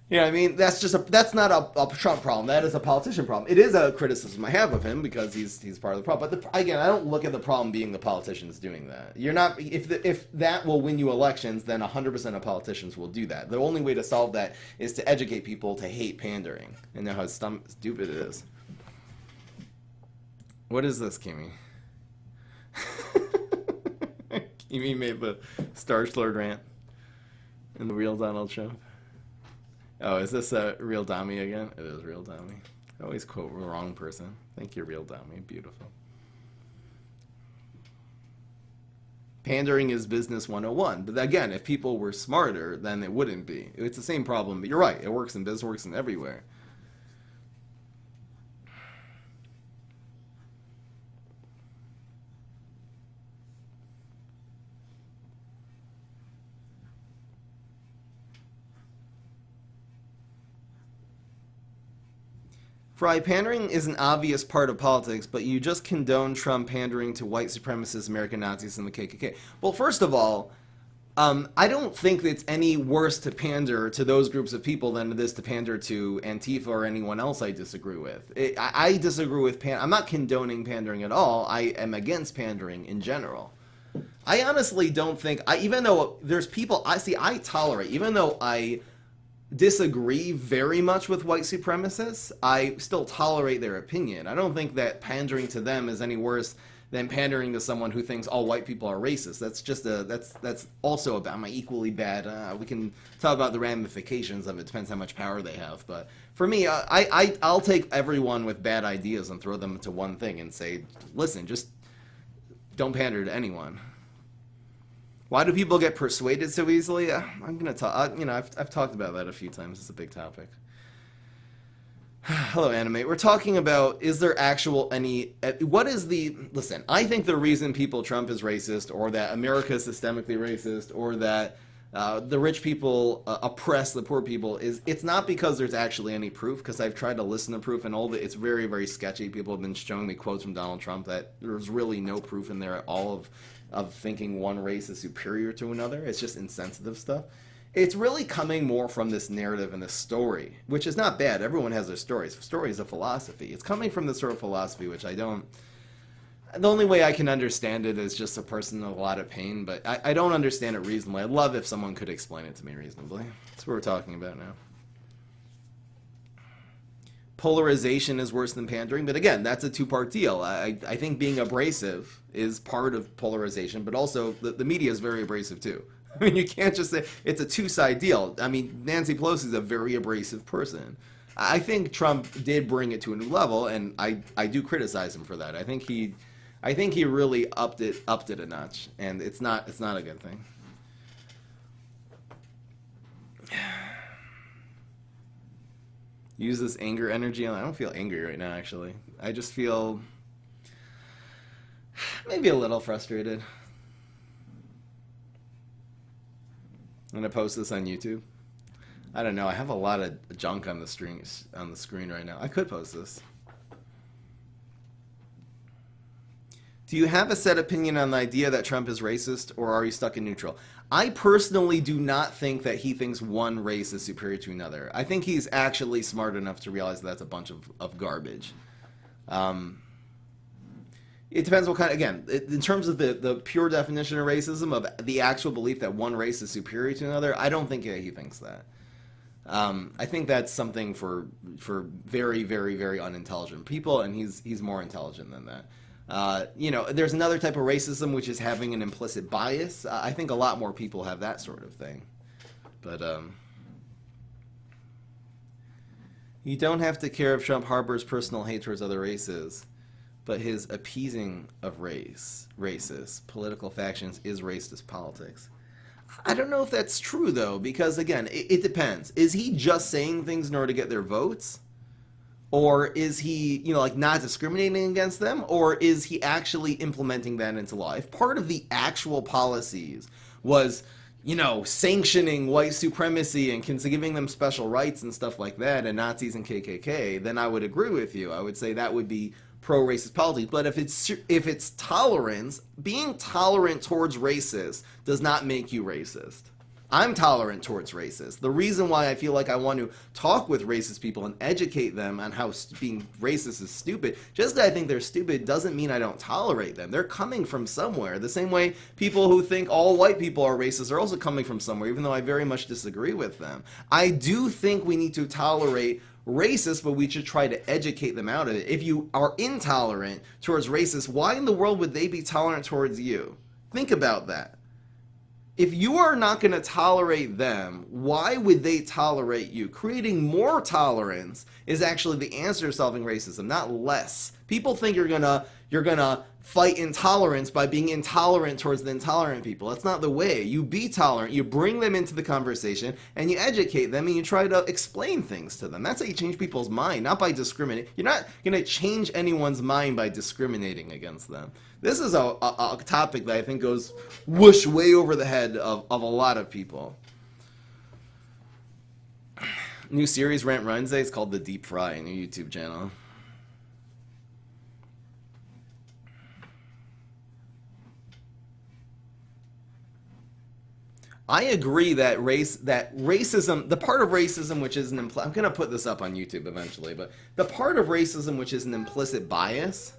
You know what I mean? That's not a Trump problem. That is a politician problem. It is a criticism I have of him because he's part of the problem. But again, I don't look at the problem being the politicians doing that. You're not if that will win you elections, then 100% of politicians will do that. The only way to solve that is to educate people to hate pandering and know how stupid it is. What is this, Kimmy? Kimmy made the Star-Lord rant in the real Donald Trump. Oh, is this a Real Dami again? It is Real Dami. I always quote the wrong person. Thank you, Real Dami. Beautiful. Pandering is business 101. But again, if people were smarter, then it wouldn't be. It's the same problem. But you're right. It works in business, works in everywhere. Fry, pandering is an obvious part of politics, but you just condone Trump pandering to white supremacists, American Nazis, and the KKK. Well, first of all, I don't think it's any worse to pander to those groups of people than it is to pander to Antifa or anyone else I disagree with. I disagree with I'm not condoning pandering at all. I am against pandering in general. I honestly don't think, even though there's people, I tolerate, even though I disagree very much with white supremacists, I still tolerate their opinion. I don't think that pandering to them is any worse than pandering to someone who thinks all white people are racist. That's just that's also about my equally bad. We can talk about the ramifications of it. Depends how much power they have. But for me, I'll take everyone with bad ideas and throw them into one thing and say, listen, just don't pander to anyone. Why do people get persuaded so easily? I'm gonna talk. I've talked about that a few times. It's a big topic. Hello, Animate. We're talking about, is there listen, I think the reason Trump is racist, or that America is systemically racist, or that the rich people oppress the poor people, it's not because there's actually any proof, because I've tried to listen to proof, and it's very, very sketchy. People have been showing me quotes from Donald Trump that there's really no proof in there at all of thinking one race is superior to another. It's just insensitive stuff. It's really coming more from this narrative and this story, which is not bad. Everyone has their stories. Story is a philosophy. It's coming from this sort of philosophy, which the only way I can understand it is just a person in a lot of pain, but I don't understand it reasonably. I'd love if someone could explain it to me reasonably. That's what we're talking about now. Polarization is worse than pandering, but again, that's a two-part deal. I think being abrasive is part of polarization, but also the media is very abrasive too. I mean, you can't just say it's a two-side deal. I mean, Nancy Pelosi is a very abrasive person. I think Trump did bring it to a new level, and I do criticize him for that. I think he really upped it a notch, and it's not a good thing. Use this anger energy. I don't feel angry right now, actually. I just feel maybe a little frustrated. I'm gonna post this on YouTube. I don't know. I have a lot of junk on the screen right now. I could post this. Do you have a set opinion on the idea that Trump is racist, or are you stuck in neutral? I personally do not think that he thinks one race is superior to another. I think he's actually smart enough to realize that's a bunch of garbage. It depends what kind. Again, in terms of the pure definition of racism, of the actual belief that one race is superior to another, I don't think he thinks that. I think that's something for very, very, very unintelligent people, and he's more intelligent than that. You know, there's another type of racism, which is having an implicit bias. I think a lot more people have that sort of thing. But you don't have to care if Trump harbors personal hate towards other races, but his appeasing of racist political factions is racist politics. I don't know if that's true, though, because, again, it depends. Is he just saying things in order to get their votes? Or is he, you know, like, not discriminating against them? Or is he actually implementing that into law? If part of the actual policies was, you know, sanctioning white supremacy and giving them special rights and stuff like that, and Nazis and KKK, then I would agree with you. I would say that would be pro-racist politics. But if it's tolerance, being tolerant towards racists does not make you racist. I'm tolerant towards racists. The reason why I feel like I want to talk with racist people and educate them on how being racist is stupid, just because I think they're stupid doesn't mean I don't tolerate them. They're coming from somewhere. The same way people who think all white people are racist are also coming from somewhere, even though I very much disagree with them. I do think we need to tolerate racists, but we should try to educate them out of it. If you are intolerant towards racists, why in the world would they be tolerant towards you? Think about that. If you are not going to tolerate them, why would they tolerate you? Creating more tolerance is actually the answer to solving racism, not less. People think you're gonna fight intolerance by being intolerant towards the intolerant people. That's not the way. You be tolerant, you bring them into the conversation, and you educate them, and you try to explain things to them. That's how you change people's mind, not by discriminating. You're not going to change anyone's mind by discriminating against them. This is a topic that I think goes whoosh way over the head of a lot of people. New series Rant Wednesday is called The Deep Fry, new YouTube channel. I agree that racism, the part of racism which is I'm going to put this up on YouTube eventually, but the part of racism which is an implicit bias,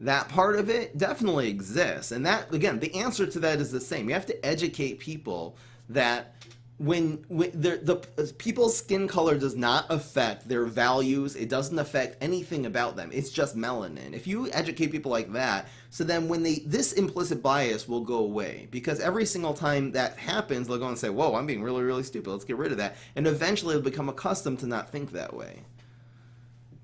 that part of it definitely exists. And that, again, the answer to that is the same. You have to educate people that when the people's skin color does not affect their values, it doesn't affect anything about them. It's just melanin. If you educate people like that, so then when this implicit bias will go away, because every single time that happens, they'll go and say, whoa, I'm being really, really stupid. Let's get rid of that. And eventually they'll become accustomed to not think that way.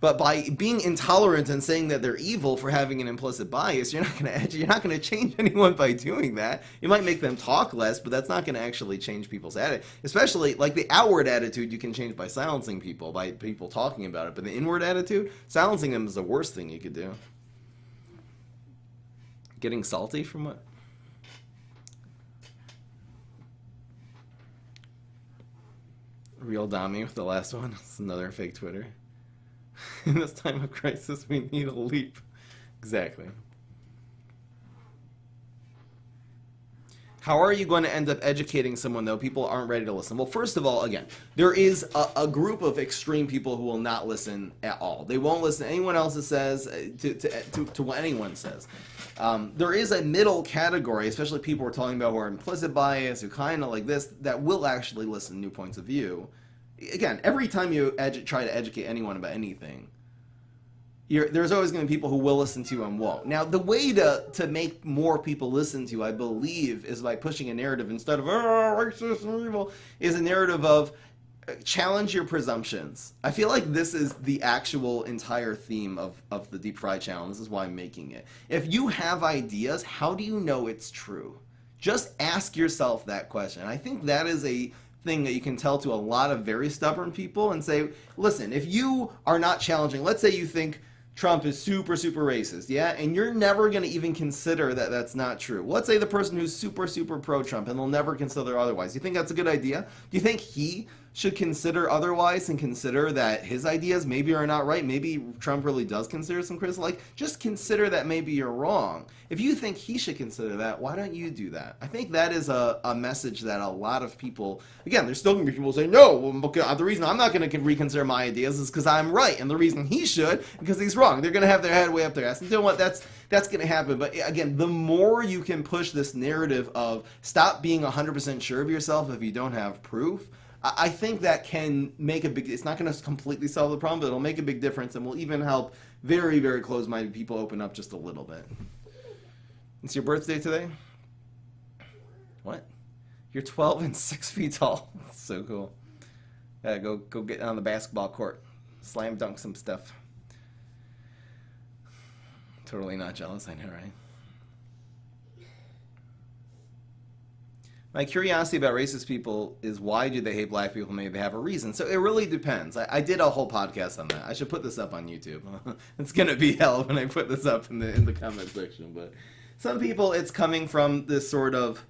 But by being intolerant and saying that they're evil for having an implicit bias, you're not going to change anyone by doing that. You might make them talk less, but that's not going to actually change people's attitude. Especially like the outward attitude you can change by silencing people, by people talking about it. But the inward attitude, silencing them is the worst thing you could do. Getting salty from what? Real Dami with the last one. It's another fake Twitter. In this time of crisis, we need a leap. Exactly. How are you going to end up educating someone, though, people aren't ready to listen? Well, first of all, again, there is a group of extreme people who will not listen at all. They won't listen to anyone else that says, to what anyone says. There is a middle category, especially people we're talking about who are implicit bias, who kind of like this, that will actually listen to new points of view. Again, every time you try to educate anyone about anything, there's always going to be people who will listen to you and won't. Now, the way to make more people listen to you, I believe, is by pushing a narrative instead of, racist and evil, is a narrative of challenge your presumptions. I feel like this is the actual entire theme of the Deep Fry channel. This is why I'm making it. If you have ideas, how do you know it's true? Just ask yourself that question. I think that is a thing that you can tell to a lot of very stubborn people and say, listen, if you are not challenging, let's say you think Trump is super, super racist, yeah? And you're never going to even consider that that's not true. Let's say the person who's super, super pro-Trump and they'll never consider otherwise. Do you think that's a good idea? Do you think he should consider otherwise and consider that his ideas maybe are not right? Maybe Trump really does consider some criticism. Like, just consider that maybe you're wrong. If you think he should consider that, why don't you do that? I think that is a message that a lot of people, again, there's still going to be people who say, no, well, the reason I'm not going to reconsider my ideas is because I'm right. And the reason he should, because he's wrong. They're going to have their head way up their ass. And you know what? That's going to happen. But again, the more you can push this narrative of stop being 100% sure of yourself if you don't have proof, I think that can make a big, it's not going to completely solve the problem, but it'll make a big difference and will even help very, very close-minded people open up just a little bit. It's your birthday today? What? You're 12 and 6 feet tall. That's so cool. Yeah, go get on the basketball court. Slam dunk some stuff. Totally not jealous, I know, right? My curiosity about racist people is why do they hate black people? Maybe they have a reason. So it really depends. I did a whole podcast on that. I should put this up on YouTube. It's gonna be hell when I put this up in the comment section. But some people, it's coming from this sort of,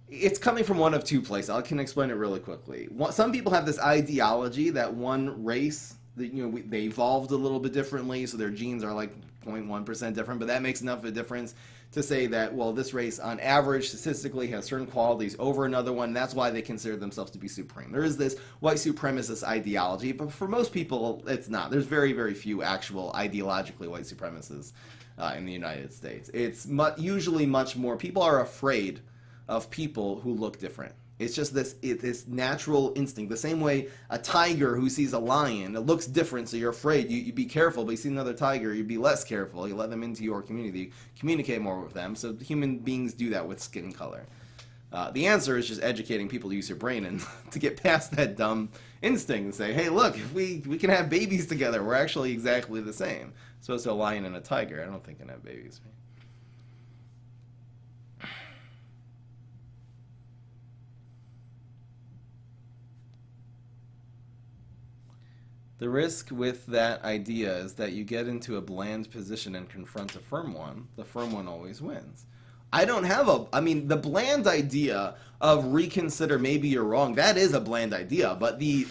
it's coming from one of two places. I can explain it really quickly. Some people have this ideology that one race, they evolved a little bit differently, so their genes are like 0.1% different, but that makes enough of a difference to say that, well, this race on average statistically has certain qualities over another one. That's why they consider themselves to be supreme. There is this white supremacist ideology, but for most people, it's not. There's very, very few actual ideologically white supremacists in the United States. It's usually much more, people are afraid of people who look different. It's just this natural instinct. The same way a tiger who sees a lion, it looks different, so you're afraid. You be careful, but you see another tiger, you'd be less careful. You let them into your community, communicate more with them. So human beings do that with skin color. The answer is just educating people to use your brain and to get past that dumb instinct and say, hey, look, if we can have babies together. We're actually exactly the same. So it's a lion and a tiger. I don't think can have babies. The risk with that idea is that you get into a bland position and confront a firm one. The firm one always wins. I don't have the bland idea of reconsider, maybe you're wrong, that is a bland idea, but the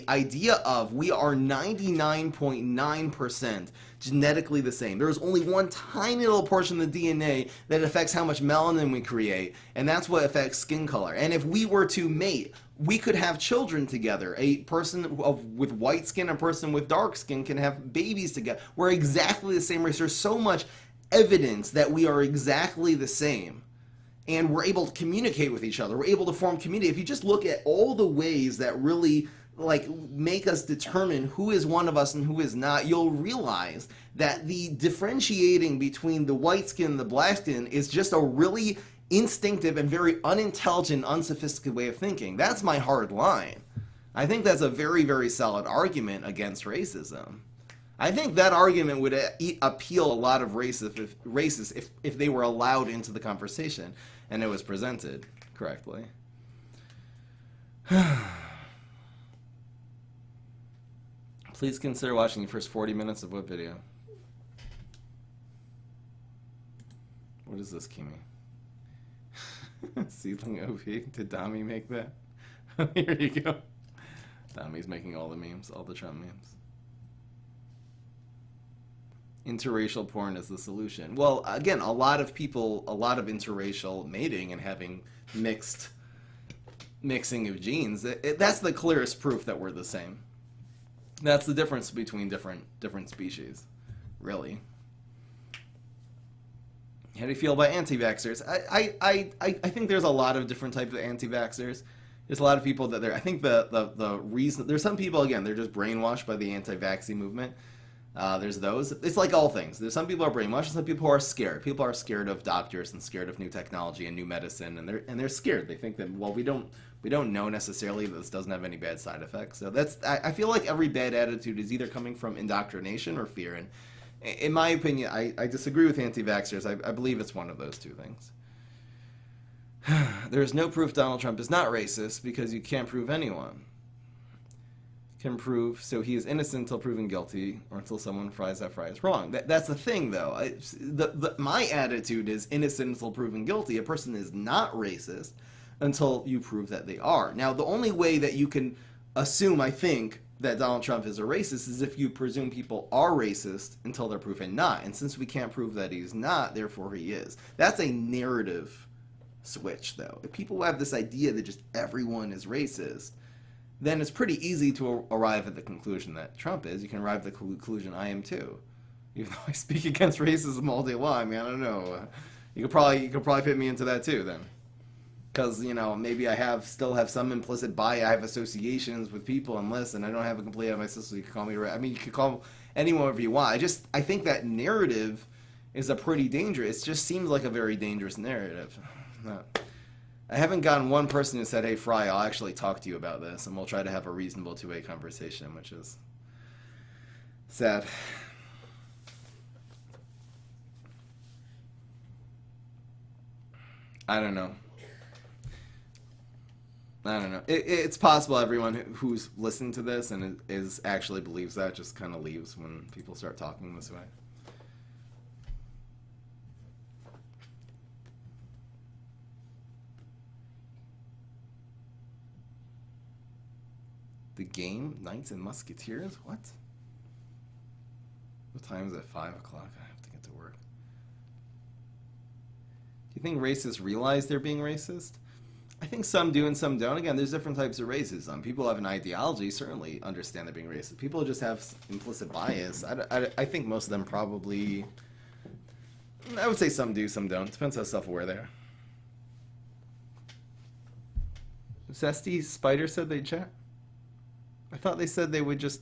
idea of we are 99.9% genetically the same. There's only one tiny little portion of the DNA that affects how much melanin we create, and that's what affects skin color. And if we were to mate, we could have children together. A person with white skin and a person with dark skin can have babies together. We're exactly the same race. There's so much evidence that we are exactly the same. And we're able to communicate with each other. We're able to form community. If you just look at all the ways that really make us determine who is one of us and who is not, you'll realize that the differentiating between the white skin and the black skin is just a really instinctive and very unintelligent, unsophisticated way of thinking. That's my hard line. I think that's a very, very solid argument against racism. I think that argument would appeal a lot of racists if they were allowed into the conversation and it was presented correctly. Please consider watching the first 40 minutes of what video? What is this, Kimi? Seedling OP. Did Dami make that? Here you go. Dami's making all the memes, all the Trump memes. Interracial porn is the solution. Well, again, a lot of interracial mating and having mixing of genes, that's the clearest proof that we're the same. That's the difference between different species, really. How do you feel about anti-vaxxers? I think there's a lot of different types of anti-vaxxers. There's a lot of people that I think the reason, there's some people, again, they're just brainwashed by the anti-vaccine movement. There's those. It's like all things. There's some people are brainwashed and some people are scared. People are scared of doctors and scared of new technology and new medicine, and they're scared. They think that, well, we don't know necessarily that this doesn't have any bad side effects. So I feel like every bad attitude is either coming from indoctrination or fear. And in my opinion, I disagree with anti-vaxxers. I believe it's one of those two things. There is no proof Donald Trump is not racist because you can't prove anyone can prove, so he is innocent until proven guilty or until someone fries that fry is wrong. That's the thing, though. My attitude is innocent until proven guilty. A person is not racist until you prove that they are. Now, the only way that you can assume, I think, that Donald Trump is a racist is if you presume people are racist until they're proven not. And since we can't prove that he's not, therefore he is. That's a narrative switch, though. If people have this idea that just everyone is racist, then it's pretty easy to arrive at the conclusion that Trump is. You can arrive at the conclusion I am too. Even though I speak against racism all day long, I mean, I don't know. You could probably fit me into that too, then. because you know maybe I still have some implicit bias. I have associations with people and lists, and I don't have a complete out of my system. You could call me. I mean, you could call anyone whatever you want. I think that narrative is a pretty dangerous. It just seems like a very dangerous narrative. No. I haven't gotten one person who said, "Hey, Fry, I'll actually talk to you about this, and we'll try to have a reasonable two-way conversation," which is sad. I don't know. It's possible everyone who's listening to this and is actually believes that just kind of leaves when people start talking this way. The game, Knights and Musketeers? What? What time is it? 5 o'clock? I have to get to work. Do you think racists realize they're being racist? I think some do and some don't. Again, there's different types of racism. People have an ideology, certainly understand they're being racist. People just have implicit bias. I think most of them probably... I would say some do, some don't. Depends how self-aware they are. Zesty Spider said they'd chat. I thought they said they would just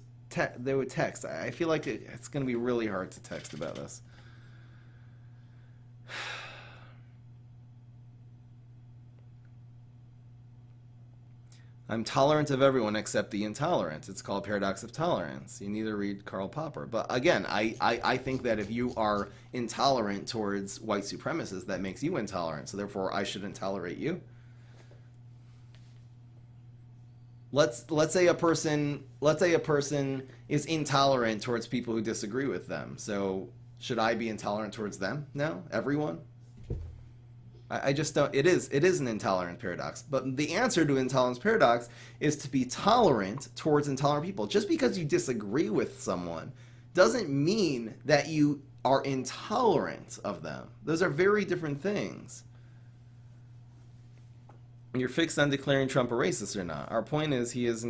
they would text. I feel like it's going to be really hard to text about this. I'm tolerant of everyone except the intolerant. It's called paradox of tolerance. You need to read Karl Popper. But again, I think that if you are intolerant towards white supremacists, that makes you intolerant. So therefore, I shouldn't tolerate you. Let's say a person is intolerant towards people who disagree with them. So should I be intolerant towards them? No, everyone. I just don't. It is an intolerance paradox. But the answer to intolerance paradox is to be tolerant towards intolerant people. Just because you disagree with someone doesn't mean that you are intolerant of them. Those are very different things. You're fixed on declaring Trump a racist or not. Our point is he is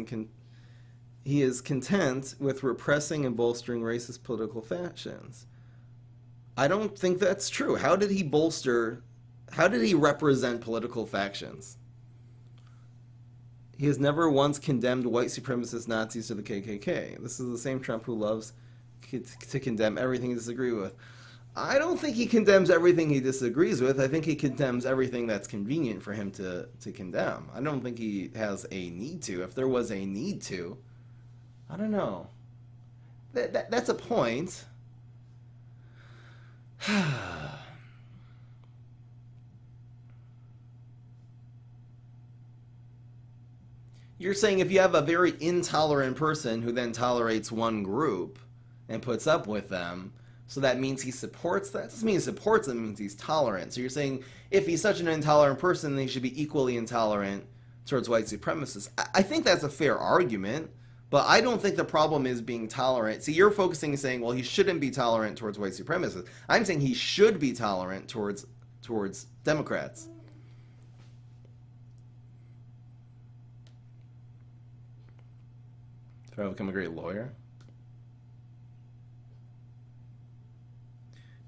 content with repressing and bolstering racist political factions. I don't think that's true. How did he represent political factions? He has never once condemned white supremacist Nazis or the KKK. This is the same Trump who loves to condemn everything he disagrees with. I don't think he condemns everything he disagrees with. I think he condemns everything that's convenient for him to condemn. I don't think he has a need to. If there was a need to, I don't know. That's a point. You're saying if you have a very intolerant person who then tolerates one group and puts up with them, so that means he supports that? It doesn't mean he supports them, it means he's tolerant. So you're saying if he's such an intolerant person, then he should be equally intolerant towards white supremacists. I think that's a fair argument, but I don't think the problem is being tolerant. See, you're focusing and saying, well, he shouldn't be tolerant towards white supremacists. I'm saying he should be tolerant towards Democrats. If I become a great lawyer.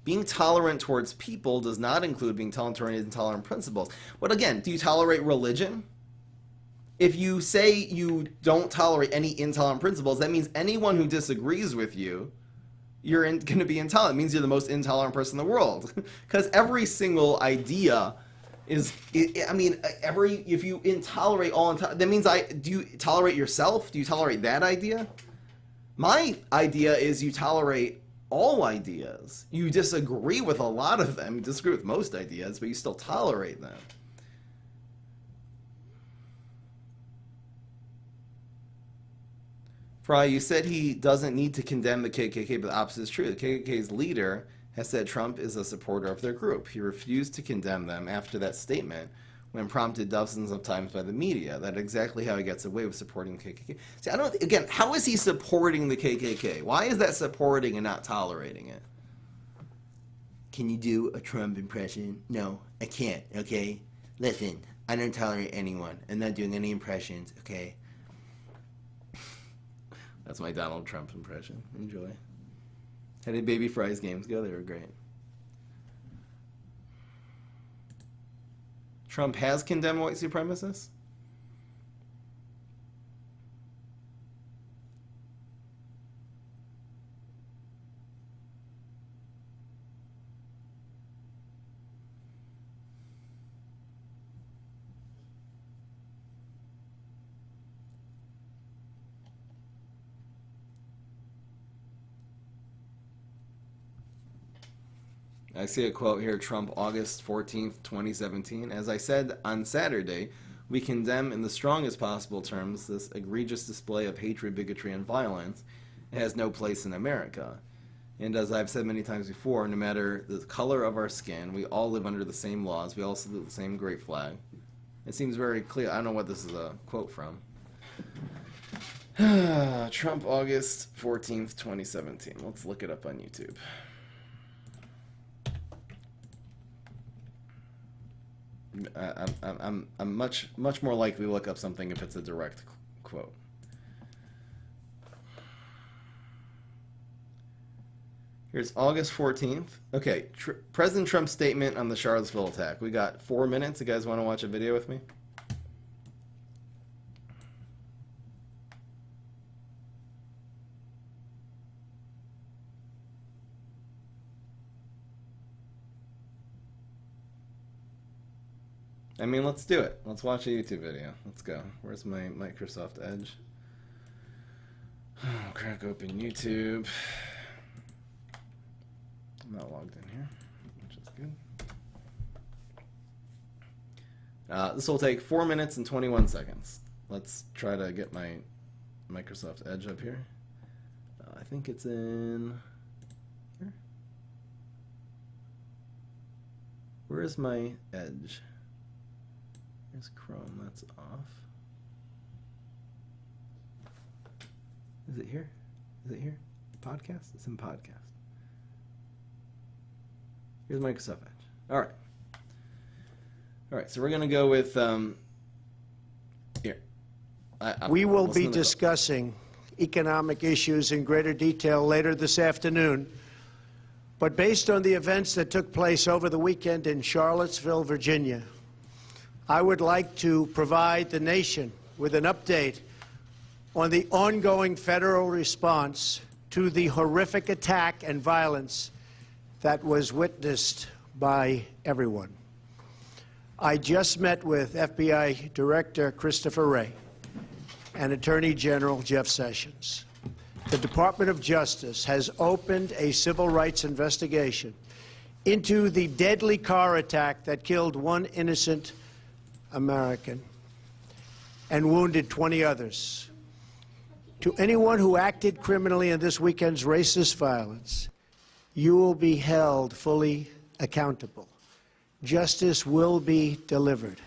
Being tolerant towards people does not include being tolerant toward intolerant principles. But again, do you tolerate religion? If you say you don't tolerate any intolerant principles, that means anyone who disagrees with you, you're going to be intolerant. It means you're the most intolerant person in the world. Because every single idea is, if you intolerate all, that means do you tolerate yourself? Do you tolerate that idea? My idea is you tolerate all ideas. You disagree with a lot of them. You disagree with most ideas, but you still tolerate them. Fry, you said he doesn't need to condemn the KKK, but the opposite is true. The KKK's leader has said Trump is a supporter of their group. He refused to condemn them after that statement when prompted dozens of times by the media. That's exactly how he gets away with supporting the KKK. See, again, how is he supporting the KKK? Why is that supporting and not tolerating it? Can you do a Trump impression? No, I can't, okay? Listen, I don't tolerate anyone. I'm not doing any impressions, okay? That's my Donald Trump impression. Enjoy. How did Baby Fry's games go? They were great. Trump has condemned white supremacists? I see a quote here, Trump, August 14th, 2017. As I said on Saturday, we condemn in the strongest possible terms this egregious display of hatred, bigotry, and violence. It has no place in America. And as I've said many times before, no matter the color of our skin, we all live under the same laws. We all salute the same great flag. It seems very clear. I don't know what this is a quote from. Trump, August 14th, 2017. Let's look it up on YouTube. I'm much more likely to look up something if it's a direct quote. Here's August 14th. Okay, President Trump's statement on the Charlottesville attack. We got 4 minutes. You guys want to watch a video with me? I mean, let's do it. Let's watch a YouTube video. Let's go. Where's my Microsoft Edge? Oh, crack open YouTube. I'm not logged in here, which is good. This will take 4 minutes and 21 seconds. Let's try to get my Microsoft Edge up here. I think it's in here. Where is my Edge? Here's Chrome, that's off. Is it here? Is it here? Podcast? It's in podcast. Here's Microsoft Edge. All right, so we're going to go with, here. We will be discussing economic issues in greater detail later this afternoon. But based on the events that took place over the weekend in Charlottesville, Virginia, I would like to provide the nation with an update on the ongoing federal response to the horrific attack and violence that was witnessed by everyone. I just met with FBI Director Christopher Wray and Attorney General Jeff Sessions. The Department of Justice has opened a civil rights investigation into the deadly car attack that killed one innocent American and wounded 20 others. To anyone who acted criminally in this weekend's racist violence, you will be held fully accountable. Justice will be delivered.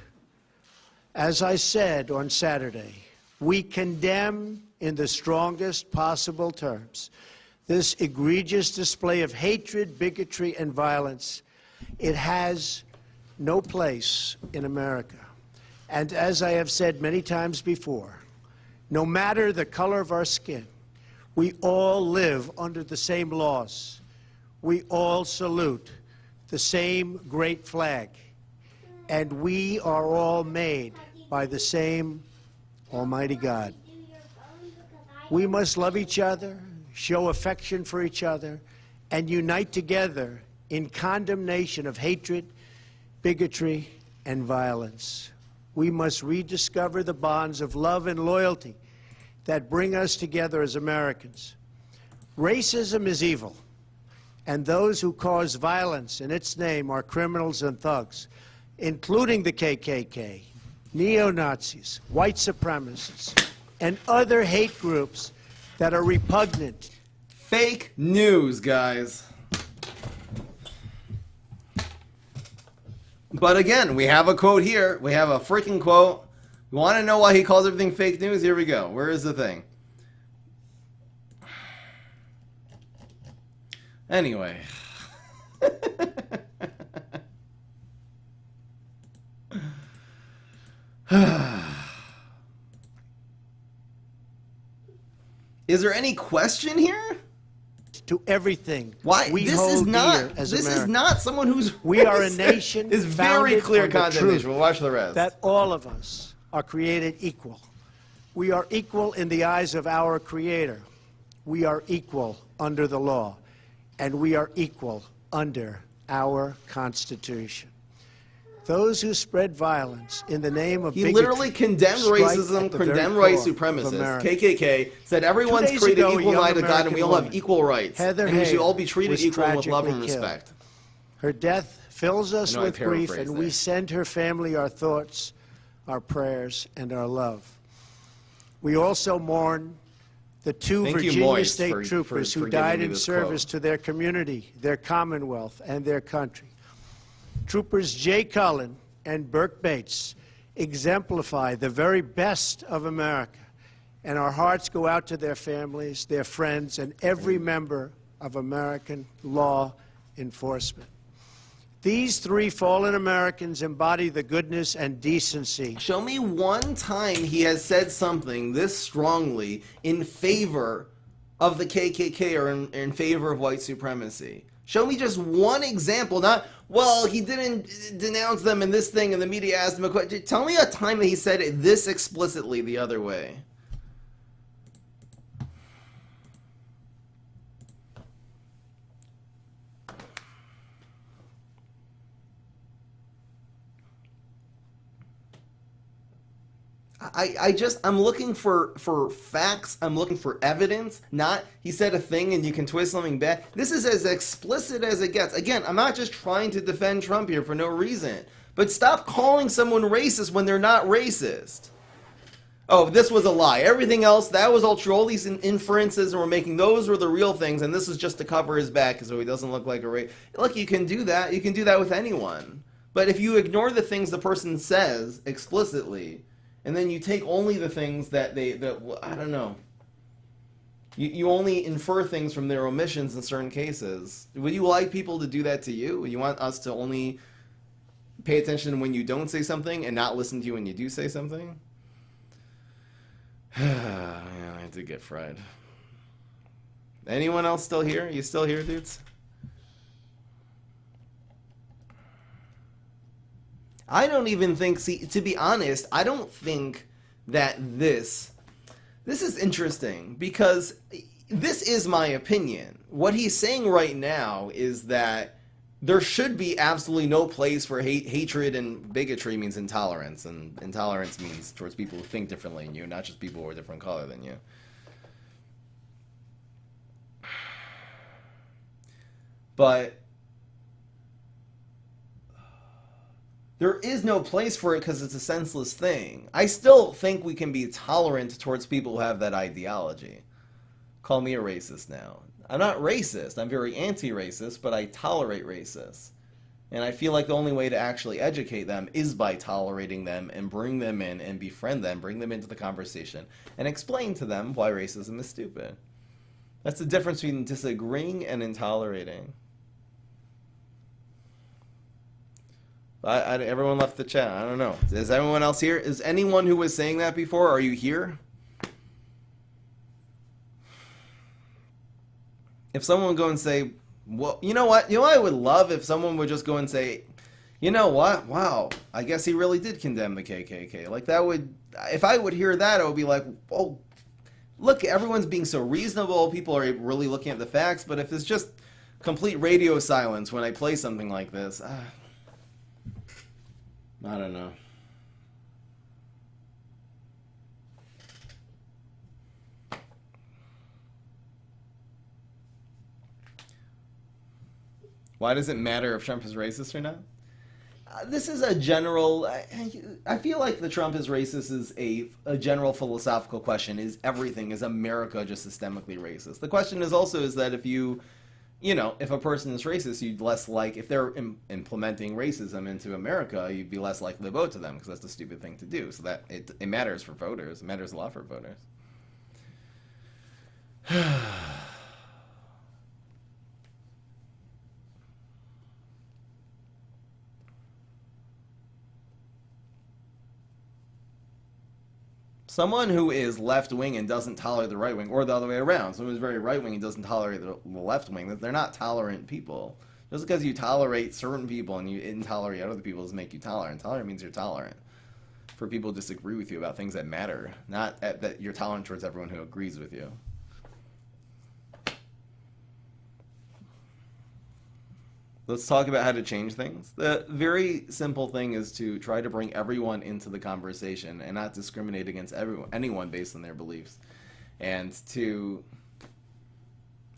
As I said on Saturday, we condemn in the strongest possible terms this egregious display of hatred, bigotry, and violence. It has no place in America. And as I have said many times before, no matter the color of our skin, we all live under the same laws. We all salute the same great flag. And we are all made by the same Almighty God. We must love each other, show affection for each other, and unite together in condemnation of hatred, bigotry, and violence. We must rediscover the bonds of love and loyalty that bring us together as Americans. Racism is evil, and those who cause violence in its name are criminals and thugs, including the KKK, neo-Nazis, white supremacists, and other hate groups that are repugnant. Fake news, guys. But again, we have a quote here. We have a freaking quote. You want to know why he calls everything fake news? Here we go. Where is the thing? Anyway. Is there any question here? to everything Why? we This hold is dear not. as This is Americans. not someone who's. We are a racist. nation It's very founded clear on the condemnation. truth We'll watch the rest. that all of us are created equal. We are equal in the eyes of our Creator. We are equal under the law, and we are equal under our Constitution. Those who spread violence in the name of He bigotry literally condemned strike racism, at the very condemned white core of supremacists. America. KKK said 2 everyone's days created ago, a equal in the young light of God, and we all have American equal rights, Heather and we should Heyer all be treated was equal with love and tragically killed. respect. Her death fills us I know I with grief, paraphrased and we there. send her family our thoughts, our prayers, and our love. We also mourn the 2 Thank you, Virginia Moist, state for troopers who giving died me in this service quote. to their community, their commonwealth, and their country. Troopers Jay Cullen and Burke Bates exemplify the very best of America, and our hearts go out to their families, their friends, and every member of American law enforcement. These 3 fallen Americans embody the goodness and decency. Show me one time he has said something this strongly in favor of the KKK or in favor of white supremacy. Show me just one example. Not, well, he didn't denounce them in this thing and the media asked him a question. Tell me a time that he said it this explicitly the other way. I'm looking for facts. I'm looking for evidence. Not, he said a thing and you can twist something back. This is as explicit as it gets. Again, I'm not just trying to defend Trump here for no reason. But stop calling someone racist when they're not racist. Oh, this was a lie. Everything else, that was all true. All these inferences and we're making, those were the real things. And this is just to cover his back so he doesn't look like a racist. Look, you can do that. You can do that with anyone. But if you ignore the things the person says explicitly, and then you take only the things that I don't know. You only infer things from their omissions in certain cases. Would you like people to do that to you? Would you want us to only pay attention when you don't say something and not listen to you when you do say something? Yeah, I did get fried. Anyone else still here? You still here, dudes? I don't even think, see, to be honest, I don't think that this is interesting because this is my opinion. What he's saying right now is that there should be absolutely no place for hatred, and bigotry means intolerance, and intolerance means towards people who think differently than you, not just people who are a different color than you. But there is no place for it because it's a senseless thing. I still think we can be tolerant towards people who have that ideology. Call me a racist now. I'm not racist. I'm very anti-racist, but I tolerate racists. And I feel like the only way to actually educate them is by tolerating them and bring them in and befriend them, bring them into the conversation, and explain to them why racism is stupid. That's the difference between disagreeing and intolerating. Everyone left the chat. I don't know. Is everyone else here? Is anyone who was saying that before? Are you here? If someone would go and say, well, you know what? You know what I would love if someone would just go and say, you know what? Wow, I guess he really did condemn the KKK. Like that would, if I would hear that, I would be like, oh, look, everyone's being so reasonable. People are really looking at the facts. But if it's just complete radio silence when I play something like this, I don't know. Why does it matter if Trump is racist or not? This is a general... I feel like the Trump is racist is a general philosophical question. Is America just systemically racist? The question is also is that if if a person is racist, you'd less like, if they're implementing racism into America, you'd be less likely to vote to them because that's the stupid thing to do. So that it matters for voters. It matters a lot for voters. Someone who is left-wing and doesn't tolerate the right wing, or the other way around, someone who's very right-wing and doesn't tolerate the left wing, they're not tolerant people. Just because you tolerate certain people and you intolerate other people doesn't make you tolerant. Tolerant means you're tolerant for people who disagree with you about things that matter, not that you're tolerant towards everyone who agrees with you. Let's talk about how to change things. The very simple thing is to try to bring everyone into the conversation and not discriminate against anyone based on their beliefs. And to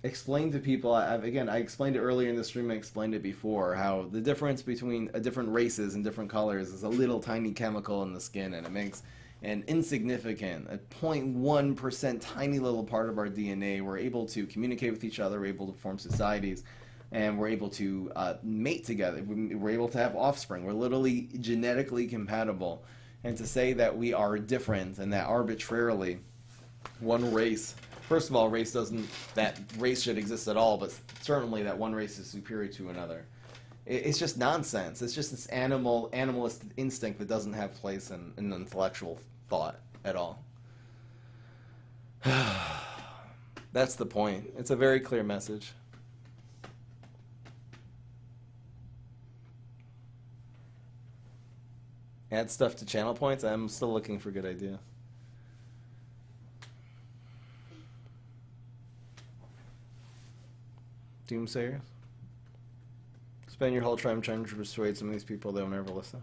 explain to people, I explained it earlier in the stream, I explained it before, how the difference between different races and different colors is a little tiny chemical in the skin, and it makes an insignificant, a 0.1% tiny little part of our DNA. We're able to communicate with each other, we're able to form societies, and we're able to mate together. We're able to have offspring. We're literally genetically compatible. And to say that we are different and that arbitrarily one race, first of all, that race should exist at all, but certainly that one race is superior to another. It's just nonsense. It's just this animalist instinct that doesn't have place in intellectual thought at all. That's the point. It's a very clear message. Add stuff to channel points? I'm still looking for good ideas. Doomsayers? Spend your whole time trying to persuade some of these people they'll never listen.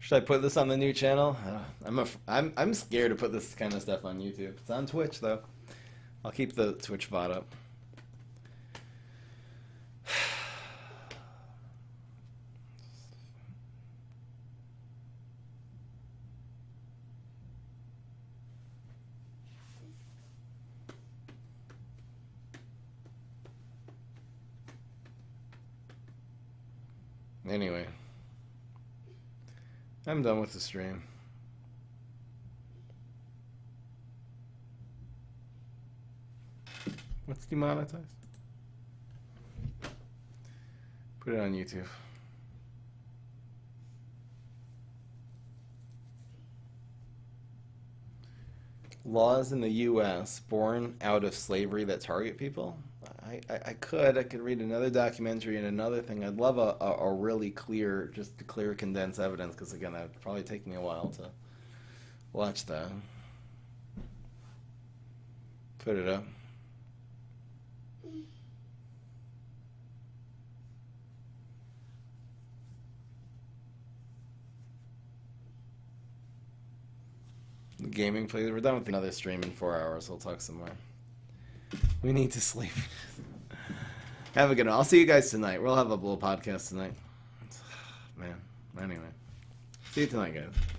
Should I put this on the new channel? I'm scared to put this kind of stuff on YouTube. It's on Twitch though. I'll keep the Twitch VOD up. Anyway, I'm done with the stream. What's demonetized? Put it on YouTube. Laws in the U.S. born out of slavery that target people? I could read another documentary and another thing. I'd love a really clear, just clear condensed evidence, because again, that would probably take me a while to watch that. Put it up. The gaming plays. We're done with another stream in 4 hours. We'll talk some more. We need to sleep. Have a good one. I'll see you guys tonight. We'll have a little podcast tonight. Man, anyway. See you tonight, guys.